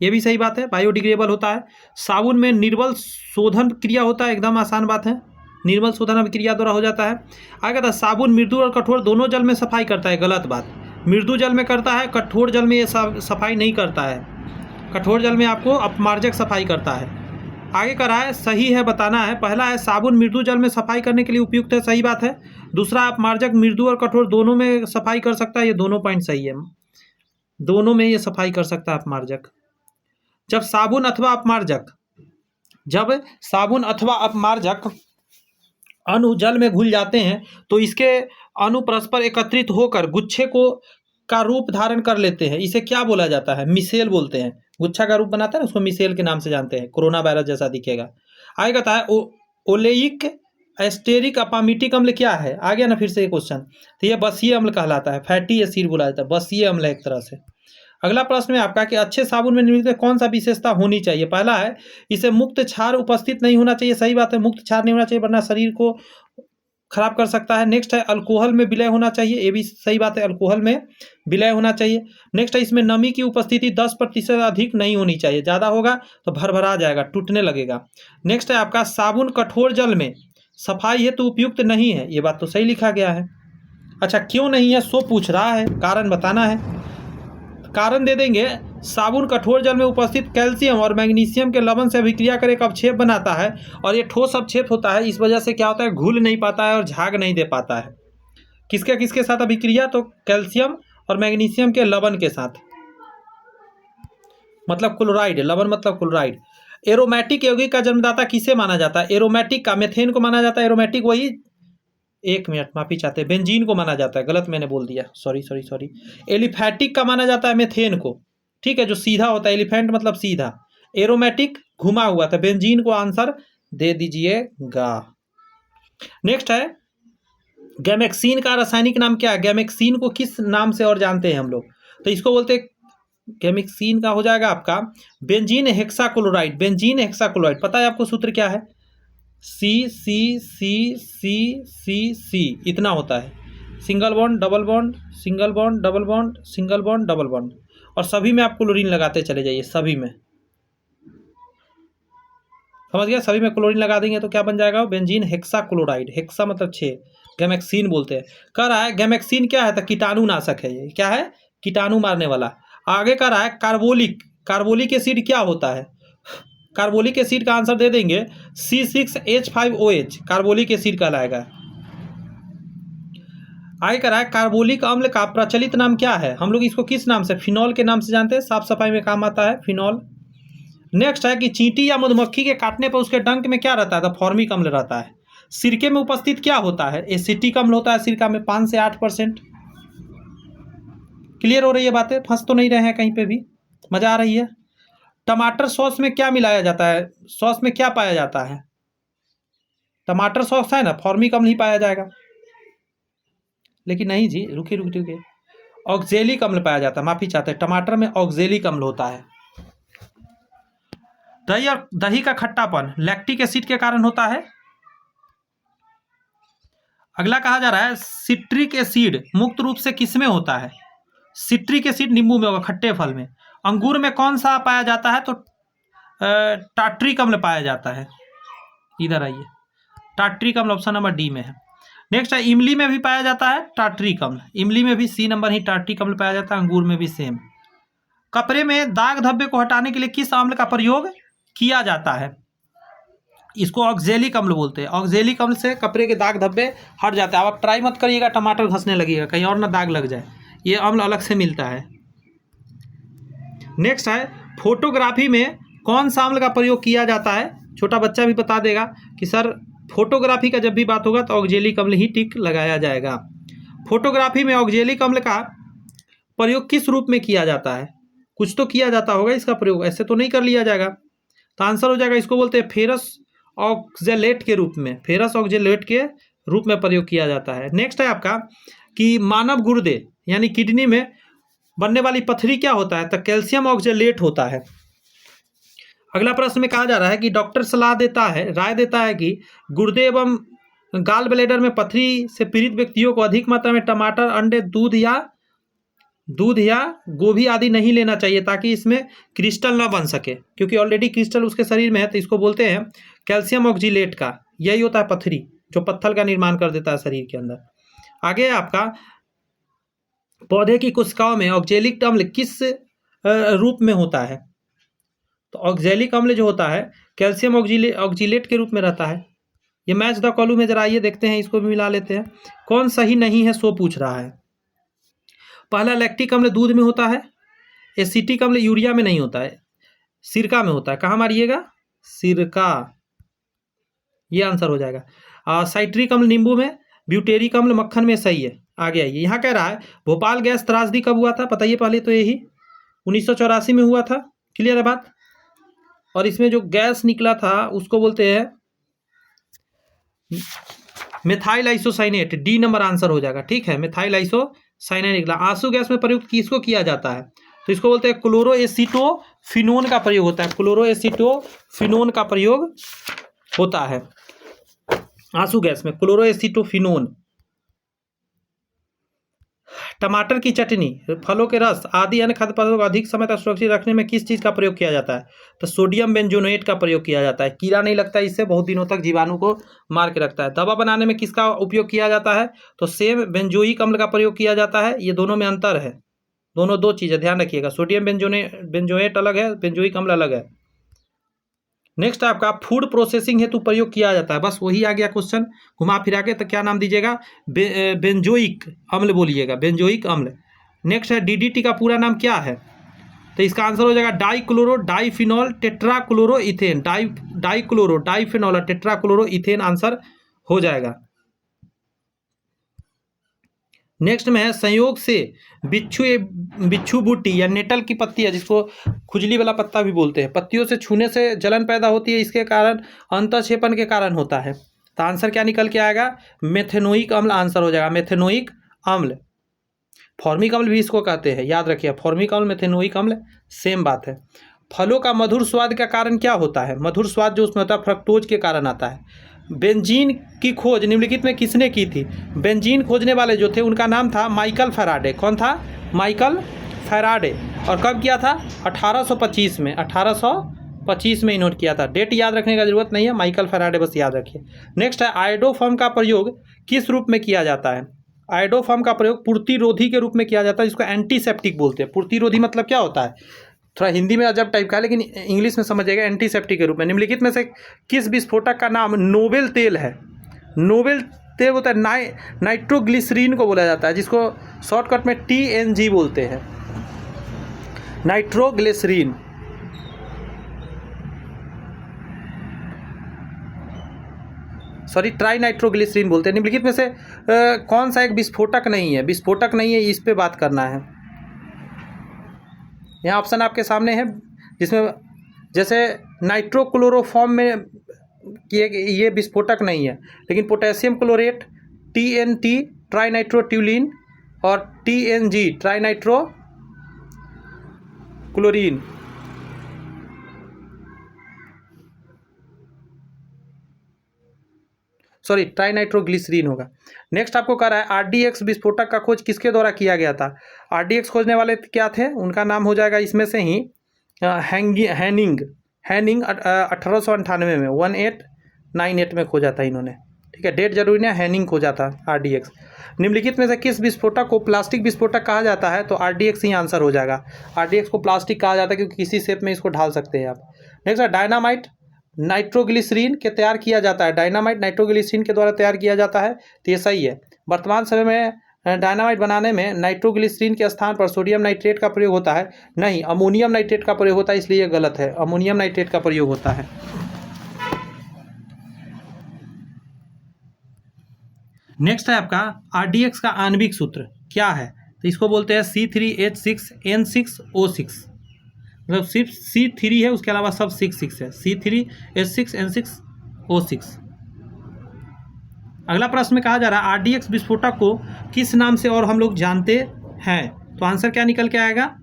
ये भी सही बात है, बायोडिग्रेडेबल होता है। साबुन में निर्मल शोधन क्रिया होता है, एकदम आसान बात है, निर्मल शोधन अभिक्रिया द्वारा हो जाता है। आगे कहता है, साबुन मृदु और कठोर दोनों जल में सफाई करता है, गलत बात। मृदु जल में करता है, कठोर जल में ये सफाई नहीं करता है। कठोर जल में आपको अपमार्जक सफाई करता है। आगे कर रहा है, सही है बताना है। पहला है, साबुन मृदु जल में सफाई करने के लिए उपयुक्त है, सही बात है। दूसरा, अपमार्जक मृदु और कठोर दोनों में सफाई कर सकता है, ये दोनों पॉइंट सही है, दोनों में ये सफाई कर सकता है अपमार्जक। जब साबुन अथवा अपमार्जक अणु जल में घुल जाते हैं तो इसके अणु परस्पर एकत्रित होकर गुच्छे का रूप धारण कर लेते हैं। इसे क्या बोला जाता है? मिसेल बोलते हैं। गुच्छा का रूप बनाता है ना, उसको मिसेल के नाम से जानते हैं। कोरोना वायरस जैसा दिखेगा। आगे कहता है, ओलेइक एस्टेरिक अपामीटिक अम्ल क्या है? आ गया ना फिर से ये क्वेश्चन। तो ये बसीय अम्ल कहलाता है, फैटी एसिड बोला जाता है, बसीय अम्ल है एक तरह से। अगला प्रश्न है आपका कि अच्छे साबुन में निम्नलिखित कौन सा विशेषता होनी चाहिए? पहला है, इसे मुक्त क्षार उपस्थित नहीं होना चाहिए, सही बात है, मुक्त क्षार नहीं होना चाहिए वरना शरीर को खराब कर सकता है। नेक्स्ट है, अल्कोहल में विलय होना चाहिए, ये भी सही बात है, अल्कोहल में विलय होना चाहिए। नेक्स्ट है, इसमें नमी की उपस्थिति 10% अधिक नहीं होनी चाहिए, ज़्यादा होगा तो भरभरा जाएगा, टूटने लगेगा। नेक्स्ट है आपका, साबुन कठोर जल में सफाई हेतु उपयुक्त नहीं है, ये बात तो सही लिखा गया है। अच्छा, क्यों नहीं है सो पूछ रहा है, कारण बताना है। कारण दे देंगे, साबुन कठोर जल में उपस्थित कैल्शियम और मैग्नीशियम के लवण से अभिक्रिया कर एक अवक्षेप बनाता है और ये ठोस अवक्षेप होता है, इस वजह से क्या होता है, घुल नहीं पाता है और झाग नहीं दे पाता है। किसके साथ अभिक्रिया? तो कैल्शियम और मैग्नीशियम के लवण के साथ, मतलब क्लोराइड, लवण मतलब क्लोराइड। एरोमेटिक यौगिक का जन्मदाता किसे माना जाता है? एरोमेटिक का मेथेन को माना जाता है। एरोमेटिक वही, 1 मिनट माफी चाहते हैं, बेंजीन को माना जाता है, गलत मैंने बोल दिया, सॉरी। एलिफैटिक का माना जाता है मेथेन को, ठीक है, जो सीधा होता है, एलिफेंट मतलब सीधा, एरोमेटिक घुमा हुआ था, बेंजीन को आंसर दे दीजिएगा। नेक्स्ट है, गैमेक्सीन का रासायनिक नाम क्या है? गैमेक्सीन को किस नाम से और जानते हैं हम लोग? तो इसको बोलते हैं, गैमेक्सीन का हो जाएगा आपका बेंजीन हेक्साक्लोराइड। बेंजीन हेक्साक्लोराइड पता है आपको सूत्र क्या है? C इतना होता है, single bond double bond, single bond double bond, single bond double bond, और सभी में आप क्लोरीन लगाते चले जाइए, सभी में, समझ गया? सभी में क्लोरीन लगा देंगे तो क्या बन जाएगा? Benzene hexachloride. हेक्सा मतलब 6, गैमेक्सीन बोलते हैं। कह रहा है गैमेक्सीन क्या है? तो कीटाणुनाशक है, ये क्या है? कीटाणु मारने वाला। आगे कह रहा है कार्बोलिक, कार्बोलिक एसिड क्या होता है? कार्बोलिक एसिड का आंसर दे देंगे C6H5OH, कार्बोलिक एसिड कहलाएगा। आगे कह रहा है कार्बोलिक अम्ल का प्रचलित नाम क्या है? हम लोग इसको किस नाम से? फिनॉल के नाम से जानते हैं, साफ सफाई में काम आता है फिनॉल। नेक्स्ट है कि चींटी या मधुमक्खी के काटने पर उसके डंक में क्या रहता है? तो फॉर्मिक अम्ल रहता है। सिरके में उपस्थित क्या होता है? एसिटिक अम्ल होता है सिरका में, 5 से 8%। क्लियर हो रही है बातें? फंस तो नहीं रहे हैं कहीं पे भी? मजा आ रही है? टमाटर सॉस में क्या मिलाया जाता है? सॉस में क्या पाया जाता है? टमाटर सॉस है ना, फॉर्मिक अम्ल ही पाया जाएगा। लेकिन नहीं जी, रुकिए, ऑक्जेलिक अम्ल पाया जाता है, माफी चाहते हैं, टमाटर में ऑक्जेलिक अम्ल होता है। दही और दही का खट्टापन लैक्टिक एसिड के कारण होता है। अगला कहा जा रहा है, सिट्रिक एसिड मुक्त रूप से किसमें होता है? सिट्रिक एसिड नींबू में होगा, खट्टे फल में। अंगूर में कौन सा पाया जाता है? तो टार्ट्रिक अम्ल पाया जाता है। इधर आइए, टार्ट्रिक अम्ल ऑप्शन नंबर डी में है। नेक्स्ट है, इमली में भी पाया जाता है टार्ट्रिक अम्ल, इमली में भी C नंबर ही टार्ट्रिक अम्ल पाया जाता है, अंगूर में भी सेम। कपड़े में दाग धब्बे को हटाने के लिए किस अम्ल का प्रयोग किया जाता है? इसको ऑक्जेलिक अम्ल बोलते हैं। ऑक्जेलिक अम्ल से कपड़े के दाग धब्बे हट जाते हैं। अब आप ट्राई मत करिएगा टमाटर घसने लगेगा, कहीं और ना दाग लग जाए। ये अम्ल अलग से मिलता है। नेक्स्ट है फोटोग्राफी में कौन सा अम्ल का प्रयोग किया जाता है। छोटा बच्चा भी बता देगा कि सर फोटोग्राफी का जब भी बात होगा तो ऑक्जेलिक अम्ल ही टिक लगाया जाएगा। फोटोग्राफी में ऑक्जेलिक अम्ल का प्रयोग किस रूप में किया जाता है। कुछ तो किया जाता होगा इसका प्रयोग, ऐसे तो नहीं कर लिया जाएगा। तो आंसर हो जाएगा, इसको बोलते हैं फेरस ऑक्जेलेट के रूप में। फेरस ऑक्जेलेट के रूप में प्रयोग किया जाता है। नेक्स्ट है आपका कि मानव गुर्दे यानी किडनी में बनने वाली पथरी क्या होता है। तो कैल्शियम ऑक्जेलेट होता है। अगला प्रश्न में कहा जा रहा है कि डॉक्टर राय देता है कि गुर्दे एवं गाल ब्लैडर में पथरी से पीड़ित व्यक्तियों को अधिक मात्रा में टमाटर, अंडे, दूध या गोभी आदि नहीं लेना चाहिए ताकि इसमें क्रिस्टल ना बन सके, क्योंकि ऑलरेडी क्रिस्टल उसके शरीर में है। तो इसको बोलते हैं कैल्शियम ऑक्जेलेट का। यही होता है पथरी जो पत्थर का निर्माण कर देता है शरीर के अंदर। आगे आपका पौधे की कोशिकाओं में ऑक्जेलिक अम्ल किस रूप में होता है। तो ऑक्जेलिक अम्ल जो होता है कैल्शियम ऑक्जेलेट के रूप में रहता है। ये मैच द कॉलम में जरा आइए देखते हैं, इसको भी मिला लेते हैं। कौन सही नहीं है सो पूछ रहा है। पहला लैक्टिक अम्ल दूध में होता है। एसिटिक अम्ल यूरिया में नहीं होता है, सिरका में होता है। कहाँ मारिएगा, सिरका, ये आंसर हो जाएगा। साइट्रिक अम्ल नींबू में, ब्यूटेरिक अम्ल मक्खन में। सही है। आगे आइए, यहाँ कह रहा है भोपाल गैस त्रासदी कब हुआ था। बताइए पहले तो यही 1984 में हुआ था। क्लियर है बात। और इसमें जो गैस निकला था उसको बोलते हैं methyl isocyanate. D number answer हो जाएगा। ठीक है, मिथाइल आइसोसाइनेट निकला। आंसू गैस में प्रयुक्त किसको किया जाता है। तो इसको बोलते हैं क्लोरोएसिटोफिनोन का प्रयोग होता है। क्लोरोएसिटोफिनोन का प्रयोग होता है आंसू गैस में, क्लोरोएसिटोफिनोन। टमाटर की चटनी, फलों के रस आदि अन्य खाद्य पदार्थों को अधिक समय तक सुरक्षित रखने में किस चीज़ का प्रयोग किया जाता है। तो सोडियम बेंजोनेट का प्रयोग किया जाता है। कीड़ा नहीं लगता इससे, बहुत दिनों तक जीवाणु को मार के रखता है। दवा बनाने में किसका उपयोग किया जाता है। तो सेम बेंजोइक अम्ल का प्रयोग किया जाता है। ये दोनों में अंतर है, दोनों दो चीज़ें ध्यान रखिएगा। सोडियम बेंजोएट अलग है, बेंजोइक अम्ल अलग है। नेक्स्ट आपका फूड प्रोसेसिंग हेतु प्रयोग किया जाता है। बस वही आ गया क्वेश्चन घुमा फिरा के। तो क्या नाम दीजिएगा, बेंजोइक अम्ल बोलिएगा, बेंजोइक अम्ल। नेक्स्ट है डीडीटी का पूरा नाम क्या है। तो इसका आंसर हो जाएगा डाइक्लोरो डाइफिनॉल टेट्राक्लोरो इथेन। डाइक्लोरो डाइफिनॉल और टेट्राक्लोरो इथेन आंसर हो जाएगा। नेक्स्ट में है संयोग से बिच्छू बूटी या नेटल की पत्ती है, जिसको खुजली वाला पत्ता भी बोलते हैं, पत्तियों से छूने से जलन पैदा होती है। इसके कारण अंतःक्षेपण के कारण होता है। तो आंसर क्या निकल के आएगा, मेथेनोइक अम्ल आंसर हो जाएगा। मेथेनोइक अम्ल, फॉर्मिक अम्ल भी इसको कहते हैं, याद रखिए। फॉर्मिक अम्ल, मेथेनोइक अम्ल सेम बात है। फलों का मधुर स्वाद का कारण क्या होता है। मधुर स्वाद जो उसमें होता है फ्रक्टोज के कारण आता है। बेंजीन की खोज निम्नलिखित में किसने की थी। बेंजीन खोजने वाले जो थे उनका नाम था माइकल फैराडे। कौन था, माइकल फैराडे। और कब किया था, 1825 में। 1825 में इन्होंने किया था। डेट याद रखने का जरूरत नहीं है, माइकल फैराडे बस याद रखिए। नेक्स्ट है आयोडोफॉर्म का प्रयोग किस रूप में किया जाता है। आयोडोफॉर्म का प्रयोग पूर्तिरोधी के रूप में किया जाता है, जिसको एंटीसेप्टिक बोलते हैं। पूर्तिरोधी मतलब क्या होता है, थोड़ा हिंदी में अजब टाइप का है लेकिन इंग्लिश में समझिएगा, एंटीसेप्टिक के रूप में। निम्नलिखित में से किस विस्फोटक का नाम नोबेल तेल है। नोबेल तेल होता है नाइट्रोग्लिसरीन को बोला जाता है, जिसको शॉर्टकट में TNG बोलते हैं, नाइट्रोग्लिसरीन। सॉरी, ट्राई नाइट्रोग्लिसरीन बोलते हैं। निम्नलिखित में से कौन सा एक विस्फोटक नहीं है। विस्फोटक नहीं है, इस पे बात करना है। यहाँ ऑप्शन आपके सामने है, जिसमें जैसे नाइट्रोक्लोरोफॉर्म में ये विस्फोटक नहीं है, लेकिन potassium chlorate, TNT tri nitrotoluene और TNG tri nitro chlorine. Sorry, tri nitroglycerine होगा। नेक्स्ट आपको कह रहा है RDX विस्फोटक का खोज किसके द्वारा किया गया था। RDX खोजने वाले क्या थे, उनका नाम हो जाएगा इसमें से ही हैनिंग 1898 में 1898 में खोजा था इन्होंने। ठीक है, डेट जरूरी नहीं, हैनिंग खोजा था RDX। निम्नलिखित में से किस विस्फोटक को प्लास्टिक विस्फोटक कहा जाता है। तो RDX ही आंसर हो जाएगा। RDX को प्लास्टिक कहा जाता है क्योंकि किसी शेप में इसको ढाल सकते हैं आप। नेक्स्ट है डायनामाइट नाइट्रोग्लिसरीन के तैयार किया जाता है, डायनामाइट नाइट्रोग्लिसरीन के द्वारा तैयार किया जाता है, तो ये सही है। वर्तमान समय में डायनामाइट बनाने में नाइट्रोग्लिसरीन के स्थान पर सोडियम नाइट्रेट का प्रयोग होता है, नहीं अमोनियम नाइट्रेट का प्रयोग होता है, इसलिए ये गलत है, अमोनियम नाइट्रेट का प्रयोग होता है। नेक्स्ट है आपका RDX का आणविक सूत्र क्या है, तो इसको बोलते हैं C3H6N6O6, मतलब सिर्फ C3 है, उसके अलावा सब 6 है, C3H6N6O6। अगला प्रश्न में कहा जा रहा है RDX विस्फोटक को किस नाम से और हम लोग जानते हैं, तो आंसर क्या निकल के आएगा,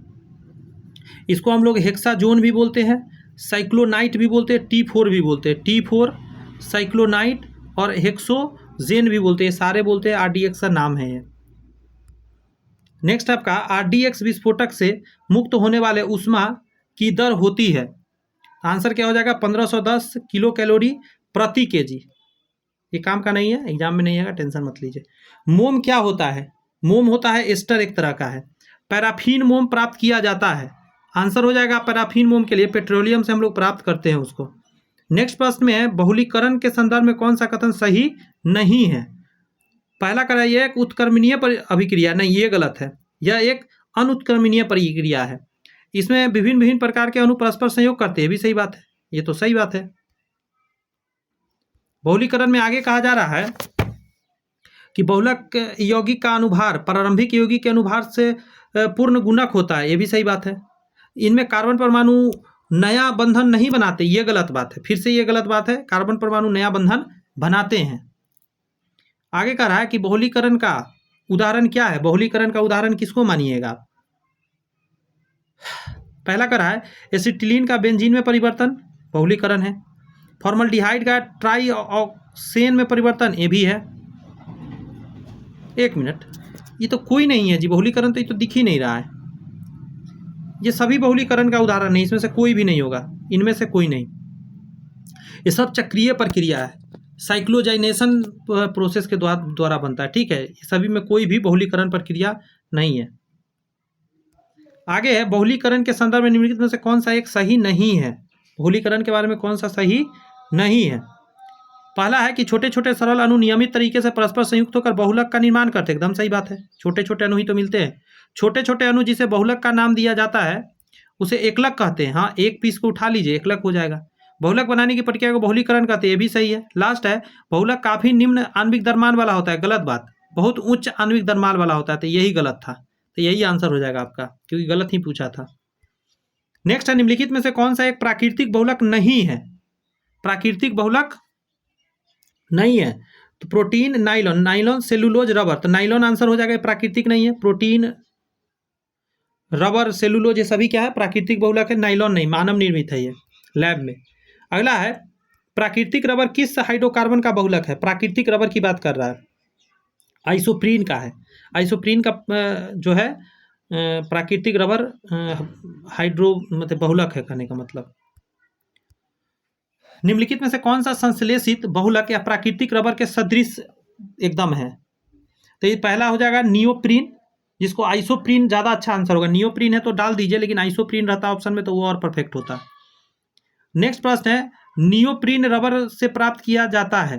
इसको हम लोग हेक्साजोन भी बोलते हैं, साइक्लोनाइट भी बोलते हैं, T4 भी बोलते हैं, T4 साइक्लोनाइट और हेक्सोजेन भी बोलते हैं, सारे बोलते हैं RDX का नाम है ये। नेक्स्ट आपका RDX विस्फोटक से मुक्त होने वाले ऊष्मा की दर होती है, आंसर क्या हो जाएगा 1510 किलो कैलोरी प्रति केजी। ये काम का नहीं है, एग्जाम में नहीं आएगा, टेंशन मत लीजिए। मोम क्या होता है, मोम होता है एस्टर, एक तरह का है। पैराफिन मोम प्राप्त किया जाता है, आंसर हो जाएगा पैराफिन मोम के लिए पेट्रोलियम से हम लोग प्राप्त करते हैं उसको। नेक्स्ट प्रश्न में है बहुलीकरण के संदर्भ में कौन सा कथन सही नहीं है, पहला कह रहा है एक उत्क्रमणीय अभिक्रिया, नहीं ये गलत है, यह एक अनुत्क्रमणीय प्रक्रिया है, इसमें विभिन्न विभिन्न प्रकार के अणु परस्पर संयोग करते हैं, भी सही बात है, ये तो सही बात है। बहुलीकरण में आगे कहा जा रहा है कि बहुलक यौगिक का अनुभार प्रारंभिक यौगिक के अनुभार से पूर्ण गुणक होता है, ये भी सही बात है। इनमें कार्बन परमाणु नया बंधन नहीं बनाते, ये गलत बात है, फिर से ये गलत बात है, कार्बन परमाणु नया बंधन बनाते हैं। आगे कह रहा है कि बहुलीकरण का उदाहरण क्या है, बहुलीकरण का उदाहरण किसको मानिएगा, पहला कह रहा है एसिटिलीन का बेंजीन में परिवर्तन, बहुलीकरण है। फॉर्मल्डिहाइड का ट्राइऑक्सेन में परिवर्तन, ये भी है। एक मिनट, ये तो कोई नहीं है जी बहुलीकरण, तो ये तो दिख ही नहीं रहा है, ये सभी बहुलीकरण का उदाहरण नहीं, इसमें से कोई भी नहीं होगा, इनमें से कोई नहीं, ये सब चक्रीय प्रक्रिया है, साइक्लोजाइनेशन प्रोसेस के द्वारा बनता है, ठीक है, सभी में कोई भी बहुलीकरण प्रक्रिया नहीं है। आगे है बहुलीकरण के संदर्भ में निम्नलिखित में से कौन सा एक सही नहीं है, बहुलीकरण के बारे में कौन सा सही नहीं है। पहला है कि छोटे छोटे सरल अणु नियमित तरीके से परस्पर संयुक्त होकर बहुलक का निर्माण करते, एकदम सही बात है, छोटे छोटे अणु ही तो मिलते हैं, छोटे छोटे अणु जिसे बहुलक का नाम दिया जाता है उसे एकलक कहते हैं, हाँ एक पीस को उठा लीजिए एकलक हो जाएगा, बहुलक बनाने की प्रक्रिया को बहुलीकरण कहते हैं, ये भी सही है। लास्ट है बहुलक काफी निम्न आणविक द्रव्यमान वाला होता है, गलत बात, बहुत उच्च आणविक द्रव्यमान वाला होता है, तो यही गलत था, तो यही आंसर हो जाएगा आपका, क्योंकि गलत ही पूछा था। नेक्स्ट है निम्नलिखित में से कौन सा एक प्राकृतिक बहुलक नहीं है, प्राकृतिक बहुलक नहीं है, तो protein, nylon, nylon, cellulose, rubber, तो नाइलॉन आंसर हो जाएगा, प्राकृतिक नहीं है। प्रोटीन, रबर, सेलुलोज ये सभी क्या है प्राकृतिक बहुलक है, नाइलॉन नहीं, मानव निर्मित है ये लैब में। अगला है प्राकृतिक रबर किस हाइड्रोकार्बन का बहुलक है, प्राकृतिक रबर की बात कर रहा है, आइसोप्रीन का है, आइसोप्रीन का जो है प्राकृतिक रबर हाइड्रो मतलब बहुलक है, कहने का मतलब। निम्नलिखित में से कौन सा संश्लेषित बहुलक या प्राकृतिक रबर के सदृश एकदम है, तो ये पहला हो जाएगा नियोप्रीन, जिसको आइसोप्रीन ज़्यादा अच्छा आंसर होगा, नियोप्रीन है तो डाल दीजिए, लेकिन आइसोप्रीन रहता ऑप्शन में तो वो और परफेक्ट होता। नेक्स्ट प्रश्न है नियोप्रीन रबर से प्राप्त किया जाता है,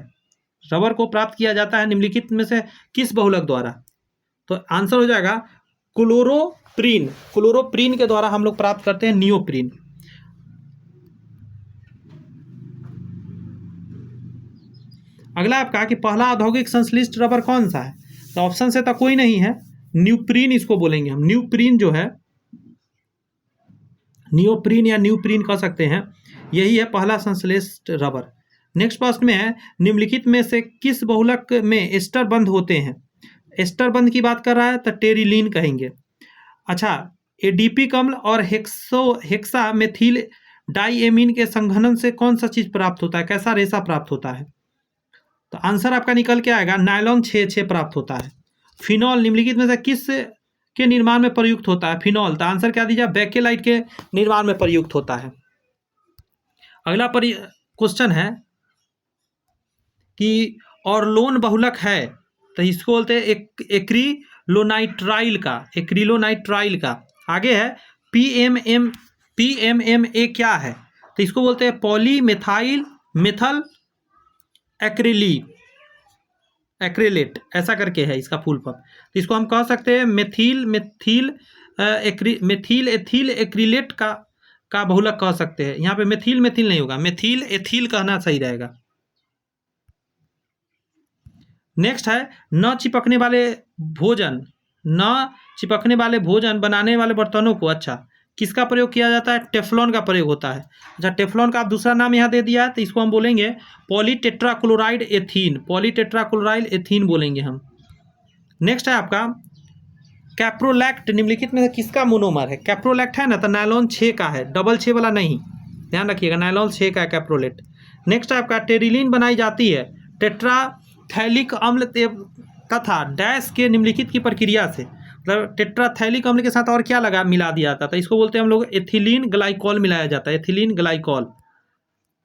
रबर को प्राप्त किया जाता है निम्नलिखित में से किस बहुलक द्वारा, तो आंसर हो जाएगा क्लोरोप्रीन, क्लोरोप्रीन के द्वारा हम लोग प्राप्त करते हैं नियोप्रीन। अगला आप कहा कि पहला औद्योगिक संश्लिष्ट रबर कौन सा है, तो ऑप्शन से तो कोई नहीं है, न्यूप्रीन इसको बोलेंगे हम, न्यूप्रीन जो है, नियोप्रीन या न्यूप्रीन कह सकते हैं, यही है पहला संश्लिष्ट रबर। नेक्स्ट प्रश्न में है निम्नलिखित में से किस बहुलक में एस्टर बंध होते हैं, एस्टर बंध की बात कर रहा है तो टेरिलीन कहेंगे। अच्छा, एडीपी अम्ल और हेक्सा मेथिल डाइएमीन के संघनन से कौन सा चीज प्राप्त होता है, कैसा रेशा प्राप्त होता है, तो आंसर आपका निकल के आएगा नायलॉन 6 प्राप्त होता है। फिनॉल निम्नलिखित में से किस के निर्माण में प्रयुक्त होता है, फिनॉल, तो आंसर क्या दीजिए बेकेलाइट के निर्माण में प्रयुक्त होता है। अगला क्वेश्चन है कि ऑर्लोन बहुलक है, तो इसको बोलते हैं एक्रिलोनाइट्राइल का, एक्रिलोनाइट्राइल का। आगे है पीएमएमए क्या है, तो तो इसको बोलते हैं पॉलीमेथाइल मेथल एक्रिलेट, ऐसा करके है इसका फुल फॉर्म। तो इसको हम कह सकते हैं मेथिल एथिल एक्रिलेट का बहुलक कह सकते हैं। यहाँ पे मेथिल नहीं होगा, मेथिल एथिल कहना सही रहेगा। नेक्स्ट है न चिपकने वाले भोजन बनाने वाले बर्तनों को, अच्छा, किसका प्रयोग किया जाता है? टेफ्लॉन का प्रयोग होता है। अच्छा, टेफ्लॉन का आप दूसरा नाम यहाँ दे दिया है, तो इसको हम बोलेंगे पॉलीटेट्राक्लोराइड एथीन बोलेंगे हम। नेक्स्ट है आपका कैप्रोलैक्ट, निम्नलिखित में से किसका मोनोमर है? कैप्रोलैक्ट है ना, तो नायलॉन 6 का है, डबल 6 वाला नहीं, ध्यान रखिएगा, नायलॉन 6 का है कैप्रोलेट। नेक्स्ट है आपका टेरिलीन बनाई जाती है टेट्राथैलिक अम्ल तथा डैश के निम्नलिखित की प्रक्रिया से, मतलब टेट्राथैलिक अम्ल के साथ और क्या मिला दिया जाता है? तो इसको बोलते हैं हम लोग एथिलीन ग्लाइकॉल मिलाया जाता है, एथिलीन ग्लाइकॉल।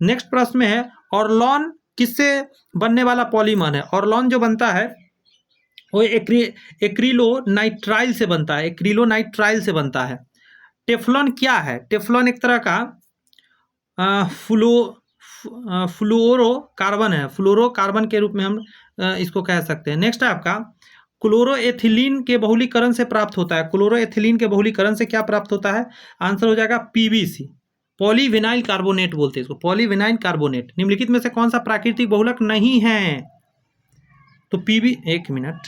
नेक्स्ट प्रश्न में है ऑर्लॉन किससे बनने वाला पॉलीमर है? ऑर्लॉन जो बनता है वो एक्रिलोनाइट्राइल से बनता है, एक्रिलोनाइट्राइल से बनता है। टेफ्लॉन क्या है? टेफ्लॉन एक तरह का फ्लोरोकार्बन है, फ्लोरोकार्बन के रूप में हम इसको कह सकते हैं। नेक्स्ट है आपका क्लोरोएथिलीन के बहुलीकरण से प्राप्त होता है, क्लोरोएथिलीन के बहुलीकरण से क्या प्राप्त होता है? आंसर हो जाएगा पीवीसी, पॉलीविनाइल कार्बोनेट बोलते हैं इसको, पॉलीविनाइल कार्बोनेट। निम्नलिखित में से कौन सा प्राकृतिक बहुलक नहीं है? तो एक मिनट,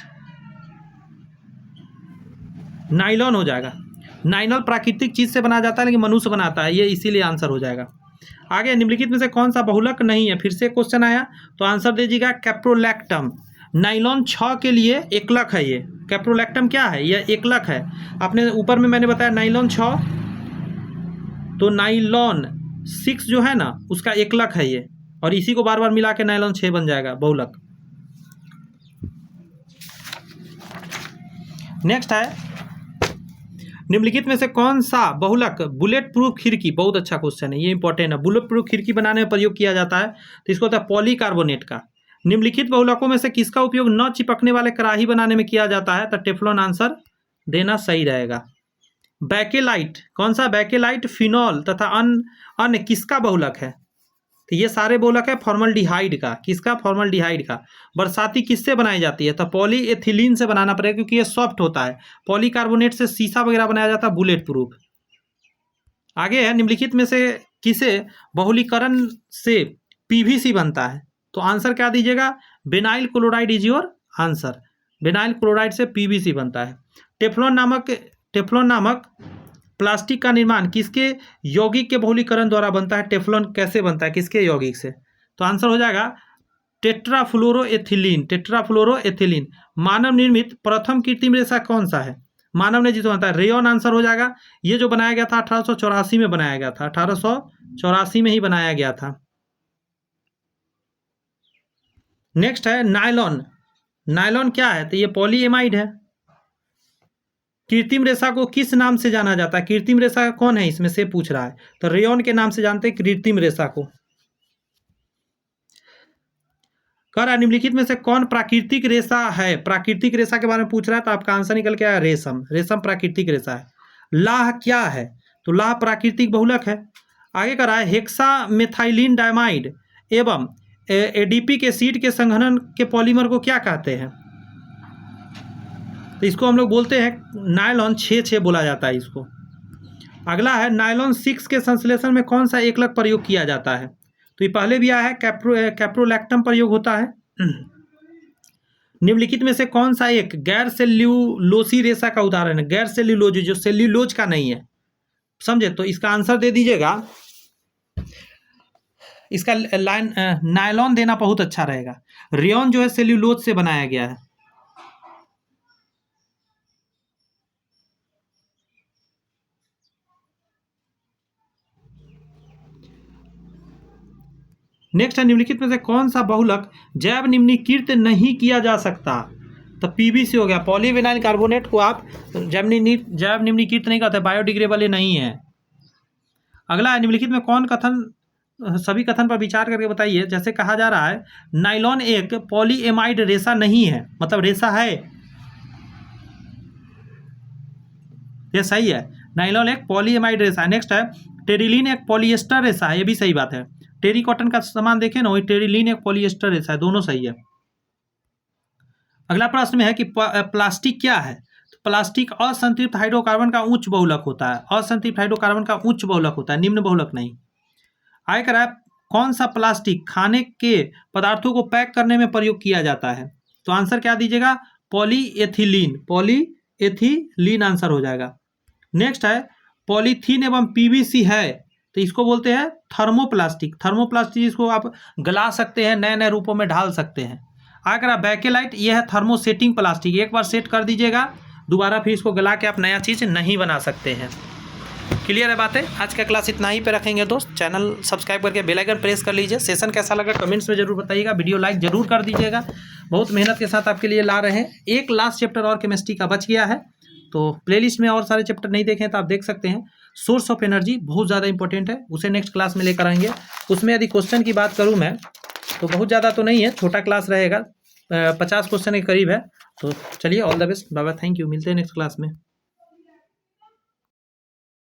नाइलॉन हो जाएगा। नाइलॉन प्राकृतिक चीज से बनाया जाता है, लेकिन मनुष्य बनाता है, ये इसीलिए आंसर हो जाएगा। आगे निम्नलिखित में से कौन सा बहुलक नहीं है? फिर से क्वेश्चन आया, तो आंसर दीजिएगा कैप्रोलैक्टम। नाइलॉन 6 के लिए एकलक है ये, कैप्रोलैक्टम क्या है? यह एकलक है। आपने ऊपर में मैंने बताया नाइलॉन 6, तो नाइलॉन 6 जो है ना उसका एकलक है ये, और इसी को बार बार मिला के नाइलॉन 6 बन जाएगा बहुलक। नेक्स्ट है निम्नलिखित में से कौन सा बहुलक बुलेट प्रूफ खिड़की, बहुत अच्छा क्वेश्चन है, ये इंपॉर्टेंट है, बुलेट प्रूफ खिड़की बनाने में प्रयोग किया जाता है, तो इसको होता है पॉलीकार्बोनेट का। निम्नलिखित बहुलकों में से किसका उपयोग न चिपकने वाले कड़ाही बनाने में किया जाता है? तो टेफ्लॉन आंसर देना सही रहेगा। बैकेलाइट, कौन सा? बैकेलाइट फिनॉल तथा अन्य किसका बहुलक है? तो ये सारे बहुलक है फॉर्मल्डिहाइड का। किसका? फॉर्मल्डिहाइड का। बरसाती किससे बनाई जाती है? तो पॉलीएथिलीन से बनाना पड़ेगा, क्योंकि ये सॉफ्ट होता है। पॉलीकार्बोनेट से शीशा वगैरह बनाया जाता है, बुलेट प्रूफ। आगे है निम्नलिखित में से किसे बहुलीकरण से पीवीसी बनता है? तो आंसर क्या दीजिएगा? Vinyl chloride is your answer, vinyl chloride से पीवीसी बनता है। टेफ्लॉन नामक प्लास्टिक का निर्माण किसके यौगिक के बहुलीकरण द्वारा बनता है? टेफ्लॉन कैसे बनता है, किसके यौगिक से? तो आंसर हो जाएगा टेट्राफ्लोरोएथिलीन। मानव निर्मित प्रथम कृत्रिम रेशा कौन सा है? मानव ने जिसको बनता है रेयन आंसर हो जाएगा। ये जो बनाया गया था 1884 में बनाया गया था, 1884 में ही बनाया गया था। नेक्स्ट है नायलॉन। नायलॉन क्या है? तो ये पॉलीएमाइड है। कृत्रिम रेशा को किस नाम से जाना जाता है? कृत्रिम रेशा कौन है इसमें से पूछ रहा है, तो रेयन के नाम से जानते हैं कृत्रिम रेशा को। कह रहा है निम्नलिखित में से कौन प्राकृतिक रेशा है? प्राकृतिक रेशा के बारे में पूछ रहा है, तो आपका आंसर निकल के आया रेशम। रेशम प्राकृतिक रेशा है। लाह क्या है? तो लाह प्राकृतिक बहुलक है। आगे कह रहा है हेक्सामेथाइलिन डायमाइड एवं एडीपी के एसिड के संघनन के पॉलीमर को क्या कहते हैं? तो इसको हम लोग बोलते हैं नायलॉन 6 बोला जाता है इसको। अगला है नायलॉन 6 के संश्लेषण में कौन सा एकलक प्रयोग किया जाता है? तो ये पहले भी आया है, कैप्रोलैक्टम प्रयोग होता है। निम्नलिखित में से कौन सा एक गैर सेल्यूलोसी रेशा का उदाहरण है? गैर सेल्यूलोज जो सेल्यूलोज का नहीं है, समझे? तो इसका आंसर दे दीजिएगा, इसका लाइन नायलॉन देना बहुत अच्छा रहेगा। रेयन जो है सेल्यूलोज से बनाया गया है। नेक्स्ट है निम्नलिखित में से कौन सा बहुलक जैव निम्नीकृत नहीं किया जा सकता? तो पीवीसी हो गया। पॉलीविनाइल कार्बोनेट को आप जैव निम्नीकृत नहीं करते, बायोडिग्रेडेबल नहीं है। अगला है निम्नलिखित में कौन कथन, सभी कथन पर विचार करके बताइए। जैसे कहा जा रहा है नाइलॉन एक पॉलीएमाइड रेशा नहीं है, मतलब रेशा है, ये सही है, नाइलॉन एक पॉलीएमाइड रेशा है। नेक्स्ट है टेरिलीन एक पॉलिएस्टर रेशा है, ये भी सही बात है। टेरी कॉटन का सामान देखें ना, वही टेरिलीन एक पॉलिएस्टर रेशा है, दोनों सही है। अगला प्रश्न में है कि प्लास्टिक क्या है। तो प्लास्टिक असंतृप्त हाइड्रोकार्बन का उच्च बहुलक होता है। असंतृप्त हाइड्रोकार्बन का उच्च बहुलक होता है, निम्न बहुलक नहीं। आगे कह रहा है कौन सा प्लास्टिक खाने के पदार्थों को पैक करने में प्रयोग किया जाता है। तो आंसर क्या दीजिएगा, पॉलीएथिलीन। पॉलीएथिलीन आंसर हो जाएगा। नेक्स्ट है पॉलीथीन एवं पीवीसी है, तो इसको बोलते हैं थर्मोप्लास्टिक। थर्मोप्लास्टिक इसको आप गला सकते हैं, नए नए रूपों में ढाल सकते हैं। आगे बैकेलाइट, ये है थर्मोसेटिंग प्लास्टिक। एक बार सेट कर दीजिएगा, दोबारा फिर इसको गला के आप नया चीज़ नहीं बना सकते हैं। क्लियर है बातें। आज का क्लास इतना ही पे रखेंगे दोस्त। चैनल सब्सक्राइब करके बेल आइकन प्रेस कर लीजिए। सेशन कैसा लगा कमेंट्स में जरूर बताइएगा। वीडियो लाइक जरूर कर दीजिएगा। बहुत मेहनत के साथ आपके लिए ला रहे हैं। एक लास्ट चैप्टर और केमिस्ट्री का बच गया है, तो प्लेलिस्ट में और सारे चैप्टर नहीं देखे तो आप देख सकते हैं। सोर्स ऑफ एनर्जी बहुत ज़्यादा इंपॉर्टेंट है, उसे नेक्स्ट क्लास में लेकर आएंगे। उसमें यदि क्वेश्चन की बात करूँ मैं तो बहुत ज़्यादा तो नहीं है, छोटा क्लास रहेगा, 50 क्वेश्चन के करीब है। तो चलिए, all the best, bye bye, thank you. मिलते हैं नेक्स्ट क्लास में।